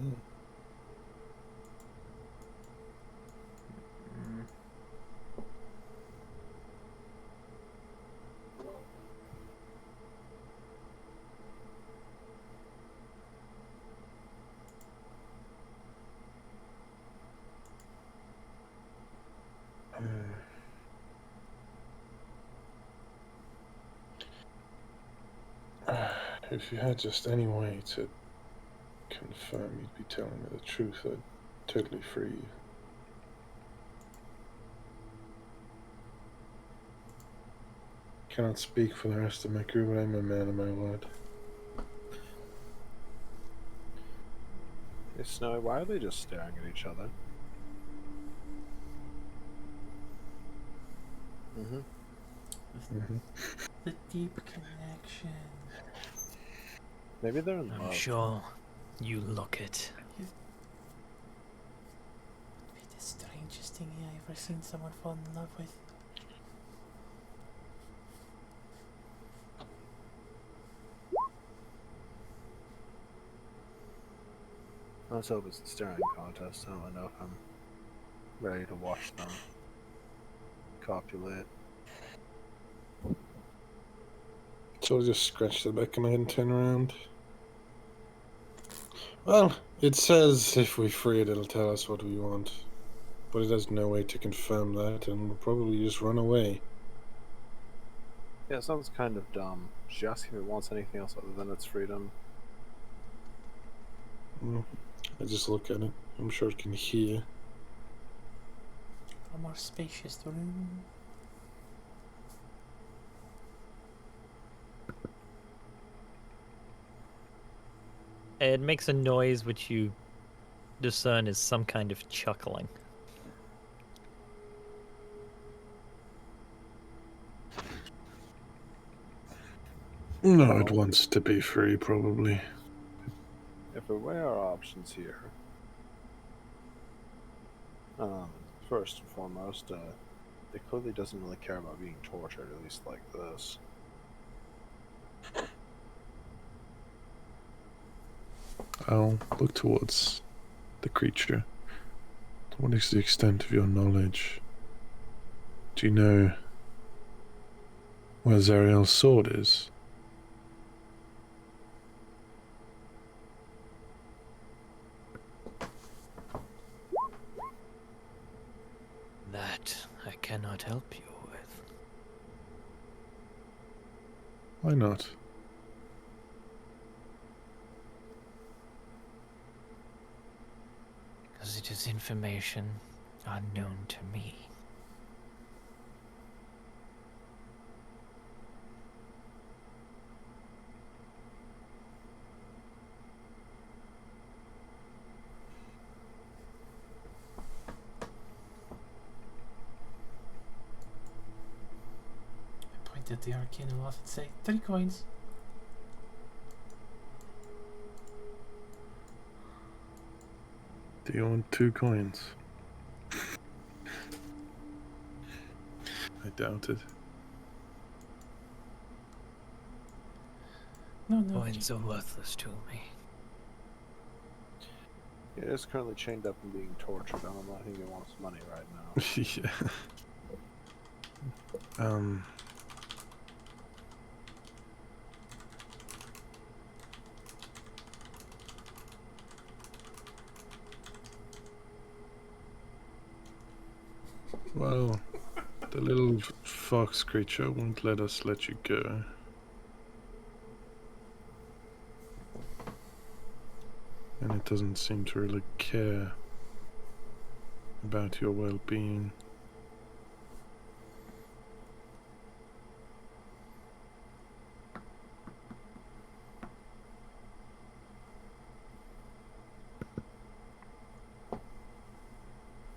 Mm. If you had just any way to confirm you'd be telling me the truth, I'd totally free you. Cannot speak for the rest of my crew, but I'm a man of my word. Hey, Snowy, why are they just staring at each other? Mm-hmm. Mm-hmm. The deep connection. Maybe they're in I'm love. sure you look it. Be the strangest thing I ever seen someone fall in love with. Let's hope it's the staring contest. I don't know if I'm ready to watch them copulate. So I'll just scratch the back of my head and turn around. Well, it says if we free it, it'll tell us what we want. But it has no way to confirm that, and we'll probably just run away. Yeah, it sounds kind of dumb. She asks if it wants anything else other than its freedom. Well, I just look at it. I'm sure it can hear. A more spacious room. It makes a noise which you discern is some kind of chuckling. No, it wants to be free, probably. If we weigh our options here, first and foremost, it clearly doesn't really care about being tortured, at least like this. I'll look towards the creature. What is the extent of your knowledge? Do you know where Zariel's sword is? That I cannot help you with. Why not? Because it is information unknown to me. I point at the arcane aloft and say, 3 coins. Do you want 2 coins? I doubt it. No. Coins are worthless to me. It is currently chained up and being tortured. I don't know. I think it wants money right now. Yeah. Well, the little fox creature won't let us let you go. And it doesn't seem to really care about your well-being.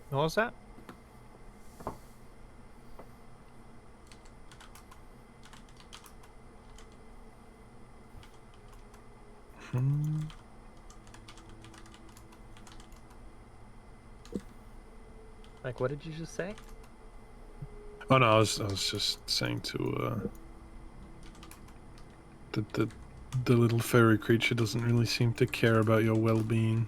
What was that? Hmm. Like, what did you just say? Oh no, I was just saying to The little fairy creature doesn't really seem to care about your well-being.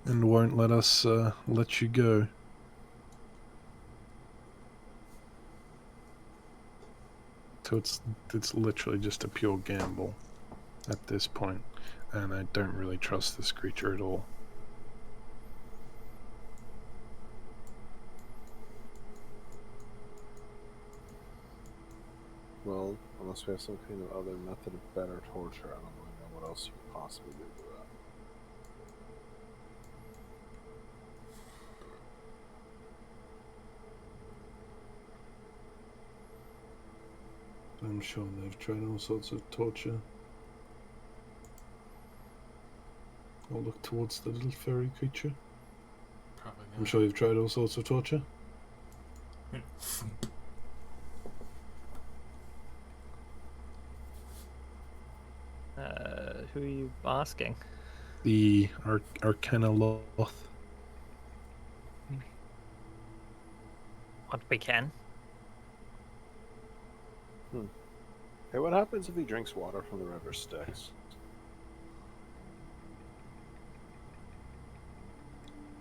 And won't let us let you go. So it's literally just a pure gamble at this point, and I don't really trust this creature at all. Well, unless we have some kind of other method of better torture, I don't really know what else you could possibly do to that. I'm sure they've tried all sorts of torture. I'll look towards the little fairy creature. Probably I'm not. sure you've tried all sorts of torture. Who are you asking? The Arcana Loth. What we can. Hey, what happens if he drinks water from the river Styx?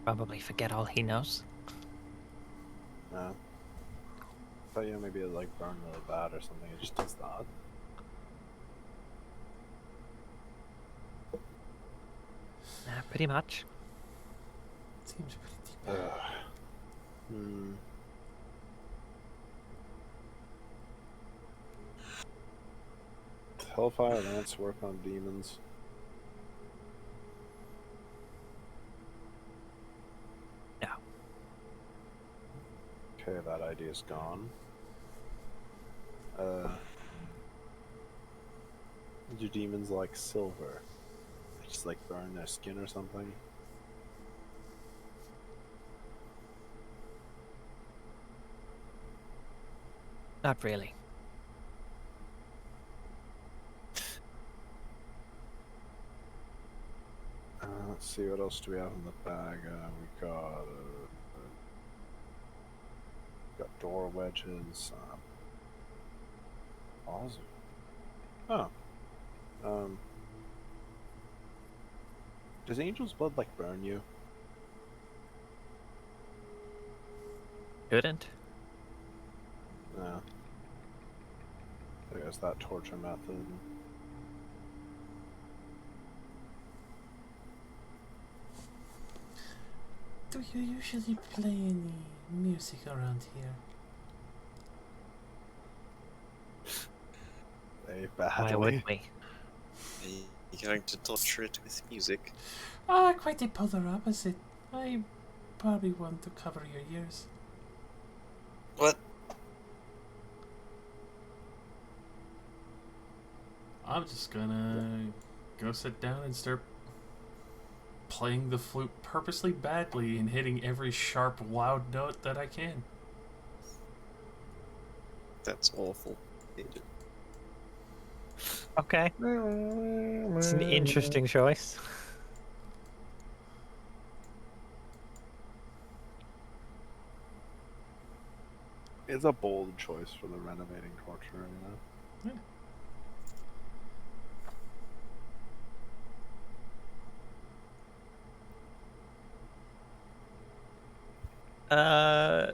Probably forget all he knows. No. But yeah, maybe it like burn really bad or something. It just does that. Pretty much. Seems pretty deep. Hmm. Hellfire Lance work on demons. No. Okay, that idea's gone. Do demons like silver? They just like burn their skin or something? Not really. Let's see, what else do we have in the bag? We got door wedges. Awesome. Oh. Does Angel's Blood like burn you? Couldn't. No. There's that torture method. Do you usually play any music around here? Very Why would badly. we? Are you going to torture it with music? Quite the polar opposite. I probably want to cover your ears. What? I'm just gonna go sit down and start playing the flute purposely badly and hitting every sharp, loud note that I can. That's awful. Hate it. Okay. It's an interesting choice. It's a bold choice for the renovating torture, you know? Uh...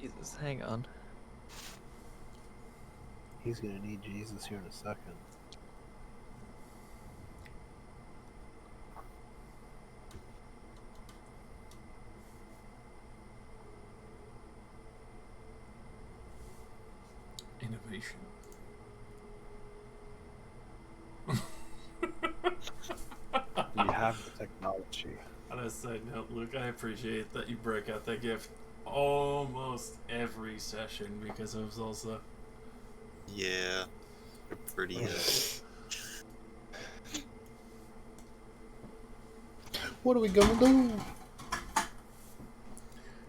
Jesus, hang on. He's gonna need Jesus here in a second. Innovation. We have the technology. On a side note, Luke, I appreciate that you break out that gift almost every session because of Zulsa. Yeah. They're pretty What are we gonna do?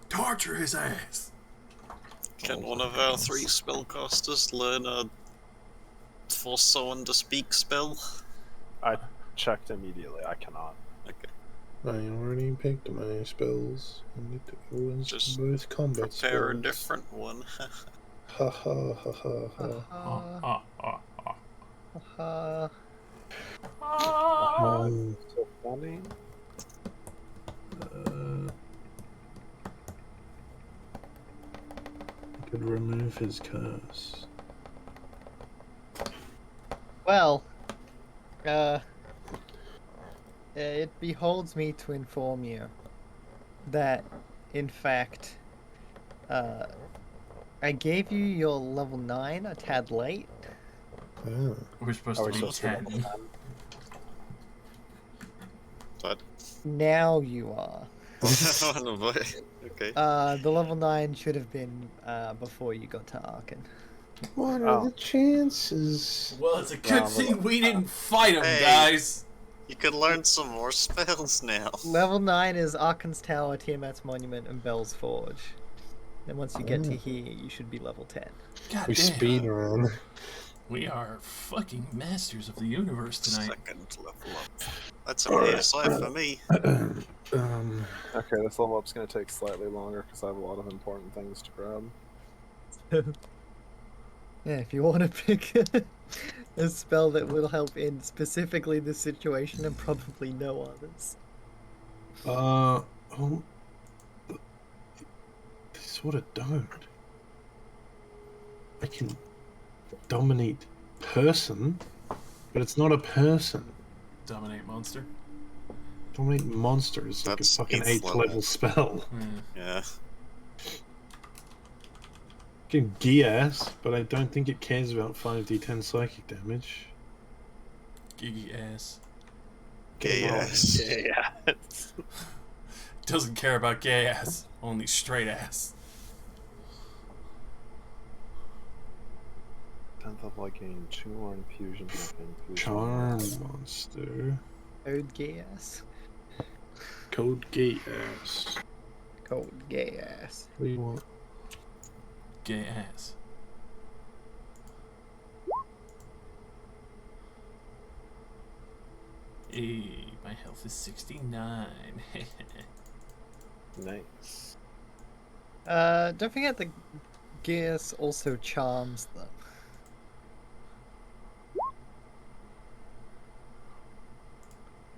Torture his ass. Can one of our 3 spellcasters learn a force someone to speak spell? I checked immediately. I cannot. Okay. I already picked my spells, and it was Just both combat Prepare a spells. different one. Ha ha ha ha ha. So funny. I could remove his curse. Well, it beholds me to inform you that, in fact, I gave you your level 9 a tad late. Ah. We're supposed Are to we be supposed to 10. But Now you are. okay. The level 9 should have been before you got to Arkan. What are Oh. the chances? Well, it's a good Well, thing we didn't fight him, Hey. guys. You can learn some more spells now. Level 9 is Arkan's Tower, Tiamat's Monument, and Bell's Forge. And once you get to here, you should be level 10. God We damn. speed around. We are fucking masters of the universe tonight. Second level up. That's a PSI for me. Okay, this level up's gonna take slightly longer because I have a lot of important things to grab. Yeah, if you want to pick a spell that will help in specifically this situation and probably no others. They sort of don't. I can dominate person, but it's not a person. Dominate monster. Dominate monster is like That's a fucking 8th 8th level. level spell. Yeah. Can Gias, but I don't think it cares about 5d10 psychic damage. Giggy ass. Gay ass. Yeah. Doesn't care about gay ass. Only straight ass. 10th level, I gain 2 more infusions. Charm monster. Code gay ass. Code Gias. Code gay ass. What do you want? Gay ass. Hey, my health is 69. Nice. Don't forget that Gears also charms them.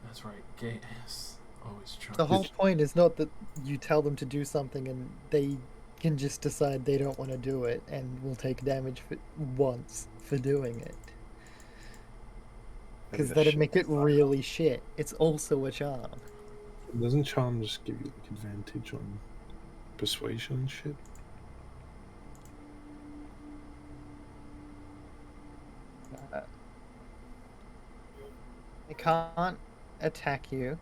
That's right, gay ass. Always charm. The whole point is not that you tell them to do something and they can just decide they don't want to do it and will take damage for once for doing it. Because that'd make it really shit. It's also a charm. Doesn't charm just give you like advantage on persuasion and shit? They can't attack you.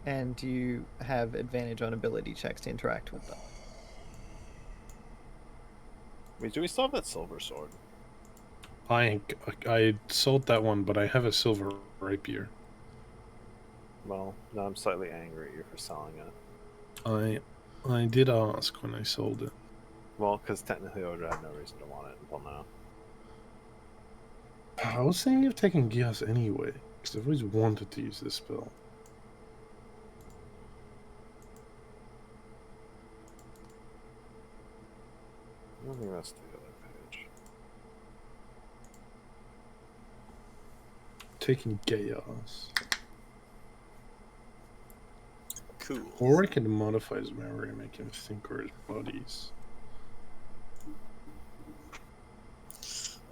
And you have advantage on ability checks to interact with them. Wait, do we still have that silver sword? I sold that one, but I have a silver rapier. Well, now I'm slightly angry at you for selling it. I did ask when I sold it. Well, because technically I would have no reason to want it until now. I was thinking of taking Gias anyway, because I've always wanted to use this spell. I don't think that's the other page. Taking Gias. Cool. Or I can modify his memory and make him think or his bodies.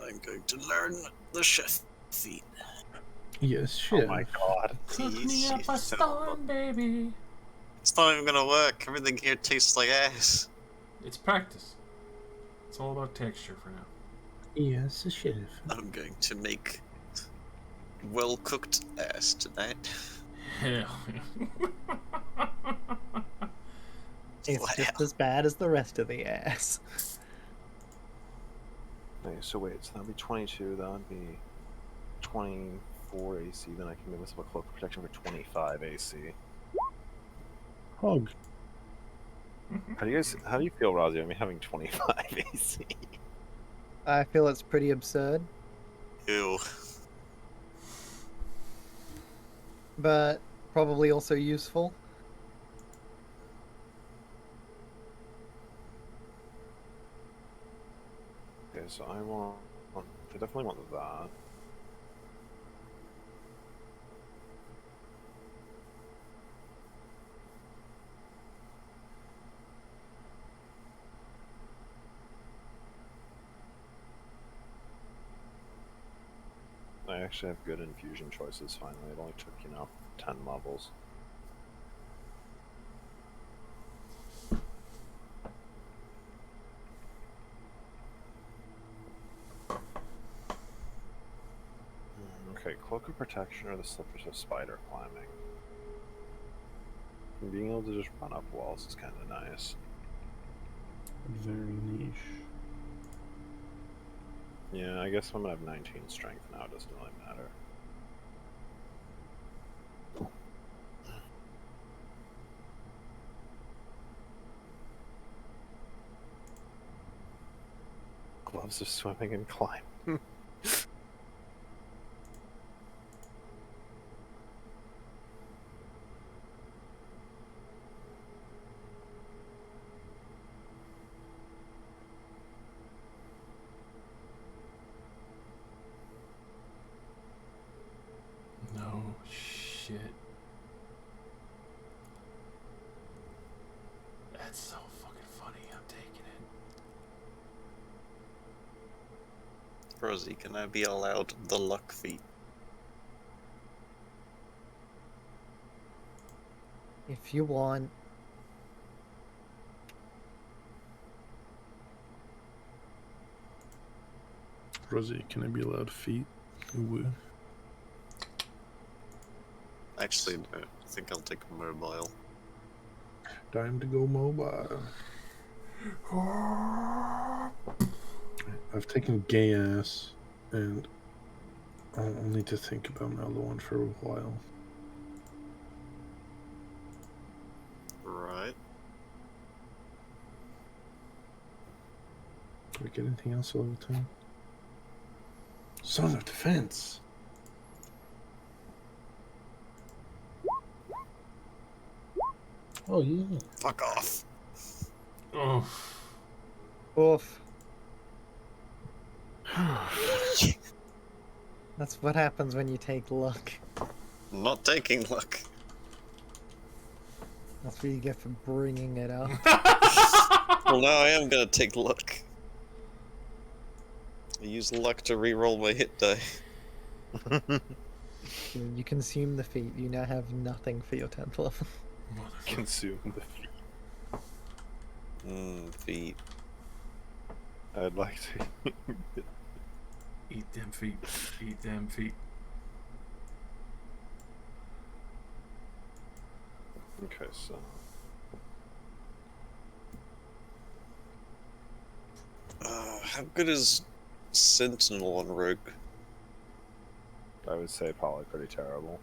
I'm going to learn the chef feat. Yes, shit. Oh my god. Cook me up a storm, baby. It's not even gonna work. Everything here tastes like ass. It's practice. It's all about texture for now. Yes, chef. I'm going to make well-cooked ass tonight. Hell. It's Wow. just as bad as the rest of the ass. Okay, so wait, so that'd be 22, that would be 24, 4 AC, then I can give myself a cloak of protection for 25 AC. Hog. How do you feel, Razio? I mean, having 25 AC. I feel it's pretty absurd, Ew. but probably also useful. Okay, so I definitely want that. I actually have good infusion choices finally. It only took, 10 levels. Okay, Cloak of Protection or the Slippers of Spider Climbing. Being able to just run up walls is kind of nice. Very niche. Yeah, I guess I'm gonna have 19 strength now, it doesn't really matter. Gloves of Swimming and Climbing. No shit. That's so fucking funny. I'm taking it. Rosie, can I be allowed the luck feat? If you want. Rosie, can I be allowed feet? Ooh. Actually, no. I think I'll take mobile. Time to go mobile. I've taken gay ass, and I'll need to think about my other one for a while. Right. Do we get anything else all the time? Song of Defense. Oh yeah. Fuck off. Oh. Oof. That's what happens when you take luck. I'm not taking luck. That's what you get for bringing it up. Well, now I am gonna take luck. I use luck to reroll my hit die. You consume the feat, you now have nothing for your 10th level. Consume the feet. Feet. I'd like to. Eat them feet. Eat them feet. Okay, so. How good is Sentinel on Rogue? I would say probably pretty terrible.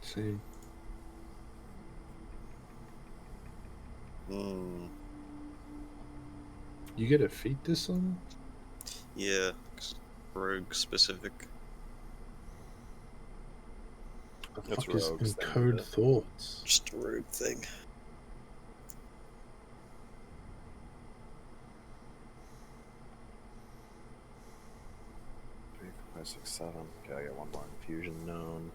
Same. Hmm. You get a feat this summer? Yeah. Rogue specific. The It's fuck is rogues that Encode need it. Thoughts? Just a rogue thing. 3, 4, 5, 6, 7. Okay, I get one more infusion known.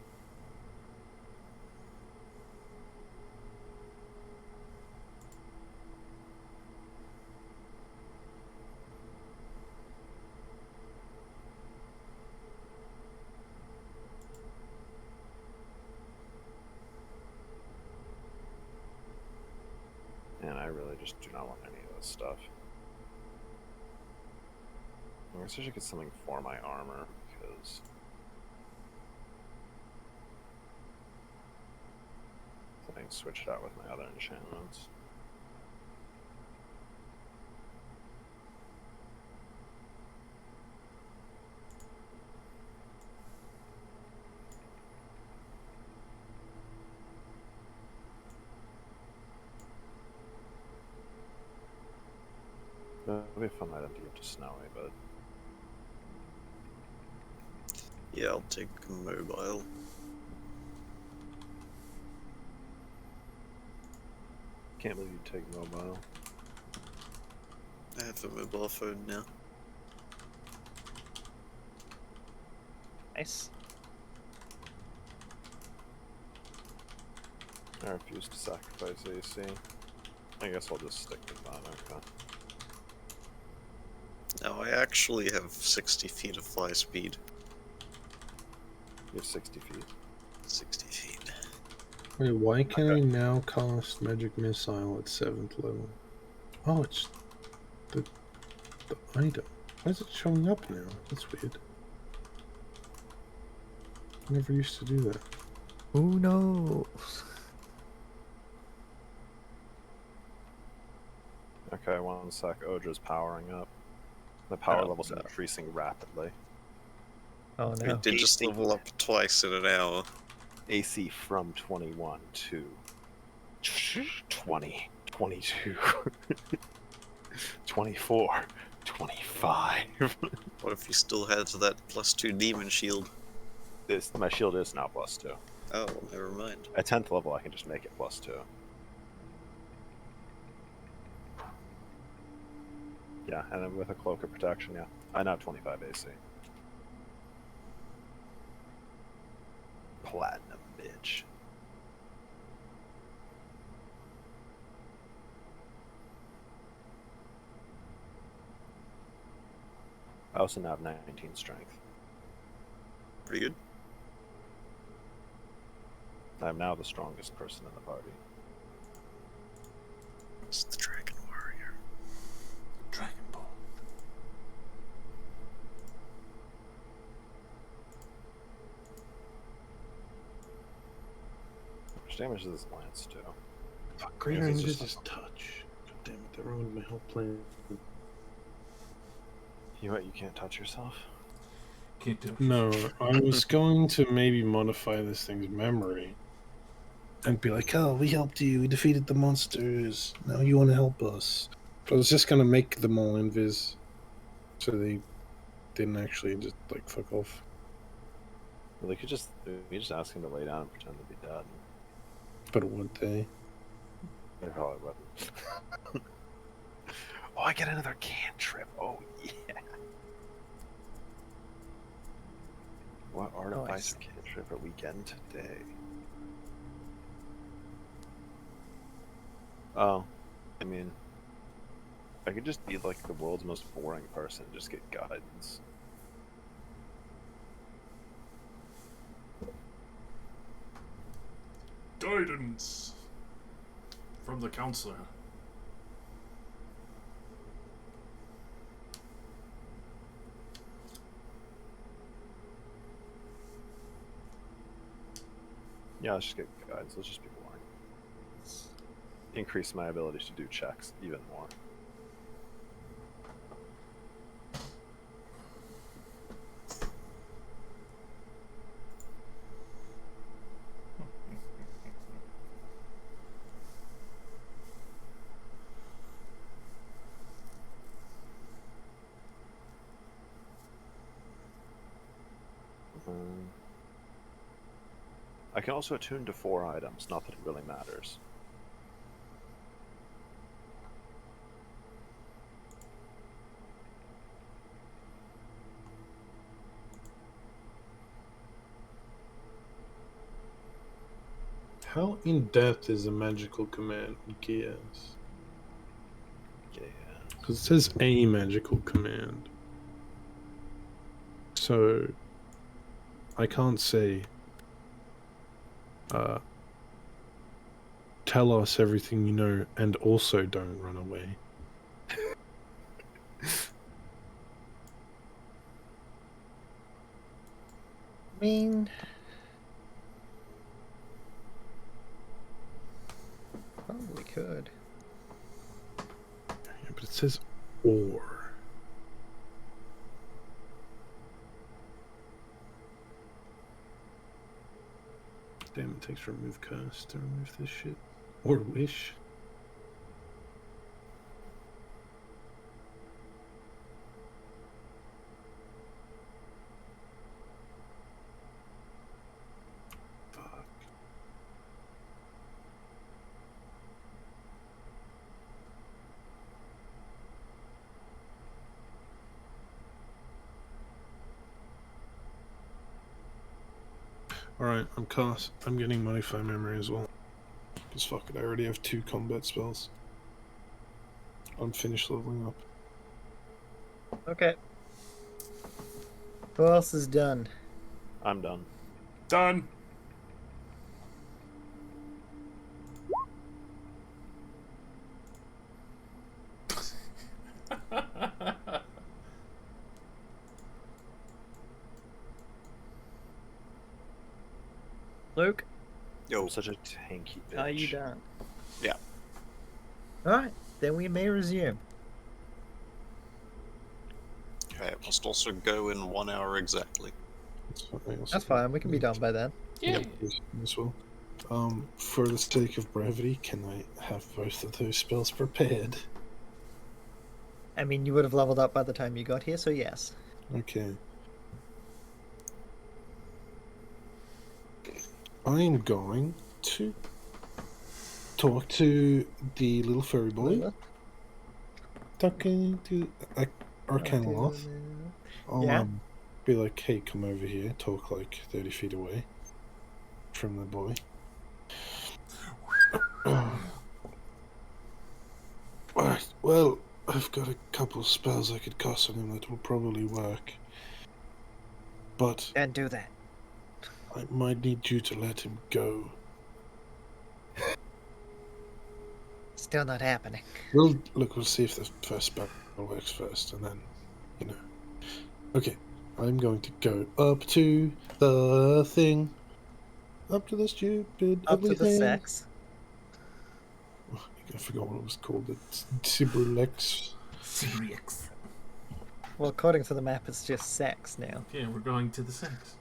And I really just do not want any of this stuff. I guess I should get something for my armor, because I can switch it out with my other enchantments. That'd be a fun item to give to Snowy, but Yeah, I'll take mobile. can't believe you take mobile. I have a mobile phone now. Nice. I refuse to sacrifice AC. I guess I'll just stick with that. Okay. Now I actually have 60 feet of fly speed. You have 60 feet. 60 feet. Wait, why can I now cast Magic Missile at 7th level? Oh, it's the item. Why is it showing up now? That's weird. I never used to do that. Who knows? Okay, one sec. Odra's powering up. The power Oh, level's no. increasing rapidly. Oh We no. did just level up twice in an hour. AC from 21 to 20, 22, 24, 25. What if you still had that +2 demon shield? My shield is now +2. Oh, well, never mind. At 10th level, I can just make it +2. Yeah, and then with a cloak of protection, yeah. I now have 25 AC. Platinum, bitch. I also now have 19 strength. Pretty good. I'm now the strongest person in the party. It's the Dragon Warrior. Dragon Ball. How much damage does this lance do? Fuck, greater Is it Invis just is touch. God damn it, that ruined my whole plan. You can't touch yourself? Can't do it. No, I was going to maybe modify this thing's memory and be like, oh, we helped you, we defeated the monsters, now you want to help us. But I was just going to make them all invis so they didn't actually just, like, fuck off. Well, you just ask him to lay down and pretend to be dead. But would they? They probably wouldn't. Oh, I get another cantrip. Oh, yeah. What artifice or cantrip are we getting today? Oh, I mean, I could just be like the world's most boring person and just get guidance. Guidance from the counselor. Yeah, let's just get guidance. Let's just be boring. Increase my ability to do checks even more. I can also attune to 4 items, not that it really matters. How in depth is a magical command, Gears? Yeah. Because it says a magical command. So I can't say tell us everything you know and also don't run away. I mean, probably could. Yeah, but it says or. Damn, it takes remove curse to remove this shit. Or wish. Alright, I'm getting Modify Memory as well. Because fuck it, I already have 2 combat spells. I'm finished leveling up. Okay. Who else is done? I'm done. Done. Luke, Yo, I'm such a tanky bitch. are you done? Yeah. Alright, then we may resume. okay, I must also go in 1 hour exactly. That's fine, we can be done by then. Yeah. As well. For the sake of brevity, can I have both of those spells prepared? I mean, you would have leveled up by the time you got here, so yes. Okay. I am going to talk to the little furry boy. Lilith? Talking to Arcanoloth. I'll Yeah? be like, hey, come over here. Talk like 30 feet away from the boy. Alright, well, I've got a couple of spells I could cast on him that will probably work. But Can't do that. I might need you to let him go. Still not happening. We'll see if the first spell works first, and then, you know. Okay, I'm going to go up to the thing. Up to the stupid, Up ugly to the thing. sex. I forgot what it was called. It's Sibrilex. Sibrix. Well, according to the map, it's just sex now. Yeah, we're going to the sex.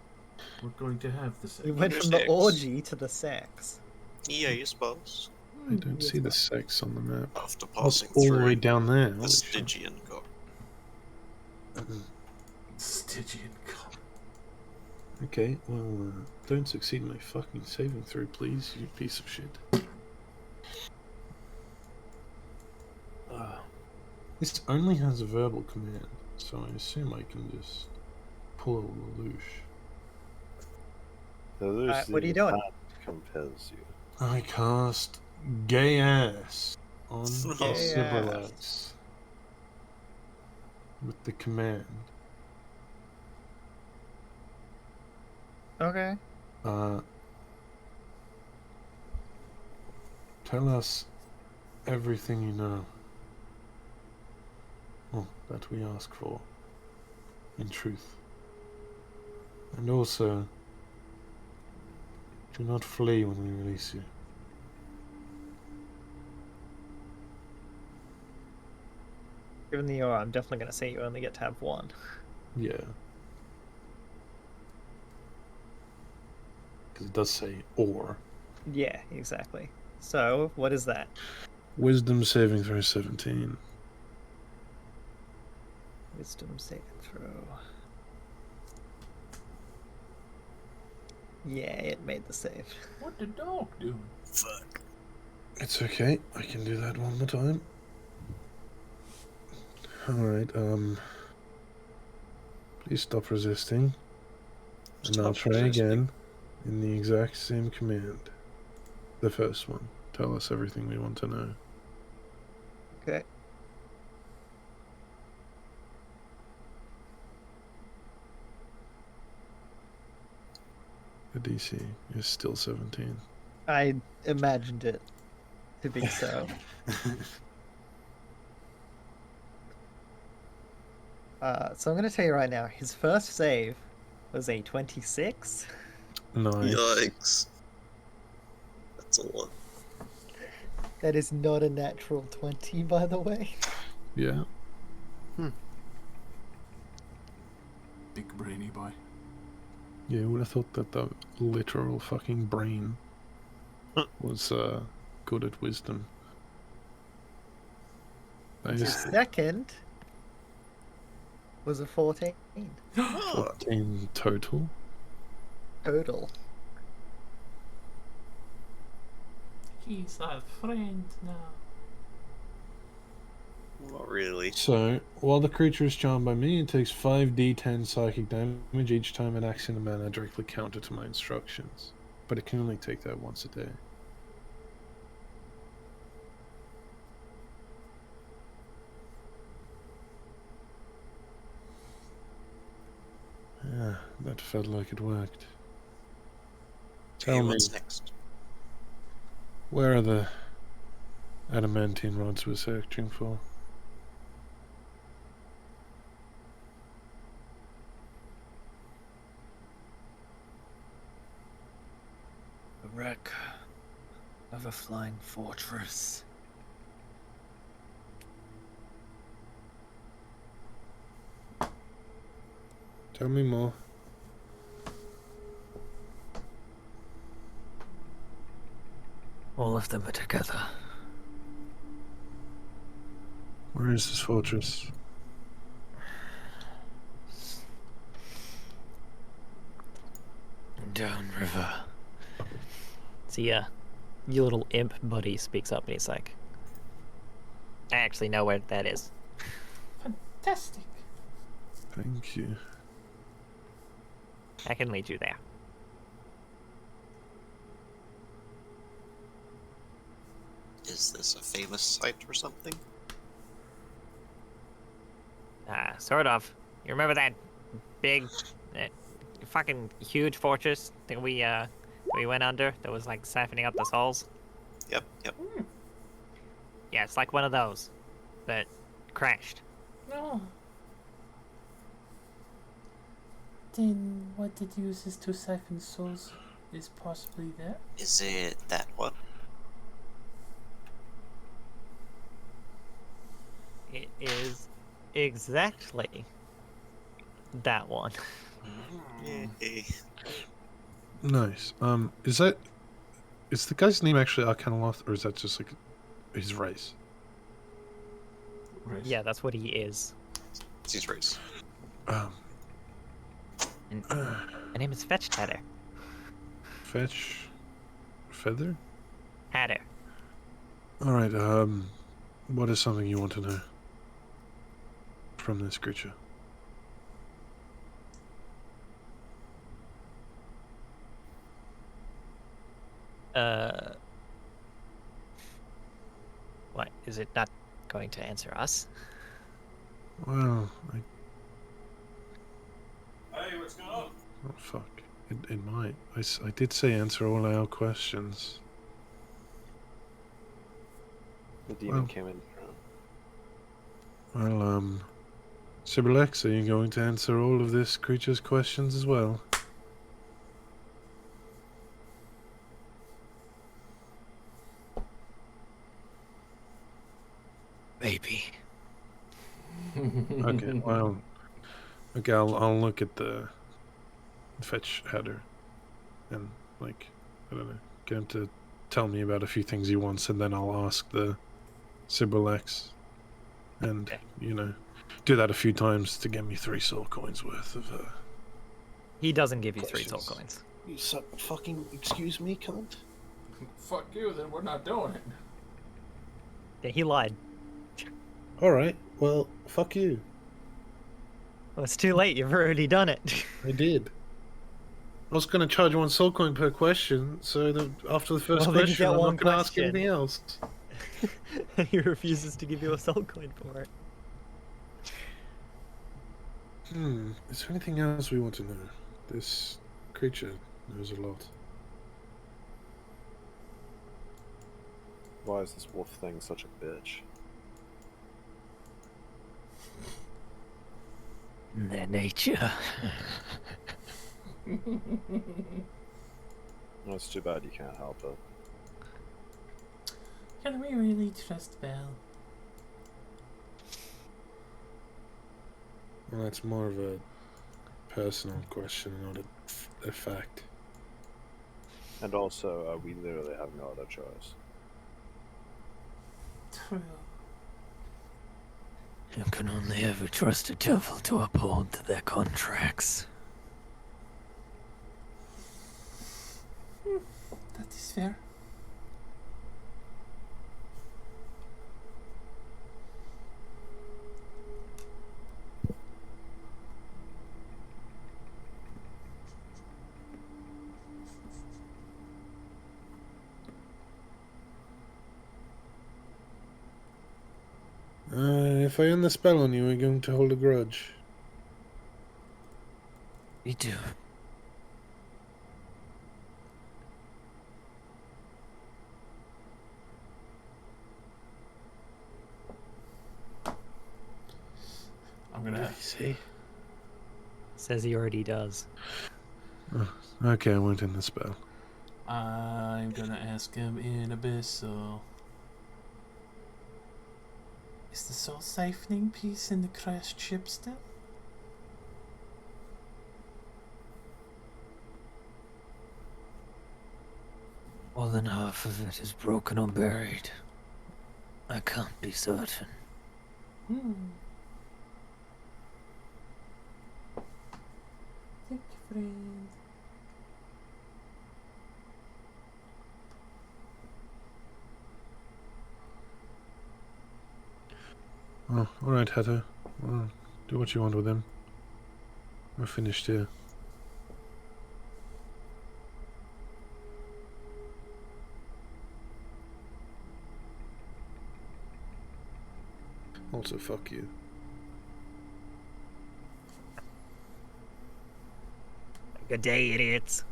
We're going to have the sex. We went from the Sex. orgy to the sex. Yeah, you suppose. I don't Yes, see the well. sex on the map. After Oh, it's passing all through the way down there. the Holy shit. Stygian god. Stygian god. Okay, well, don't succeed my fucking saving throw, please, you piece of shit. This only has a verbal command, so I assume I can just pull a Lelouch. Alright, what are you doing? Compels you. I cast Gay Ass on Gay Sibrilex with the command. Okay. Tell us everything you know. Well, that we ask for, in truth. And also, do not flee when we release you. Given the aura, I'm definitely going to say you only get to have one. Yeah. Because it does say or. Yeah, exactly. So, what is that? Wisdom saving throw 17. Wisdom saving throw. Yeah, it made the save. What the dog do? Fuck. It's okay, I can do that one more time. Alright, please stop resisting. And I'll Stop try resisting. again in the exact same command. The first one. Tell us everything we want to know. Okay. The DC is still 17. I imagined it to be so. So I'm going to tell you right now, his first save was a 26. Nice. Yikes. That's a lot. That is not a natural 20, by the way. Yeah. Big brainy boy. Yeah, I would have thought that the literal fucking brain was good at wisdom. I His just second was a 14 Oh, 14 total. total. He's our friend now. not really. So, while the creature is charmed by me, it takes 5d10 psychic damage each time it acts in a manner directly counter to my instructions. But it can only take that once a day. Yeah, that felt like it worked. Okay, Tell me, what's next? where are the adamantine rods we're searching for? The wreck of a flying fortress. Tell me more. All of them are together. Where is this fortress? Downriver. So yeah, your little imp buddy speaks up and he's like, I actually know where that is. Fantastic. Thank you. I can lead you there. Is this a famous site or something? Sort of. You remember that big, fucking huge fortress that we went under that was like siphoning up the souls? Yep, yep. Yeah, it's like one of those that crashed. No. Then what it uses to siphon souls is possibly that. Is it that one? It is exactly that one. Yay. Nice. Is the guy's name actually Arcanoloth, or is that just like his race? Right. Yeah, that's what he is. It's his race. And my name is Fetch Hatter. Fetch feather? Hatter. Alright, what is something you want to know from this creature? What? Is it not going to answer us? Well, Hey, what's going on? oh fuck. It might. I did say answer all our questions. The demon Well. came in. Well, Sibylex, are you going to answer all of this creature's questions as well? Maybe. Okay, well, okay, I'll look at the fetch header and, like, I don't know, get him to tell me about a few things he wants, and then I'll ask the Sibylex and, Okay. you know, do that a few times to get me 3 soul coins worth of, He doesn't give you 3 soul Questions. coins. You fucking excuse me, cunt? Fuck you, then we're not doing it. Yeah, he lied. Alright, well, fuck you. Well, it's too late. You've already done it. I did. I was going to charge 1 soul coin per question, so that after the first Well, then you question, get I'm one not going to ask question. anything else. He refuses to give you a soul coin for it. Is there anything else we want to know? This creature knows a lot. Why is this wolf thing such a bitch? Their nature. No, it's too bad you can't help it. Can we really trust Belle? Well, that's more of a personal question, not a fact. And also, we literally have no other choice. True. You can only ever trust a devil to uphold their contracts. That is fair. If I end the spell on you, we're going to hold a grudge. We do. I'm What did gonna. he say? Says he already does. Okay, I won't end the spell. I'm gonna ask him in Abyssal. Is the soul siphoning piece in the crashed ship still? More than half of it is broken or buried. I can't be certain. Hmm. Thank you, friend. Oh, alright, Hatter. Well, do what you want with him. We're finished here. Also, fuck you. Good day, idiots.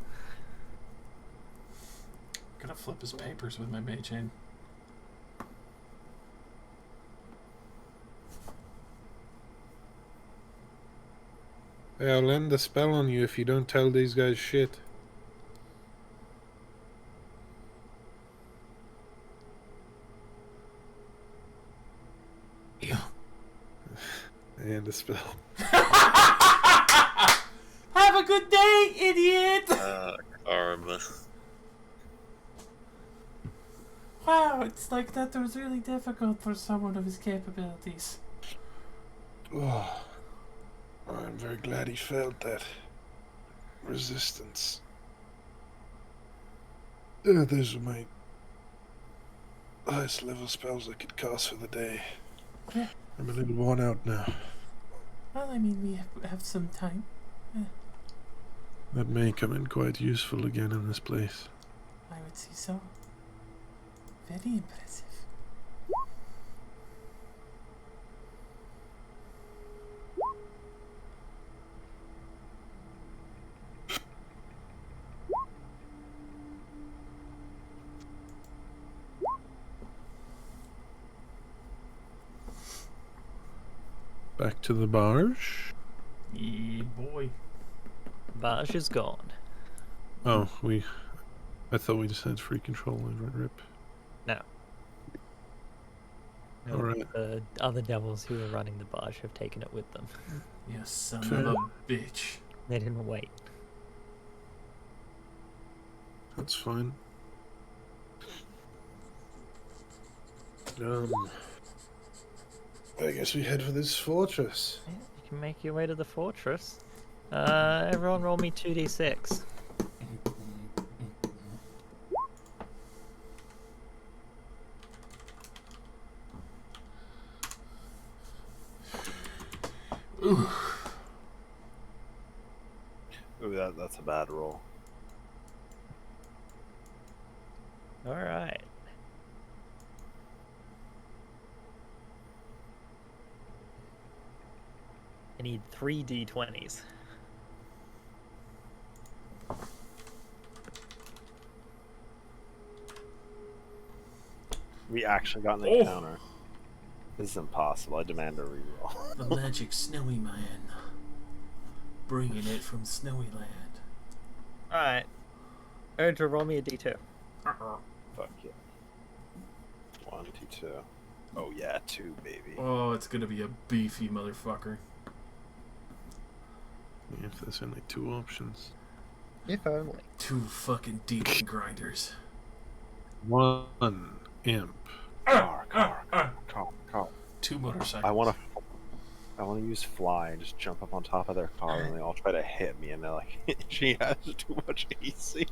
Gonna flip his papers with my mage hand. Hey, I'll end the spell on you if you don't tell these guys shit. You. I end the spell. Have a good day, idiot! Karma. Wow, it's like that was really difficult for someone of his capabilities. Oh, I'm very glad he felt that resistance. Those were my highest level spells I could cast for the day. Yeah. I'm a little worn out now. Well, I mean, we have some time. That may come in quite useful again in this place. I would say so. Very impressive. Back to the barge. Yeah, boy. Barge is gone. Oh, I thought we just had free control over it, Rip. No. No, Alright. the other devils who were running the barge have taken it with them. You son Fair. of a bitch. They didn't wait. That's fine. I guess we head for this fortress. Yeah, you can make your way to the fortress. Everyone roll me 2d6. Ooh, that's a bad roll. Alright. I need 3 d20s. We actually got an Oh. encounter. This is impossible. I demand a reroll. The magic snowy man. Bringing it from snowy land. Alright. Erdra, roll me a d2. Fuck yeah. 1, 2. Oh yeah, 2, baby. Oh, it's gonna be a beefy motherfucker. If there's only 2 options. If only. 2 fucking demon grinders. 1 imp. Car. 2 motorcycles. I want to use fly and just jump up on top of their car, and they all try to hit me, and they're like, "She has too much AC."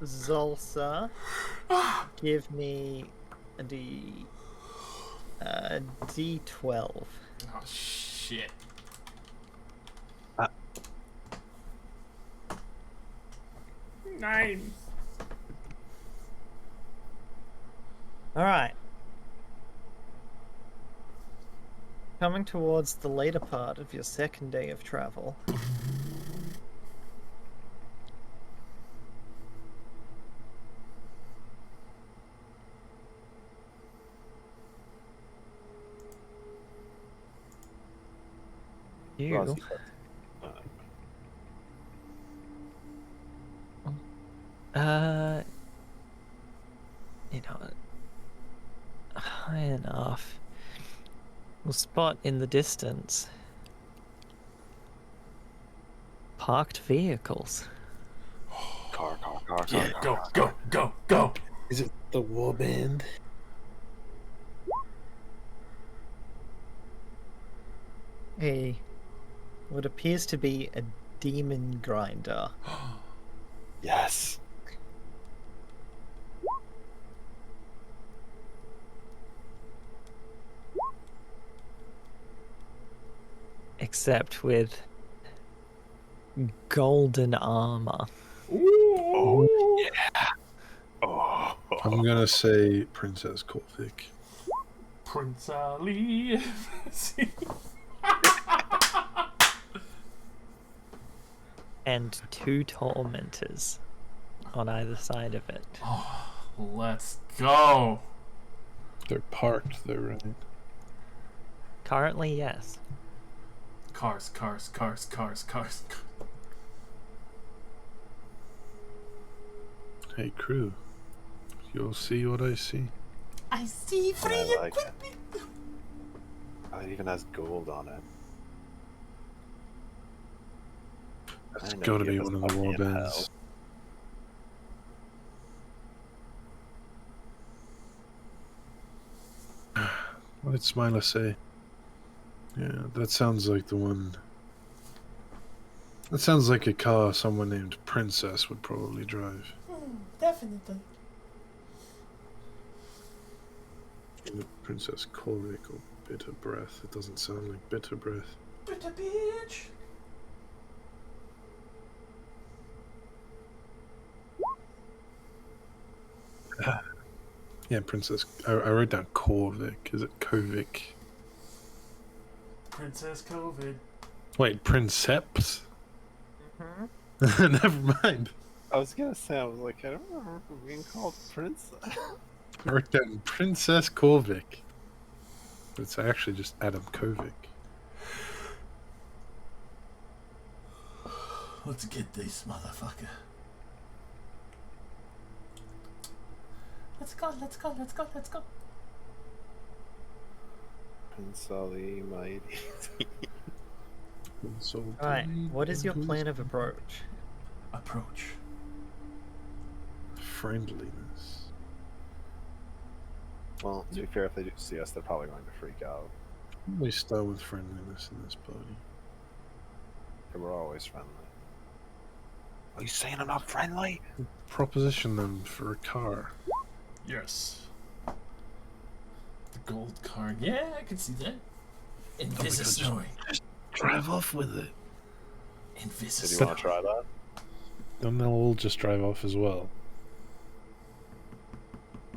Zolsa, give me a D12. Oh shit. Nine. All right. Coming towards the later part of your second day of travel. You, Rosy. you know, high enough. We'll spot in the distance parked vehicles. Car. Yeah, go. Is it the warband? What appears to be a demon grinder. Yes. Except with golden armor. Oh yeah. Oh. I'm gonna say Princess Corvic. Prince Ali. And 2 tormentors on either side of it. Oh, let's go. They're parked, they're right. Currently, yes. Cars. Hey crew, you'll see what I see. I see free I like it. equipment. Oh, it even has gold on it. That's I know gotta you be have one this of the puppy in warbands. What did Smiler say? Yeah, that sounds like the one. That sounds like a car someone named Princess would probably drive. Definitely. Either Princess Corvic or Bitter Breath. It doesn't sound like Bitter Breath. Bitter bitch. Yeah, Princess. I wrote down Corvic. Is it Kovic? Princess COVID. Wait, Princeps? Mm-hmm. Never mind. I was gonna say, I was like, I don't remember being called Prince. I wrote down Princess Corvic. But it's actually just Adam Kovic. Let's get this motherfucker. Let's go. Prince Ali Mighty. So Alright, what is your plan of approach? Approach. Friendliness. Well, to be fair, if they do see us, they're probably going to freak out. We start with friendliness in this party. Okay, we're always friendly. Are you saying I'm not friendly? Proposition them for a car. Yes. The gold car. Yeah, I can see that. Oh my Invisa God, snowy. Just drive off with it. Invisa Did you snowy. want to try that? Then they'll all just drive off as well.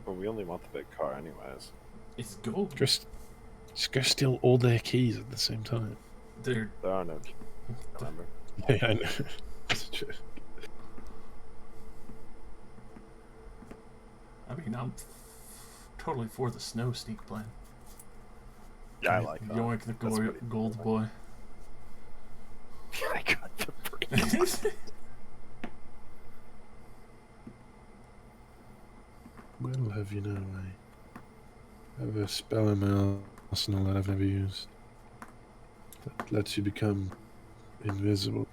Well, we only want the big car anyways. It's gold. Just go steal all their keys at the same time. They're There are no keys, remember? Yeah, I know. Such a- I mean, I'm totally for the snow sneak plan. Yeah, I like that. Yoink the That's pretty gold cool. boy. I got the break. Well, have you know, I have a spell in my arsenal that I've never used. That lets you become invisible.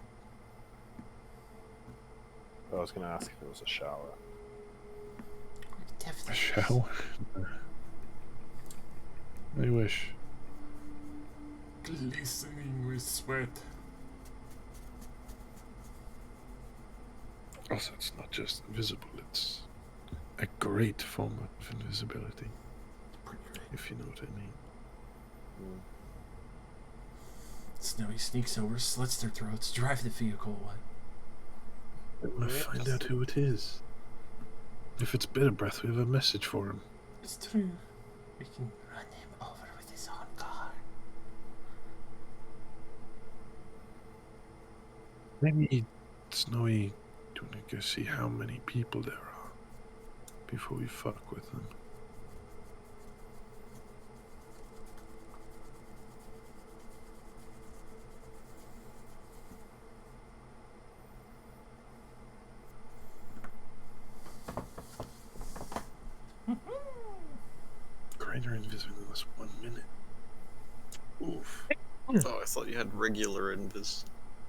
I was going to ask if it was a shower. A Definitely. shower? I wish. Glistening with sweat. Also, it's not just invisible, it's a great form of invisibility, Pretty great. if you know what I mean. Snowy sneaks over, slits their throats, drive the vehicle away. I want to find out who it is. If it's Bitter Breath, we have a message for him. It's true. We can run him over with his own car. Maybe Snowy, do you want to go see how many people there are before we fuck with them? Greater invisibility 1 minute. Oof. Oh, I thought you had regular invis.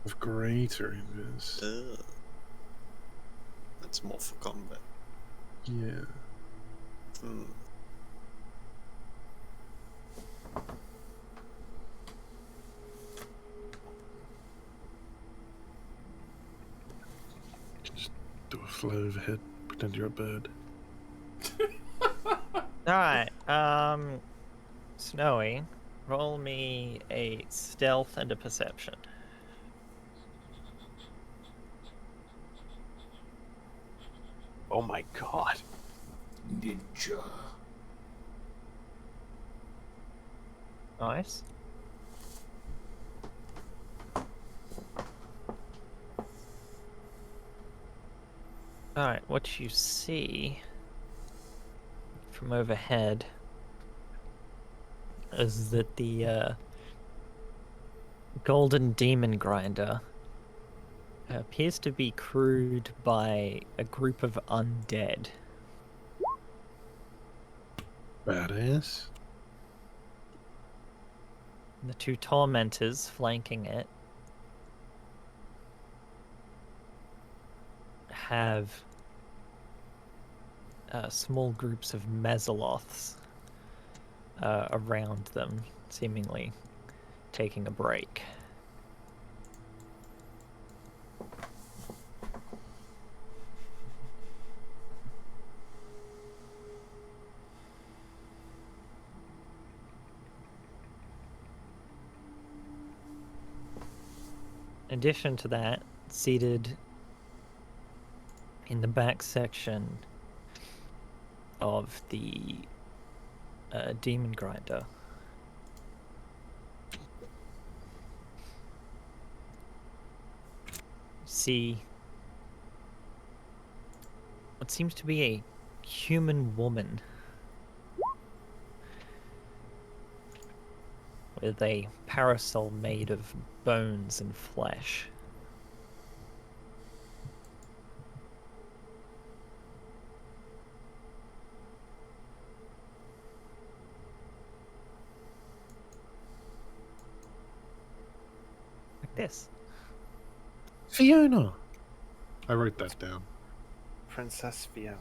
Of greater invis. That's more for combat. Yeah. Hmm. Just do a fly overhead, pretend you're a bird. Alright, Snowy, roll me a stealth and a perception. Oh my god. Ninja. Nice. Alright, what you see from overhead is that the golden demon grinder appears to be crewed by a group of undead. Badass. The two tormentors flanking it have small groups of Mesoloths around them, seemingly taking a break. In addition to that, seated in the back section of the demon grinder see what seems to be a human woman with a parasol made of bones and flesh. Like this. Fiona! I wrote that down. Princess Fiona.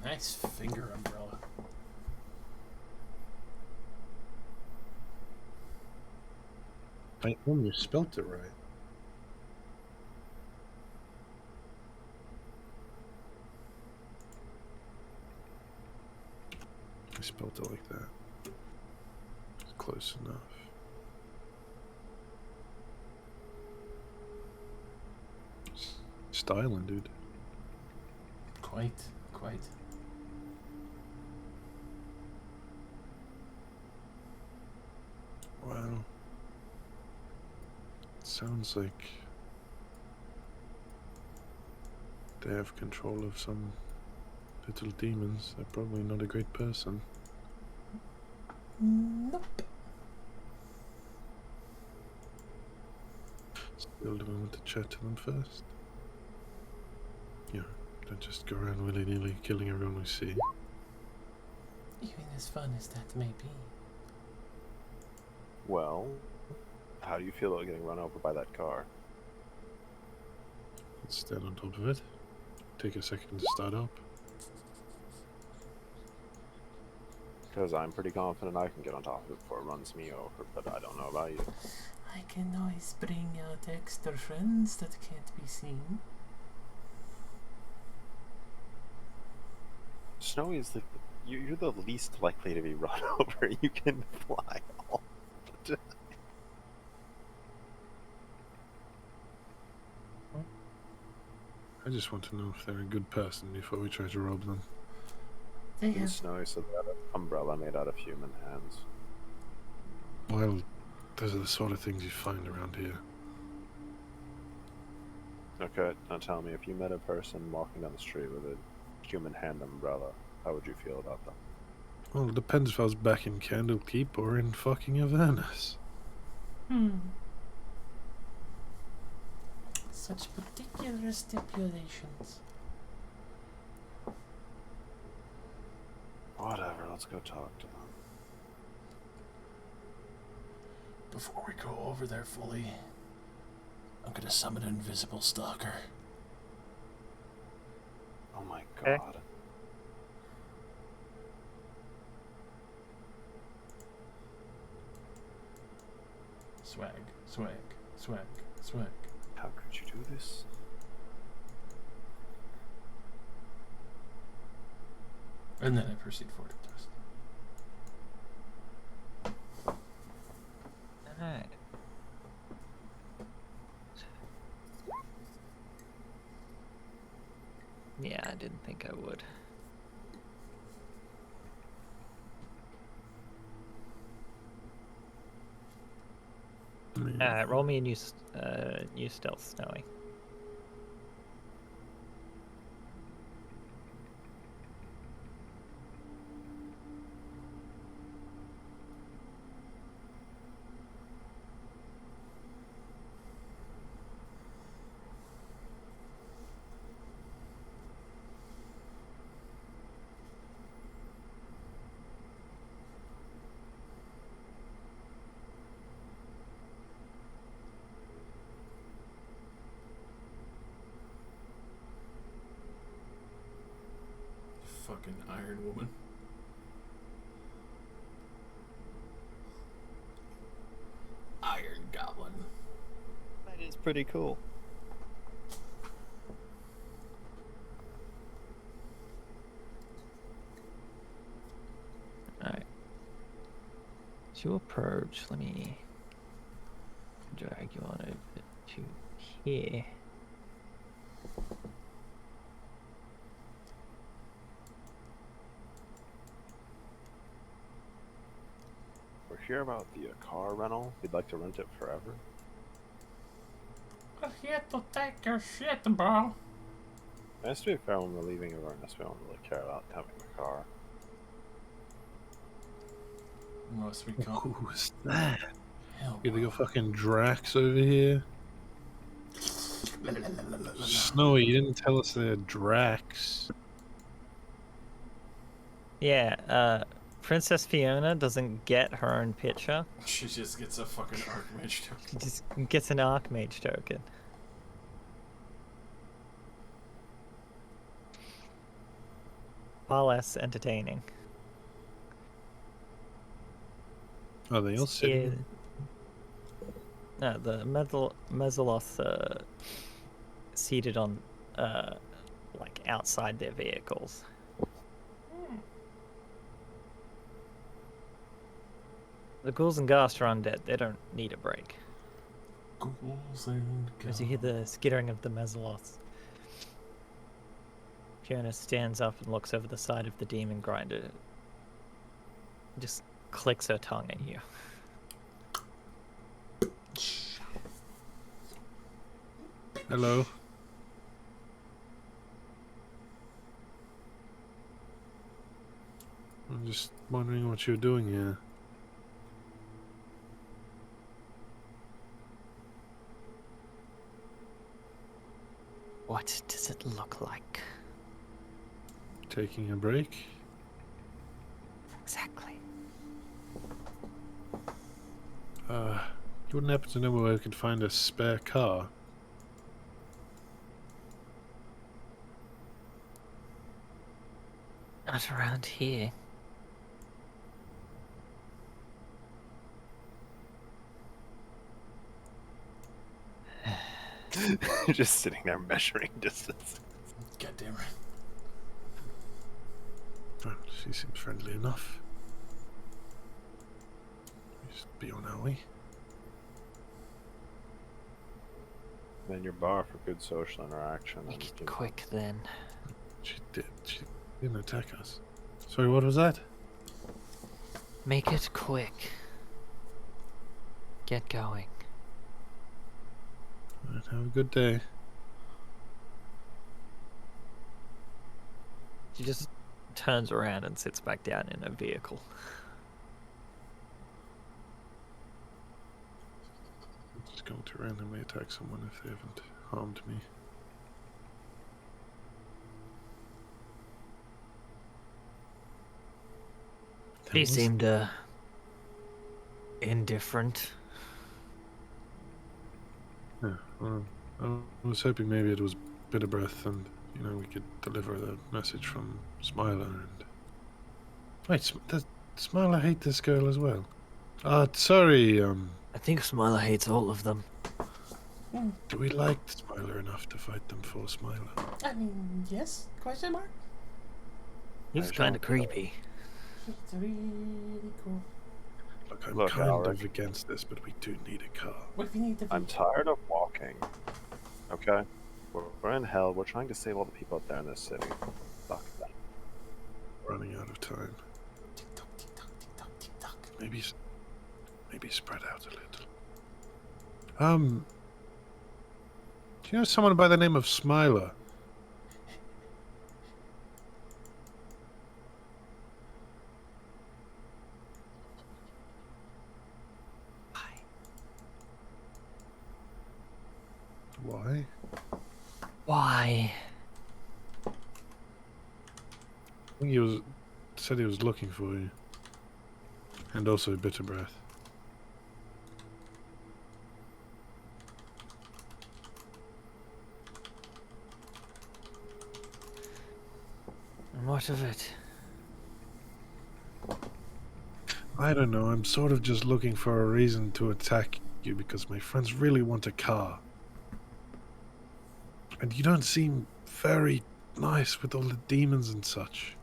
Nice finger umbrella. I only spelt it right. I spelt it like that. It's close enough. Styling, dude. Quite. Wow. Sounds like they have control of some little demons. They're probably not a great person. Nope. Still, do we want to chat to them first? Yeah, don't just go around willy-nilly killing everyone we see. Even as fun as that may be. Well, how do you feel about getting run over by that car? Let's stand on top of it. Take a second to start up. Because I'm pretty confident I can get on top of it before it runs me over, but I don't know about you. I can always bring out extra friends that can't be seen. Snowy is you're the least likely to be run over. You can fly all the time. I just want to know if they're a good person before we try to rob them. They In have. Snowy said they had an umbrella made out of human hands. Well, those are the sort of things you find around here. Okay, now tell me, if you met a person walking down the street with a human hand umbrella, how would you feel about them? Well, it depends if I was back in Candlekeep or in fucking Avernus. Such particular stipulations. Whatever, let's go talk to them. Before we go over there fully, I'm gonna summon an invisible stalker. Oh my Okay. god. Swag, swag, swag, swag. How could you do this? And then I proceed forward to the rest. Alright. Yeah, I didn't think I would. Alright, roll me a new stealth, Snowy. Fucking Iron Woman. Iron Goblin. That is pretty cool. Alright. To approach, let me drag you on over to here. We're here about the car rental. We'd like to rent it forever. We're here to take your shit, bro. It has to be fair when we're leaving Avernus. We don't really care about having the car. Unless we come. Who's that? Hell, You bro. go fucking Drax over here? Snowy, you didn't tell us they're Drax. Yeah, Princess Fiona doesn't get her own picture. She just gets a fucking Archmage token. She just gets an Archmage token. Far less entertaining. Are they all Yeah. sitting? No, the Mesoloth seated on, like outside their vehicles. The ghouls and ghast are undead. They don't need a break. Ghouls and As you hear the skittering of the Mesoloths, Fiona stands up and looks over the side of the demon grinder. Just clicks her tongue at you. Hello? I'm just wondering what you're doing here. What does it look like? Taking a break? Exactly. You wouldn't happen to know where we could find a spare car? Not around here. Just sitting there measuring distance. God damn it. Well, she seems friendly enough. Just be on our way. Then your bar for good social interaction. Make and, it you know, quick then. She didn't attack us. Sorry, what was that? Make it quick. Get going. Right, have a good day. She just turns around and sits back down in a vehicle. I'm just going to randomly attack someone if they haven't harmed me. He seemed indifferent. Yeah, well, I was hoping maybe it was bitter breath and, we could deliver the message from Smiler and... Wait, does Smiler hate this girl as well? Sorry, I think Smiler hates all of them. do we like Smiler enough to fight them for Smiler? I mean, yes? Question mark? He's kind of creepy. It's really cool. Look, I'm Look, kind Alric. of against this, but we do need a car. What if you need to? I'm tired of walking. Okay? We're in hell. We're trying to save all the people out there in this city. Fuck that. Running out of time. Tick-tock, tick-tock, tick-tock, tick-tock. Maybe spread out a little. Do you know someone by the name of Smiler? Why? Why? I think he said he was looking for you. And also bitter breath. And what of it? I don't know, I'm sort of just looking for a reason to attack you because my friends really want a car. And you don't seem very nice with all the demons and such.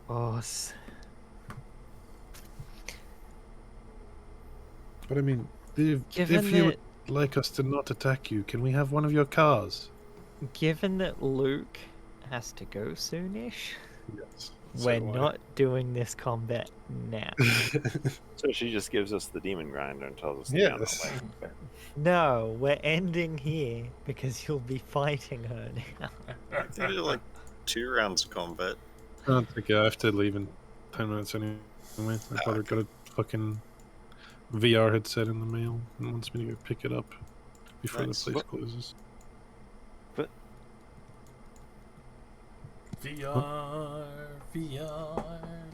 Boss. But I mean, if Given you that, would like us to not attack you, can we have one of your cars? given that Luke has to go soonish, Yes. we're not doing this combat now. So she just gives us the demon grinder and tells us to Yes. get on the way. No, we're ending here because you'll be fighting her now. I think it's like 2 rounds of combat. Oh, okay, I have to leave in 10 minutes anyway. I probably got a fucking VR headset in the mail and wants me to go pick it up before Nice. the place closes. VR,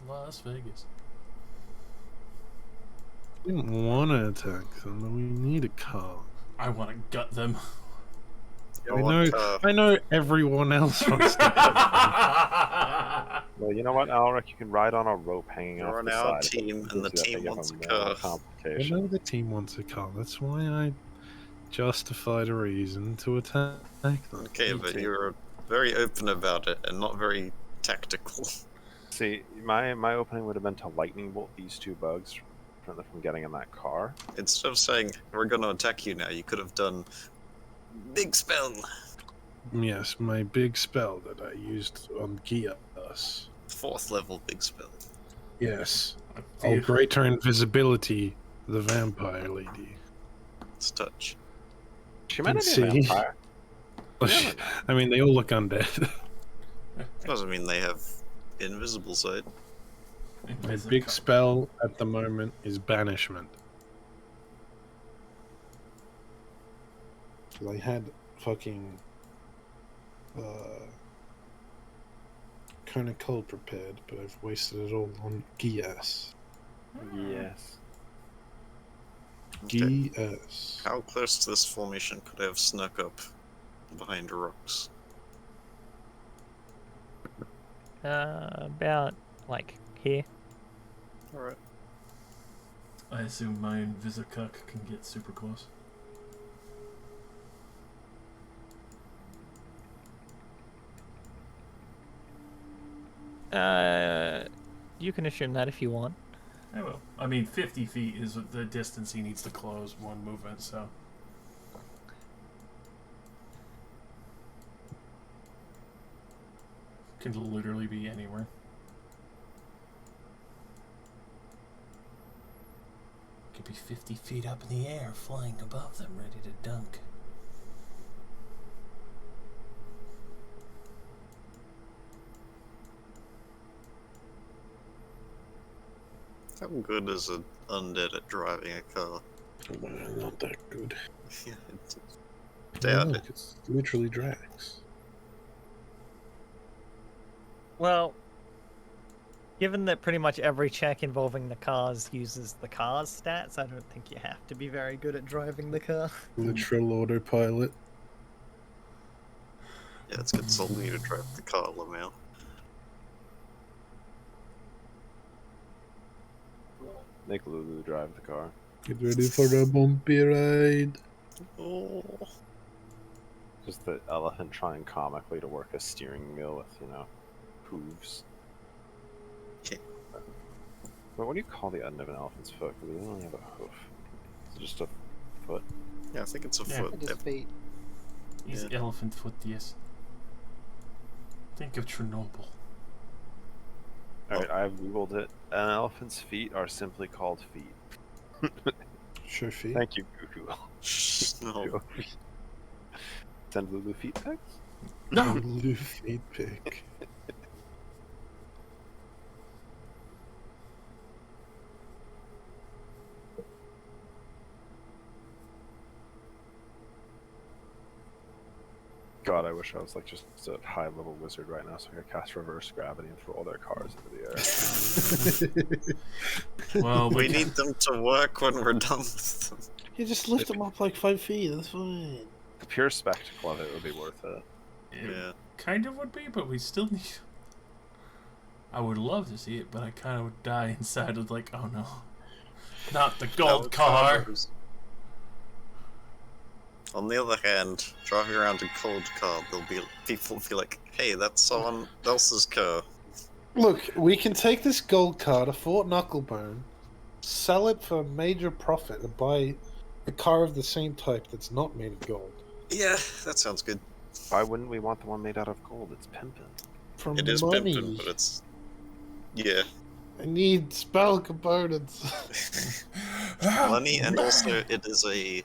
Las Vegas. We didn't want to attack them, but we need a car. I want to gut them. I know everyone else wants to. Well, you know what, Alric? You can ride on a rope hanging You're off on the our side. team, and the Gives you team that wants a even car. more I complication. know the team wants a car. That's why I justified a reason to attack them. Okay, but you're very open about it and not very tactical. See, my opening would have been to lightning bolt these 2 bugs from getting in that car. Instead of saying, we're gonna attack you now, you could have done big spell. Yes, my big spell that I used on Gias. 4th level big spell. Yes. I'll grate her invisibility, the vampire lady. Let's touch. She might Can have been a see. vampire. I mean, they all look undead. Doesn't mean they have invisible sight. My big spell at the moment is banishment. I had fucking Kona Cold prepared, but I've wasted it all on Gias. Yes. Okay. Gias. How close to this formation could I have snuck up behind rocks? About, like, here. Alright. I assume my Invisicuck can get super close. You can assume that if you want. I will. I mean, 50 feet is the distance he needs to close one movement, so... Could literally be anywhere. Could be 50 feet up in the air, flying above them, ready to dunk. How good is an undead at driving a car? Well, not that good. Yeah, Yeah, doubt look, it. it's literally Drax. Well, given that pretty much every check involving the cars uses the car's stats, I don't think you have to be very good at driving the car. Literal autopilot. Yeah, it's consoling you to drive the car, Lamau. Make Lulu drive the car. Get ready for a bumpy ride. Oh. Just the elephant trying comically to work a steering wheel with, hooves. Okay. But what do you call the end of an elephant's foot? Because it doesn't really have a hoof. Is it just a foot? Yeah, I think it's a Yeah. foot. It is fate. He's Yeah. elephant foot, yes. Think of Chernobyl. Alright, I've googled it. An elephant's feet are simply called feet. Sure feet. Thank you, Google. No. Send Lulu feet pics? No! Blue feet pick. God, I wish I was like just a high level wizard right now so I could cast reverse gravity and throw all their cars into the air. Well, We need them to work when we're done with them. You just lift them up like 5 feet, that's fine. The pure spectacle of it would be worth it. It Yeah. kind of would be, but we still need. I would love to see it, but I kind of would die inside of like, oh no, not the gold car. Avocados. On the other hand, driving around a gold car, people will be like, hey, that's someone else's car. Look, we can take this gold car to Fort Knucklebone, sell it for a major profit, and buy a car of the same type that's not made of gold. Yeah, that sounds good. Why wouldn't we want the one made out of gold? It's pimpin'. For It is money. pimpin', but it's... Yeah. I need spell components. Money, and also it is a